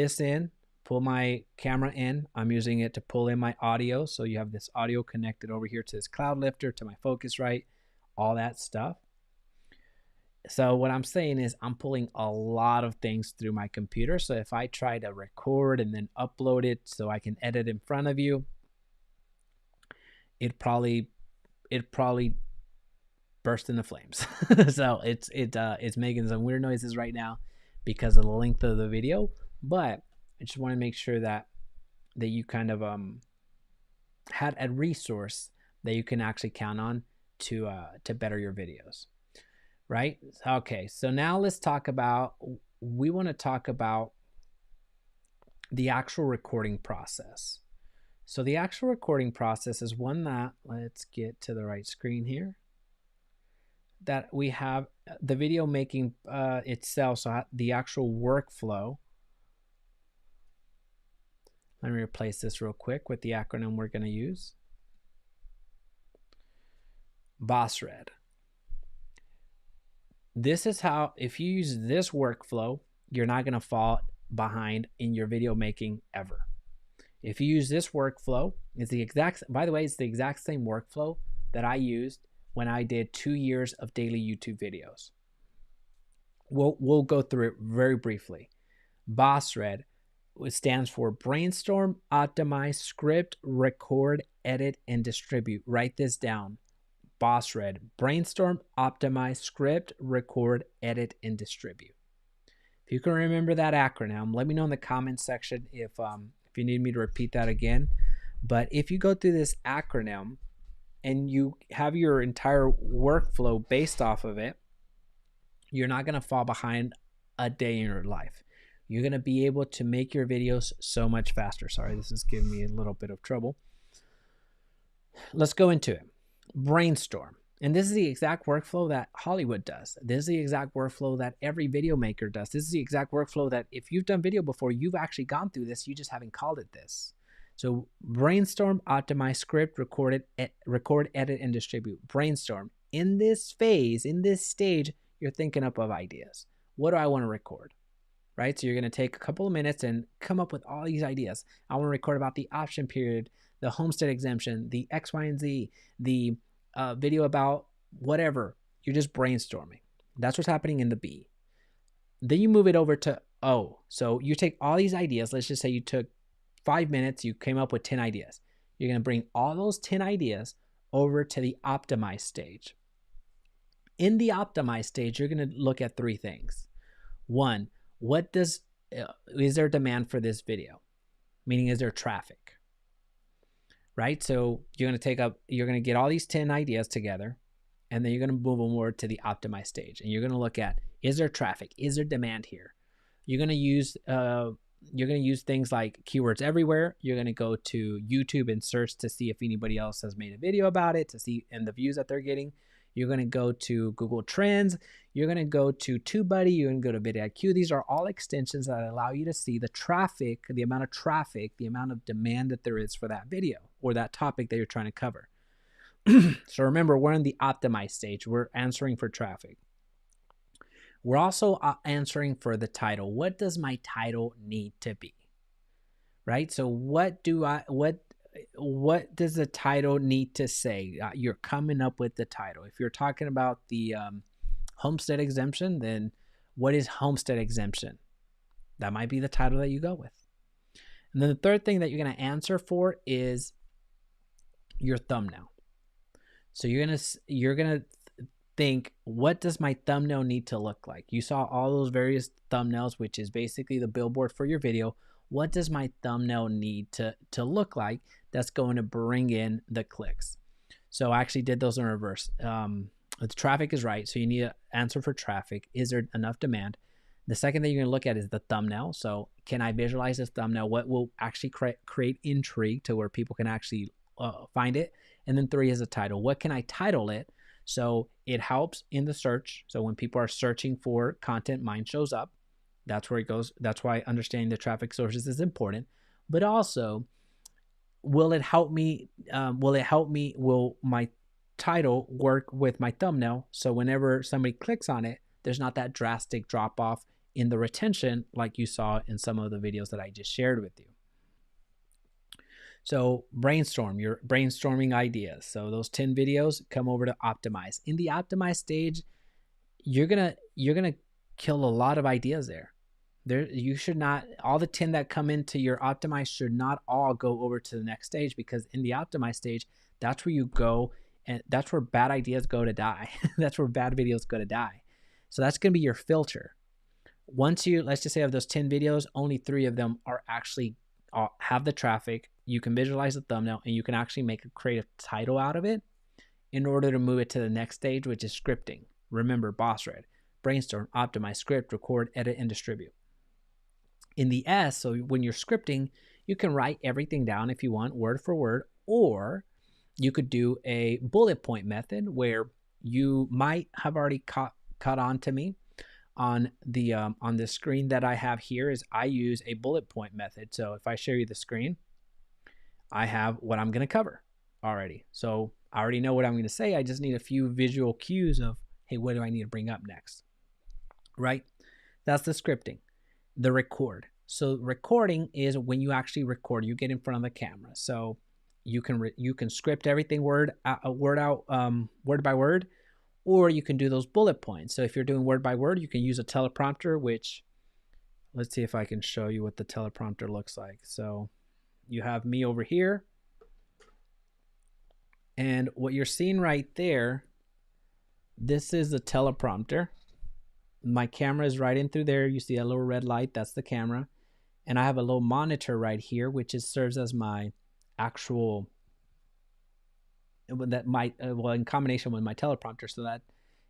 my camera in. I'm using it to pull in my audio. So you have this audio connected over here to this cloud lifter, to my Focusrite, all that stuff. So what I'm saying is I'm pulling a lot of things through my computer. So if I try to record and then upload it so I can edit in front of you, it probably burst into flames. So it's making some weird noises right now because of the length of the video. But I just want to make sure that you kind of had a resource that you can actually count on to better your videos. Right? Okay, so now we want to talk about the actual recording process. So the actual recording process is one that, let's get to the right screen here, that we have the video making itself, so the actual workflow. Let me replace this real quick with the acronym we're going to use. BossRed. This is how, if you use this workflow, you're not going to fall behind in your video making ever. If you use this workflow, it's the exact same workflow that I used when I did 2 years of daily YouTube videos. We'll go through it very briefly. BossRed, it stands for brainstorm, optimize, script, record, edit, and distribute. Write this down. boss read: brainstorm, optimize, script, record, edit, and distribute. If you can remember that acronym, let me know in the comments section if you need me to repeat that again. But if you go through this acronym and you have your entire workflow based off of it, you're not going to fall behind a day in your life. You're going to be able to make your videos so much faster. Sorry, this is giving me a little bit of trouble. Let's go into it. Brainstorm. And this is the exact workflow that Hollywood does. This is the exact workflow that every video maker does. This is the exact workflow that if you've done video before, you've actually gone through this. You just haven't called it this. So brainstorm, optimize, script, record, edit, and distribute. Brainstorm. In this phase, in this stage, you're thinking up of ideas. What do I want to record? Right? So you're going to take a couple of minutes and come up with all these ideas. I want to record about the option period, the homestead exemption, the X, Y, and Z, the video about whatever. You're just brainstorming. That's what's happening in the B. Then you move it over to O. So you take all these ideas. Let's just say you took 5 minutes. You came up with 10 ideas. You're going to bring all those 10 ideas over to the optimize stage. In the optimize stage, you're going to look at 3 things. 1, is there demand for this video? Meaning, is there traffic? Right? So you're going to get all these 10 ideas together, and then you're going to move them over to the optimize stage. And you're going to look at, is there traffic? Is there demand here? You're going to use things like keywords everywhere. You're going to go to YouTube and search to see if anybody else has made a video about it, to see and the views that they're getting. You're going to go to Google Trends. You're going to go to TubeBuddy. You're going to go to vidIQ. These are all extensions that allow you to see the traffic, the amount of traffic, the amount of demand that there is for that video or that topic that you're trying to cover. So remember, we're in the optimize stage. We're answering for traffic. We're also answering for the title. What does my title need to be? Right? So what does the title need to say? You're coming up with the title. If you're talking about the homestead exemption, then what is homestead exemption? That might be the title that you go with. And then the third thing that you're going to answer for is your thumbnail. So you're going to think, what does my thumbnail need to look like? You saw all those various thumbnails, which is basically the billboard for your video. What does my thumbnail need to look like that's going to bring in the clicks? So I actually did those in reverse. The traffic is right. So you need to answer for traffic. Is there enough demand? The second thing you're going to look at is the thumbnail. So can I visualize this thumbnail? What will actually create intrigue to where people can actually find it? And then 3 is the title. What can I title it so it helps in the search? So when people are searching for content, mine shows up. That's where it goes. That's why understanding the traffic sources is important. But also, will it help me? Will my title work with my thumbnail? So whenever somebody clicks on it, there's not that drastic drop off in the retention like you saw in some of the videos that I just shared with you. So brainstorm. You're brainstorming ideas. So those 10 videos come over to optimize. In the optimize stage, you're gonna kill a lot of ideas there. You should not, all the 10 that come into your optimize should not all go over to the next stage, because in the optimize stage, that's where you go, and that's where bad ideas go to die. That's where bad videos go to die. So that's going to be your filter. Once let's just say of those 10 videos, only 3 of them are actually have the traffic. You can visualize the thumbnail and you can actually make a creative title out of it in order to move it to the next stage, which is scripting. Remember, boss read, brainstorm, optimize, script, record, edit, and distribute. In the S, so when you're scripting, you can write everything down if you want, word for word, or you could do a bullet point method where you might have already caught on to me on the screen that I have here. Is I use a bullet point method. So if I show you the screen, I have what I'm going to cover already. So I already know what I'm going to say. I just need a few visual cues of, hey, what do I need to bring up next? Right? That's the scripting. The record. So recording is when you actually record, you get in front of the camera. So you can script everything word by word, or you can do those bullet points. So if you're doing word by word, you can use a teleprompter, which, let's see if I can show you what the teleprompter looks like. So you have me over here. And what you're seeing right there, this is the teleprompter. My camera is right in through there. You see a little red light, that's the camera. And I have a little monitor right here, which serves as my actual, well, in combination with my teleprompter. So that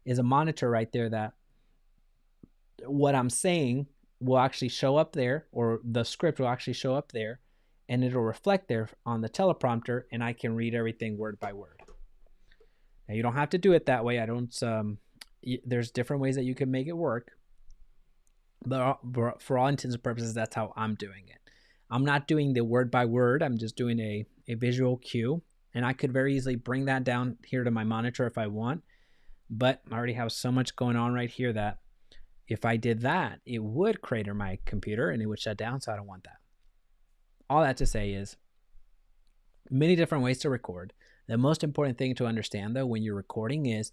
is a monitor right there that what I'm saying will actually show up there, or the script will actually show up there, and it'll reflect there on the teleprompter, and I can read everything word by word. Now, you don't have to do it that way. There's different ways that you can make it work, but for all intents and purposes, that's how I'm doing it. I'm not doing the word by word. I'm just doing a visual cue, and I could very easily bring that down here to my monitor if I want, but I already have so much going on right here that if I did that, it would crater my computer and it would shut down, so I don't want that. All that to say is many different ways to record. The most important thing to understand, though, when you're recording is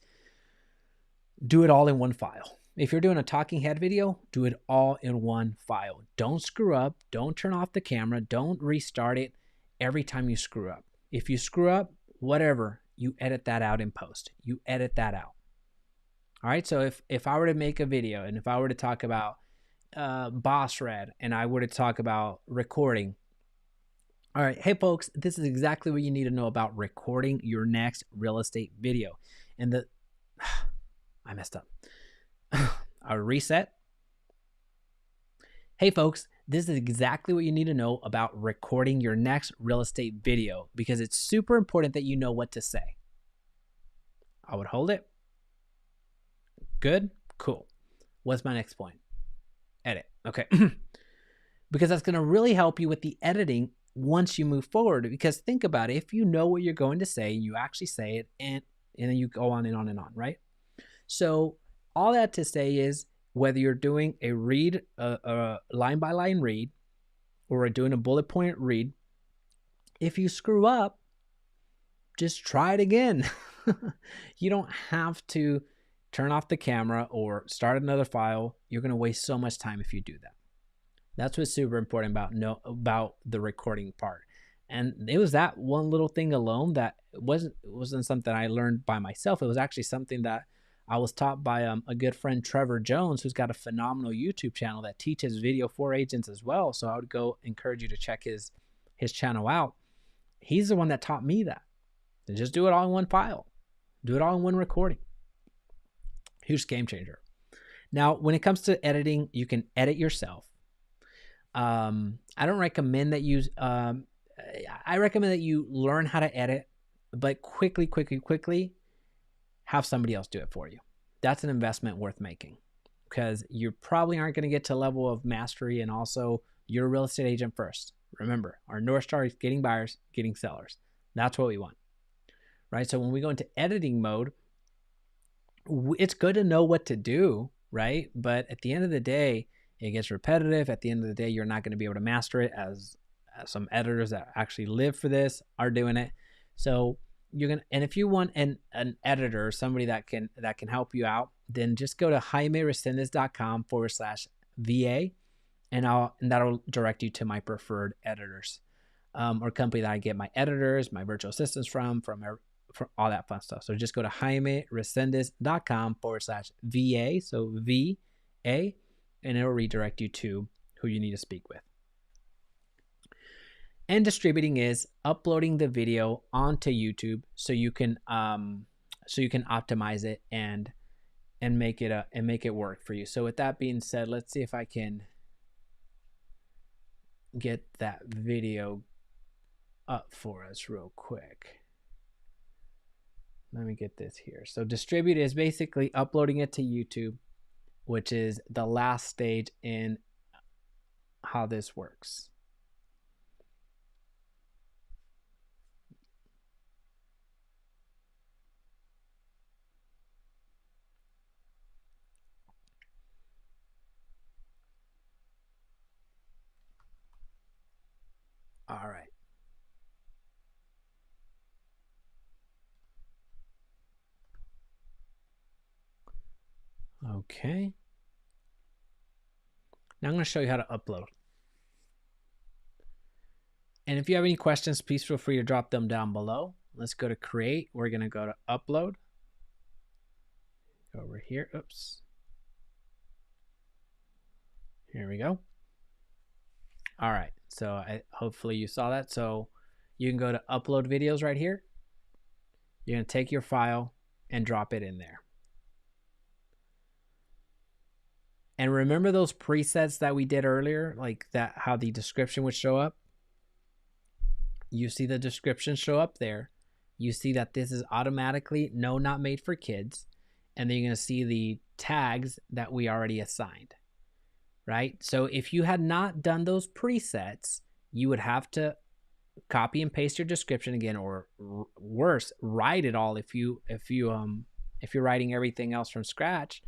do it all in one file. If you're doing a talking head video, do it all in one file. Don't screw up. Don't turn off the camera. Don't restart it every time you screw up. If you screw up, whatever, you edit that out in post. You edit that out. All right, so if I were to make a video and if I were to talk about boss red and I were to talk about recording, all right, hey folks, this is exactly what you need to know about recording your next real estate video. And I messed up. I'll reset. Hey folks, this is exactly what you need to know about recording your next real estate video, because it's super important that you know what to say. I would hold it. Good? Cool. What's my next point? Edit. Okay. Because that's going to really help you with the editing once you move forward. Because think about it. If you know what you're going to say, you actually say it, and then you go on and on and on, right? So all that to say is, whether you're doing a read, a line by line read, or doing a bullet point read, if you screw up, just try it again. You don't have to turn off the camera or start another file. You're going to waste so much time if you do that. That's what's super important about the recording part. And it was that one little thing alone that wasn't something I learned by myself. It was actually something that I was taught by a good friend, Trevor Jones, who's got a phenomenal YouTube channel that teaches video for agents as well. So I would go encourage you to check his channel out. He's the one that taught me that. And just do it all in one file. Do it all in one recording. Huge game changer. Now, when it comes to editing, you can edit yourself. I don't recommend that you. I recommend that you learn how to edit, but quickly have somebody else do it for you. That's an investment worth making, because you probably aren't going to get to a level of mastery, and also you're a real estate agent first. Remember, our North Star is getting buyers, getting sellers. That's what we want, right? So when we go into editing mode, it's good to know what to do, right? But at the end of the day, it gets repetitive. At the end of the day, you're not going to be able to master it, as some editors that actually live for this are doing it. So and if you want an editor, somebody that can help you out, then just go to JaimeResendiz.com/VA, and that'll direct you to my preferred editors, or company that I get my editors, my virtual assistants from all that fun stuff. So just go to JaimeResendiz.com/VA, so VA, and it'll redirect you to who you need to speak with. And distributing is uploading the video onto YouTube so you can optimize it and make it work for you. So with that being said, let's see if I can get that video up for us real quick. Let me get this here. So distribute is basically uploading it to YouTube, which is the last stage in how this works. All right. Okay. Now I'm going to show you how to upload. And if you have any questions, please feel free to drop them down below. Let's go to create. We're going to go to upload. Go over here. Oops. Here we go. All right. So hopefully you saw that. So you can go to upload videos right here. You're going to take your file and drop it in there. And remember those presets that we did earlier, like that, how the description would show up? You see the description show up there. You see that this is automatically no, not made for kids. And then you're going to see the tags that we already assigned, right? So if you had not done those presets, you would have to copy and paste your description again, or worse, write it all if you're writing everything else from scratch.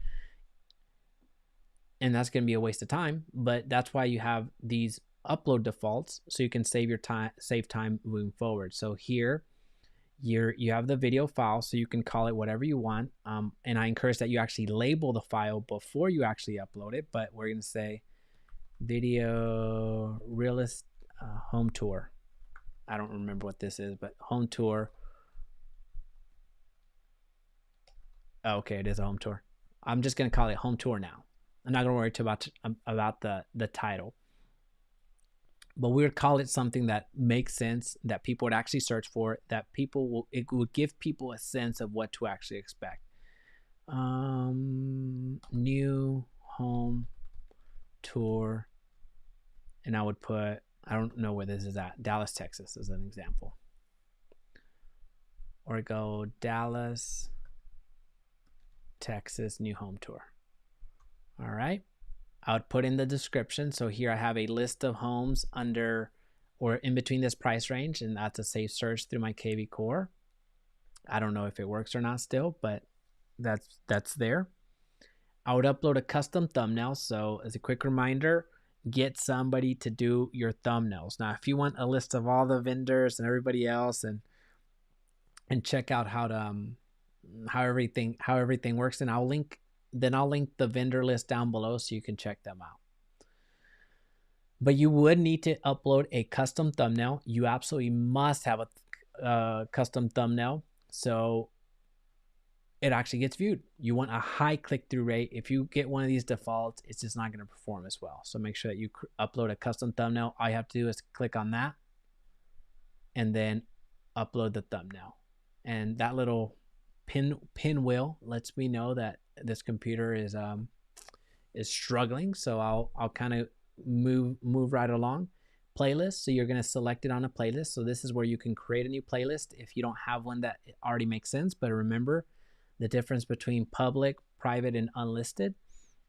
And that's going to be a waste of time, but that's why you have these upload defaults, so you can save time moving forward. So here you have the video file, so you can call it whatever you want. And I encourage that you actually label the file before you actually upload it, but we're going to say video realist home tour. I don't remember what this is, but home tour. Oh, okay, it is a home tour. I'm just going to call it home tour now. I'm not going to worry too much about the title. But we would call it something that makes sense, that people would actually search for, that it would give people a sense of what to actually expect. New home tour. And I would put, I don't know where this is at, Dallas, Texas as an example. Or go Dallas, Texas, new home tour. All right. I would put in the description. So here I have a list of homes under or in between this price range, and that's a safe search through my KV Core. I don't know if it works or not still, but that's there. I would upload a custom thumbnail. So as a quick reminder, get somebody to do your thumbnails. Now, if you want a list of all the vendors and everybody else and check out how everything works, and I'll link the vendor list down below so you can check them out. But you would need to upload a custom thumbnail. You absolutely must have a custom thumbnail so it actually gets viewed. You want a high click-through rate. If you get one of these defaults, it's just not going to perform as well. So make sure that you upload a custom thumbnail. All you have to do is click on that and then upload the thumbnail. And that little pinwheel lets me know that this computer is struggling. So I'll kind of move right along. Playlist. So you're going to select it on a playlist. So this is where you can create a new playlist if you don't have one that already makes sense. But remember the difference between public, private, and unlisted.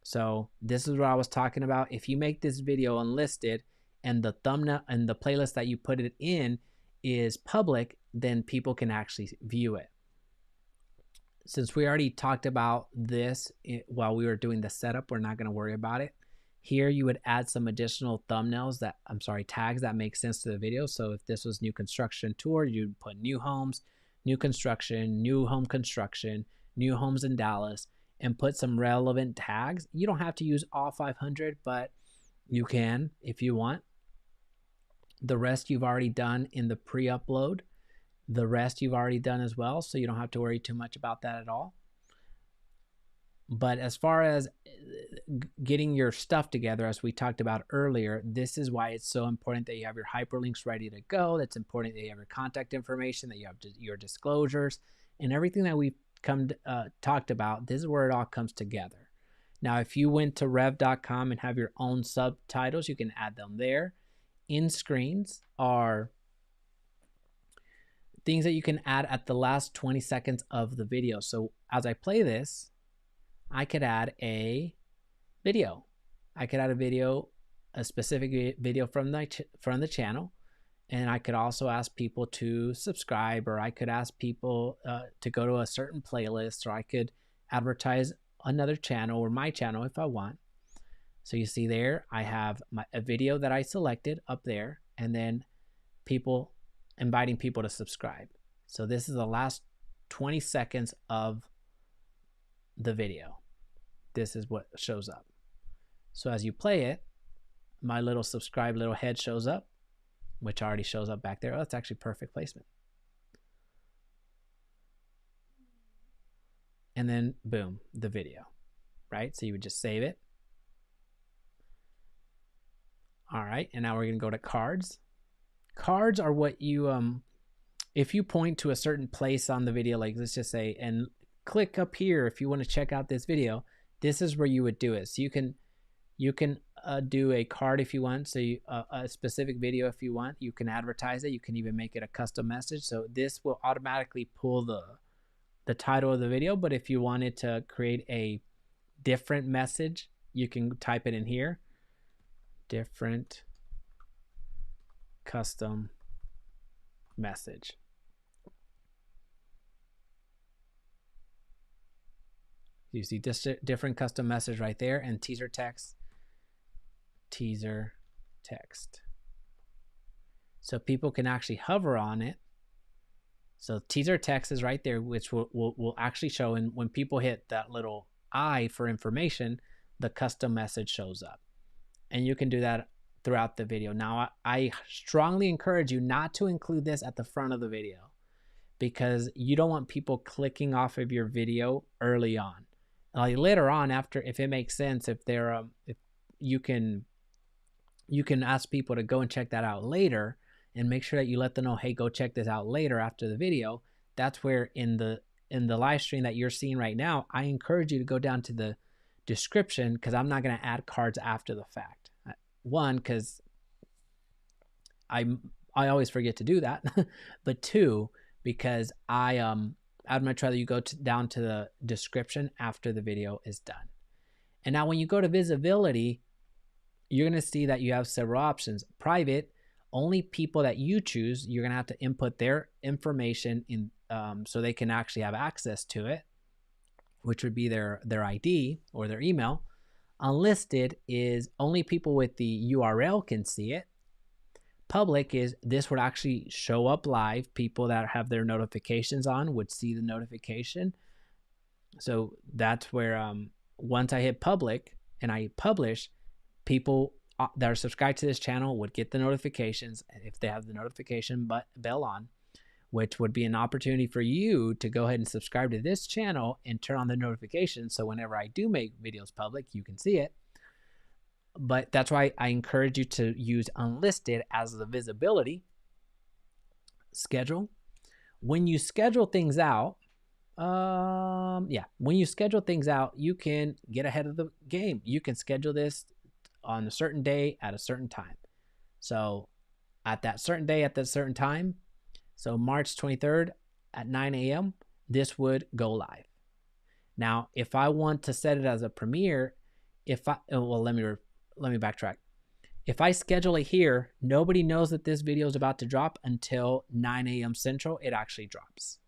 So this is what I was talking about. If you make this video unlisted and the thumbnail and the playlist that you put it in is public, then people can actually view it. Since we already talked about this while we were doing the setup, we're not going to worry about it. Here you would add some additional thumbnails tags that make sense to the video. So if this was new construction tour, you'd put new homes, new construction, new home construction, new homes in Dallas, and put some relevant tags. You don't have to use all 500, but you can if you want. The rest you've already done in the pre-upload. The rest you've already done as well, so you don't have to worry too much about that at all. But as far as getting your stuff together, as we talked about earlier, this is why it's so important that you have your hyperlinks ready to go. That's important that you have your contact information, that you have your disclosures, and everything that we've talked about. This is where it all comes together. Now, if you went to rev.com and have your own subtitles, you can add them there. In screens are things that you can add at the last 20 seconds of the video. So as I play this, I could add a video. I could add a specific video from the channel, and I could also ask people to subscribe, or I could ask people to go to a certain playlist, or I could advertise another channel or my channel if I want. So you see there, I have a video that I selected up there, and then inviting people to subscribe. So this is the last 20 seconds of the video. This is what shows up. So as you play it, my little subscribe little head shows up, which already shows up back there. Oh, that's actually perfect placement. and then boom, the video, right? So you would just save it. All right, and now we're gonna go to cards. Cards are what you, if you point to a certain place on the video, like let's just say, and click up here if you want to check out this video, this is where you would do it. So you can do a card if you want. So a specific video if you want. You can advertise it. You can even make it a custom message. So this will automatically pull the title of the video. But if you wanted to create a different message, you can type it in here. Different custom message. You see different custom message right there, and teaser text. So people can actually hover on it. So teaser text is right there, which will actually show, and when people hit that little I for information, the custom message shows up. And you can do that throughout the video. Now, I strongly encourage you not to include this at the front of the video, because you don't want people clicking off of your video early on. Like later on, after, if it makes sense, if you can ask people to go and check that out later, and make sure that you let them know, hey, go check this out later after the video. That's where in the live stream that you're seeing right now, I encourage you to go down to the description, because I'm not going to add cards after the fact. One, because I always forget to do that, but two, because I'd much rather you go down to the description after the video is done. And now when you go to visibility, you're going to see that you have several options. Private, only people that you choose, you're going to have to input their information in, so they can actually have access to it, which would be their ID or their email. Unlisted is only people with the URL can see it. Public is this would actually show up live. People that have their notifications on would see the notification. So that's where once I hit public and I publish, people that are subscribed to this channel would get the notifications if they have the notification bell on, which would be an opportunity for you to go ahead and subscribe to this channel and turn on the notifications. So whenever I do make videos public, you can see it. But that's why I encourage you to use unlisted as the visibility. Schedule. When you schedule things out, when you schedule things out, you can get ahead of the game. You can schedule this on a certain day at a certain time. So at that certain day, at that certain time, so March 23rd at 9 a.m., this would go live. Now, if I want to set it as a premiere, let me backtrack. If I schedule it here, nobody knows that this video is about to drop until 9 a.m. Central, it actually drops.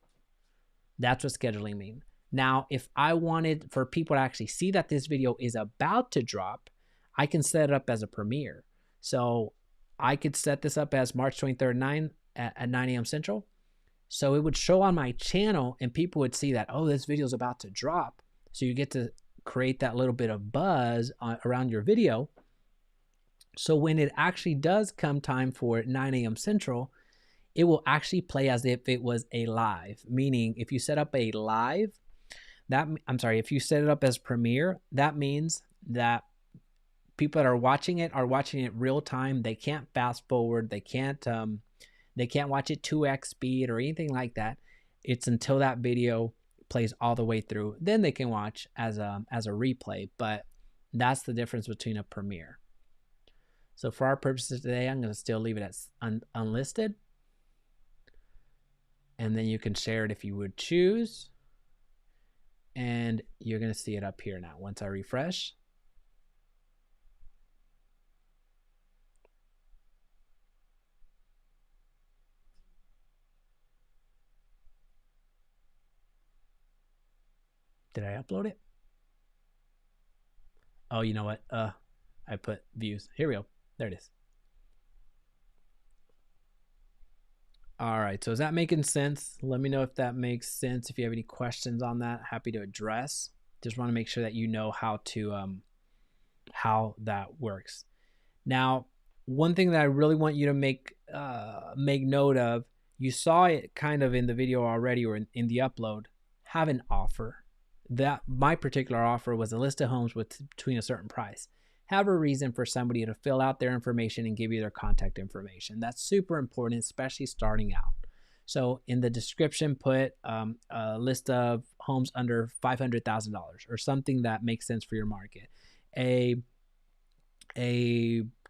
That's what scheduling means. Now, if I wanted for people to actually see that this video is about to drop, I can set it up as a premiere. So I could set this up as March 23rd, at 9 a.m. Central. So it would show on my channel and people would see that, oh, this video is about to drop. So you get to create that little bit of buzz around your video. So when it actually does come time for 9 a.m. Central, it will actually play as if it was a live. Meaning if you set up a live, if you set it up as premiere, that means that people that are watching it real time. They can't fast forward. They can't watch it 2x speed or anything like that. It's until that video plays all the way through. Then they can watch as a replay. But that's the difference between a premiere. So for our purposes today, I'm going to still leave it as unlisted. And then you can share it if you would choose. And you're going to see it up here now once I refresh. Did I upload it? Oh, you know what? I put views. Here we go. There it is. All right. So is that making sense? Let me know if that makes sense. If you have any questions on that, happy to address. Just want to make sure that you know how that works. Now, one thing that I really want you to make note of, you saw it kind of in the video already or in the upload, have an offer. that my particular offer was a list of homes with between a certain price. Have a reason for somebody to fill out their information and give you their contact information. That's super important, especially starting out. So in the description, put a list of homes under $500,000 or something that makes sense for your market. A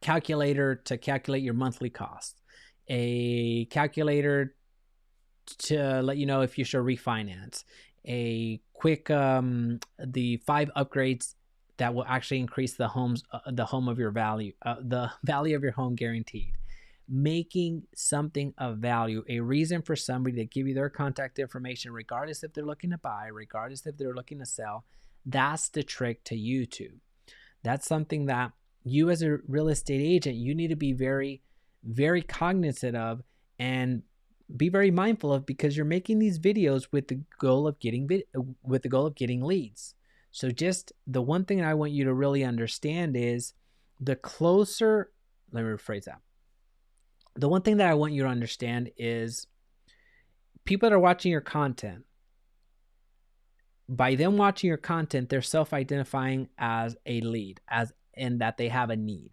calculator to calculate your monthly costs. A calculator to let you know if you should refinance. A quick the 5 upgrades that will actually increase the home of your value, the value of your home guaranteed. Making something of value, a reason for somebody to give you their contact information, regardless if they're looking to buy, regardless if they're looking to sell. That's the trick to YouTube. That's something that you as a real estate agent, you need to be very, very cognizant of and be very mindful of, because you're making these videos with the goal of getting leads. So just the one thing I want you to really understand is the closer, let me rephrase that. The one thing that I want you to understand is people that are watching your content, by them watching your content, they're self-identifying as a lead, and that they have a need.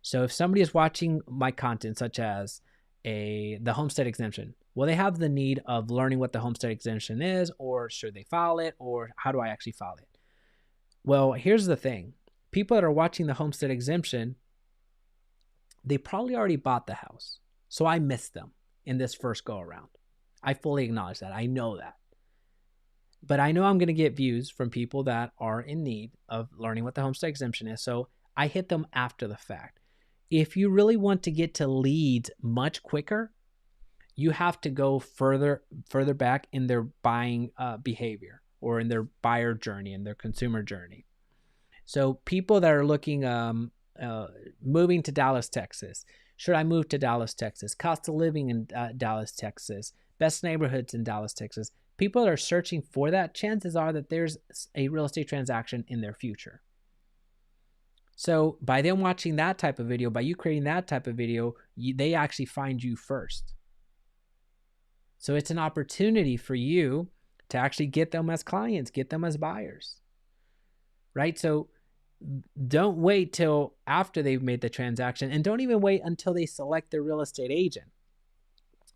So if somebody is watching my content, such as the Homestead exemption, well, they have the need of learning what the Homestead exemption is, or should they file it, or how do I actually file it? Well, here's the thing. People that are watching the Homestead exemption, they probably already bought the house. So I missed them in this first go around. I fully acknowledge that. I know that. But I know I'm going to get views from people that are in need of learning what the Homestead exemption is. So I hit them after the fact. If you really want to get to leads much quicker, you have to go further back in their buying behavior, or in their buyer journey, in their consumer journey. So people that are looking, moving to Dallas, Texas. Should I move to Dallas, Texas? Cost of living in Dallas, Texas. Best neighborhoods in Dallas, Texas. People that are searching for that, chances are that there's a real estate transaction in their future. So by them watching that type of video, by you creating that type of video, they actually find you first. So it's an opportunity for you to actually get them as clients, get them as buyers, right? So don't wait till after they've made the transaction, and don't even wait until they select their real estate agent.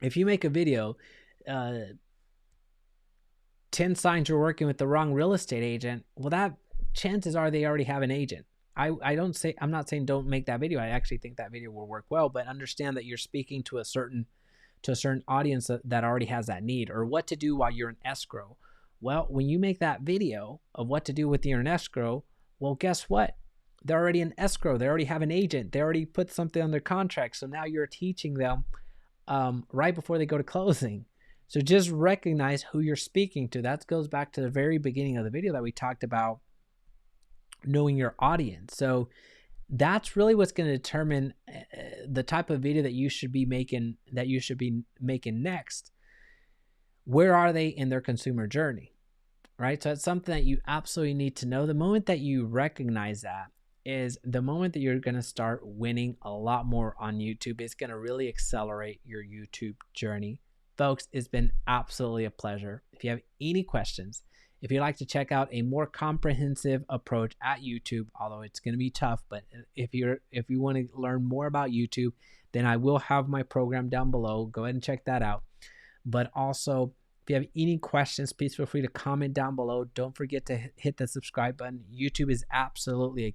If you make a video, 10 signs you're working with the wrong real estate agent, well, that chances are they already have an agent. I'm not saying don't make that video. I actually think that video will work well, but understand that you're speaking to a certain audience that already has that need, or what to do while you're in escrow. Well, when you make that video of what to do with your escrow, well, guess what? They're already in escrow. They already have an agent. They already put something on their contract. So now you're teaching them right before they go to closing. So just recognize who you're speaking to. That goes back to the very beginning of the video that we talked about knowing your audience. So that's really what's going to determine the type of video that you should be making next. Where are they in their consumer journey? Right? So it's something that you absolutely need to know. The moment that you recognize that is the moment that you're going to start winning a lot more on YouTube. It's going to really accelerate your YouTube journey. Folks, it's been absolutely a pleasure. If you have any questions, if you'd like to check out a more comprehensive approach at YouTube, although it's going to be tough, but if you want to learn more about YouTube, then I will have my program down below. Go ahead and check that out. But also, if you have any questions, please feel free to comment down below. Don't forget to hit the subscribe button. YouTube is absolutely a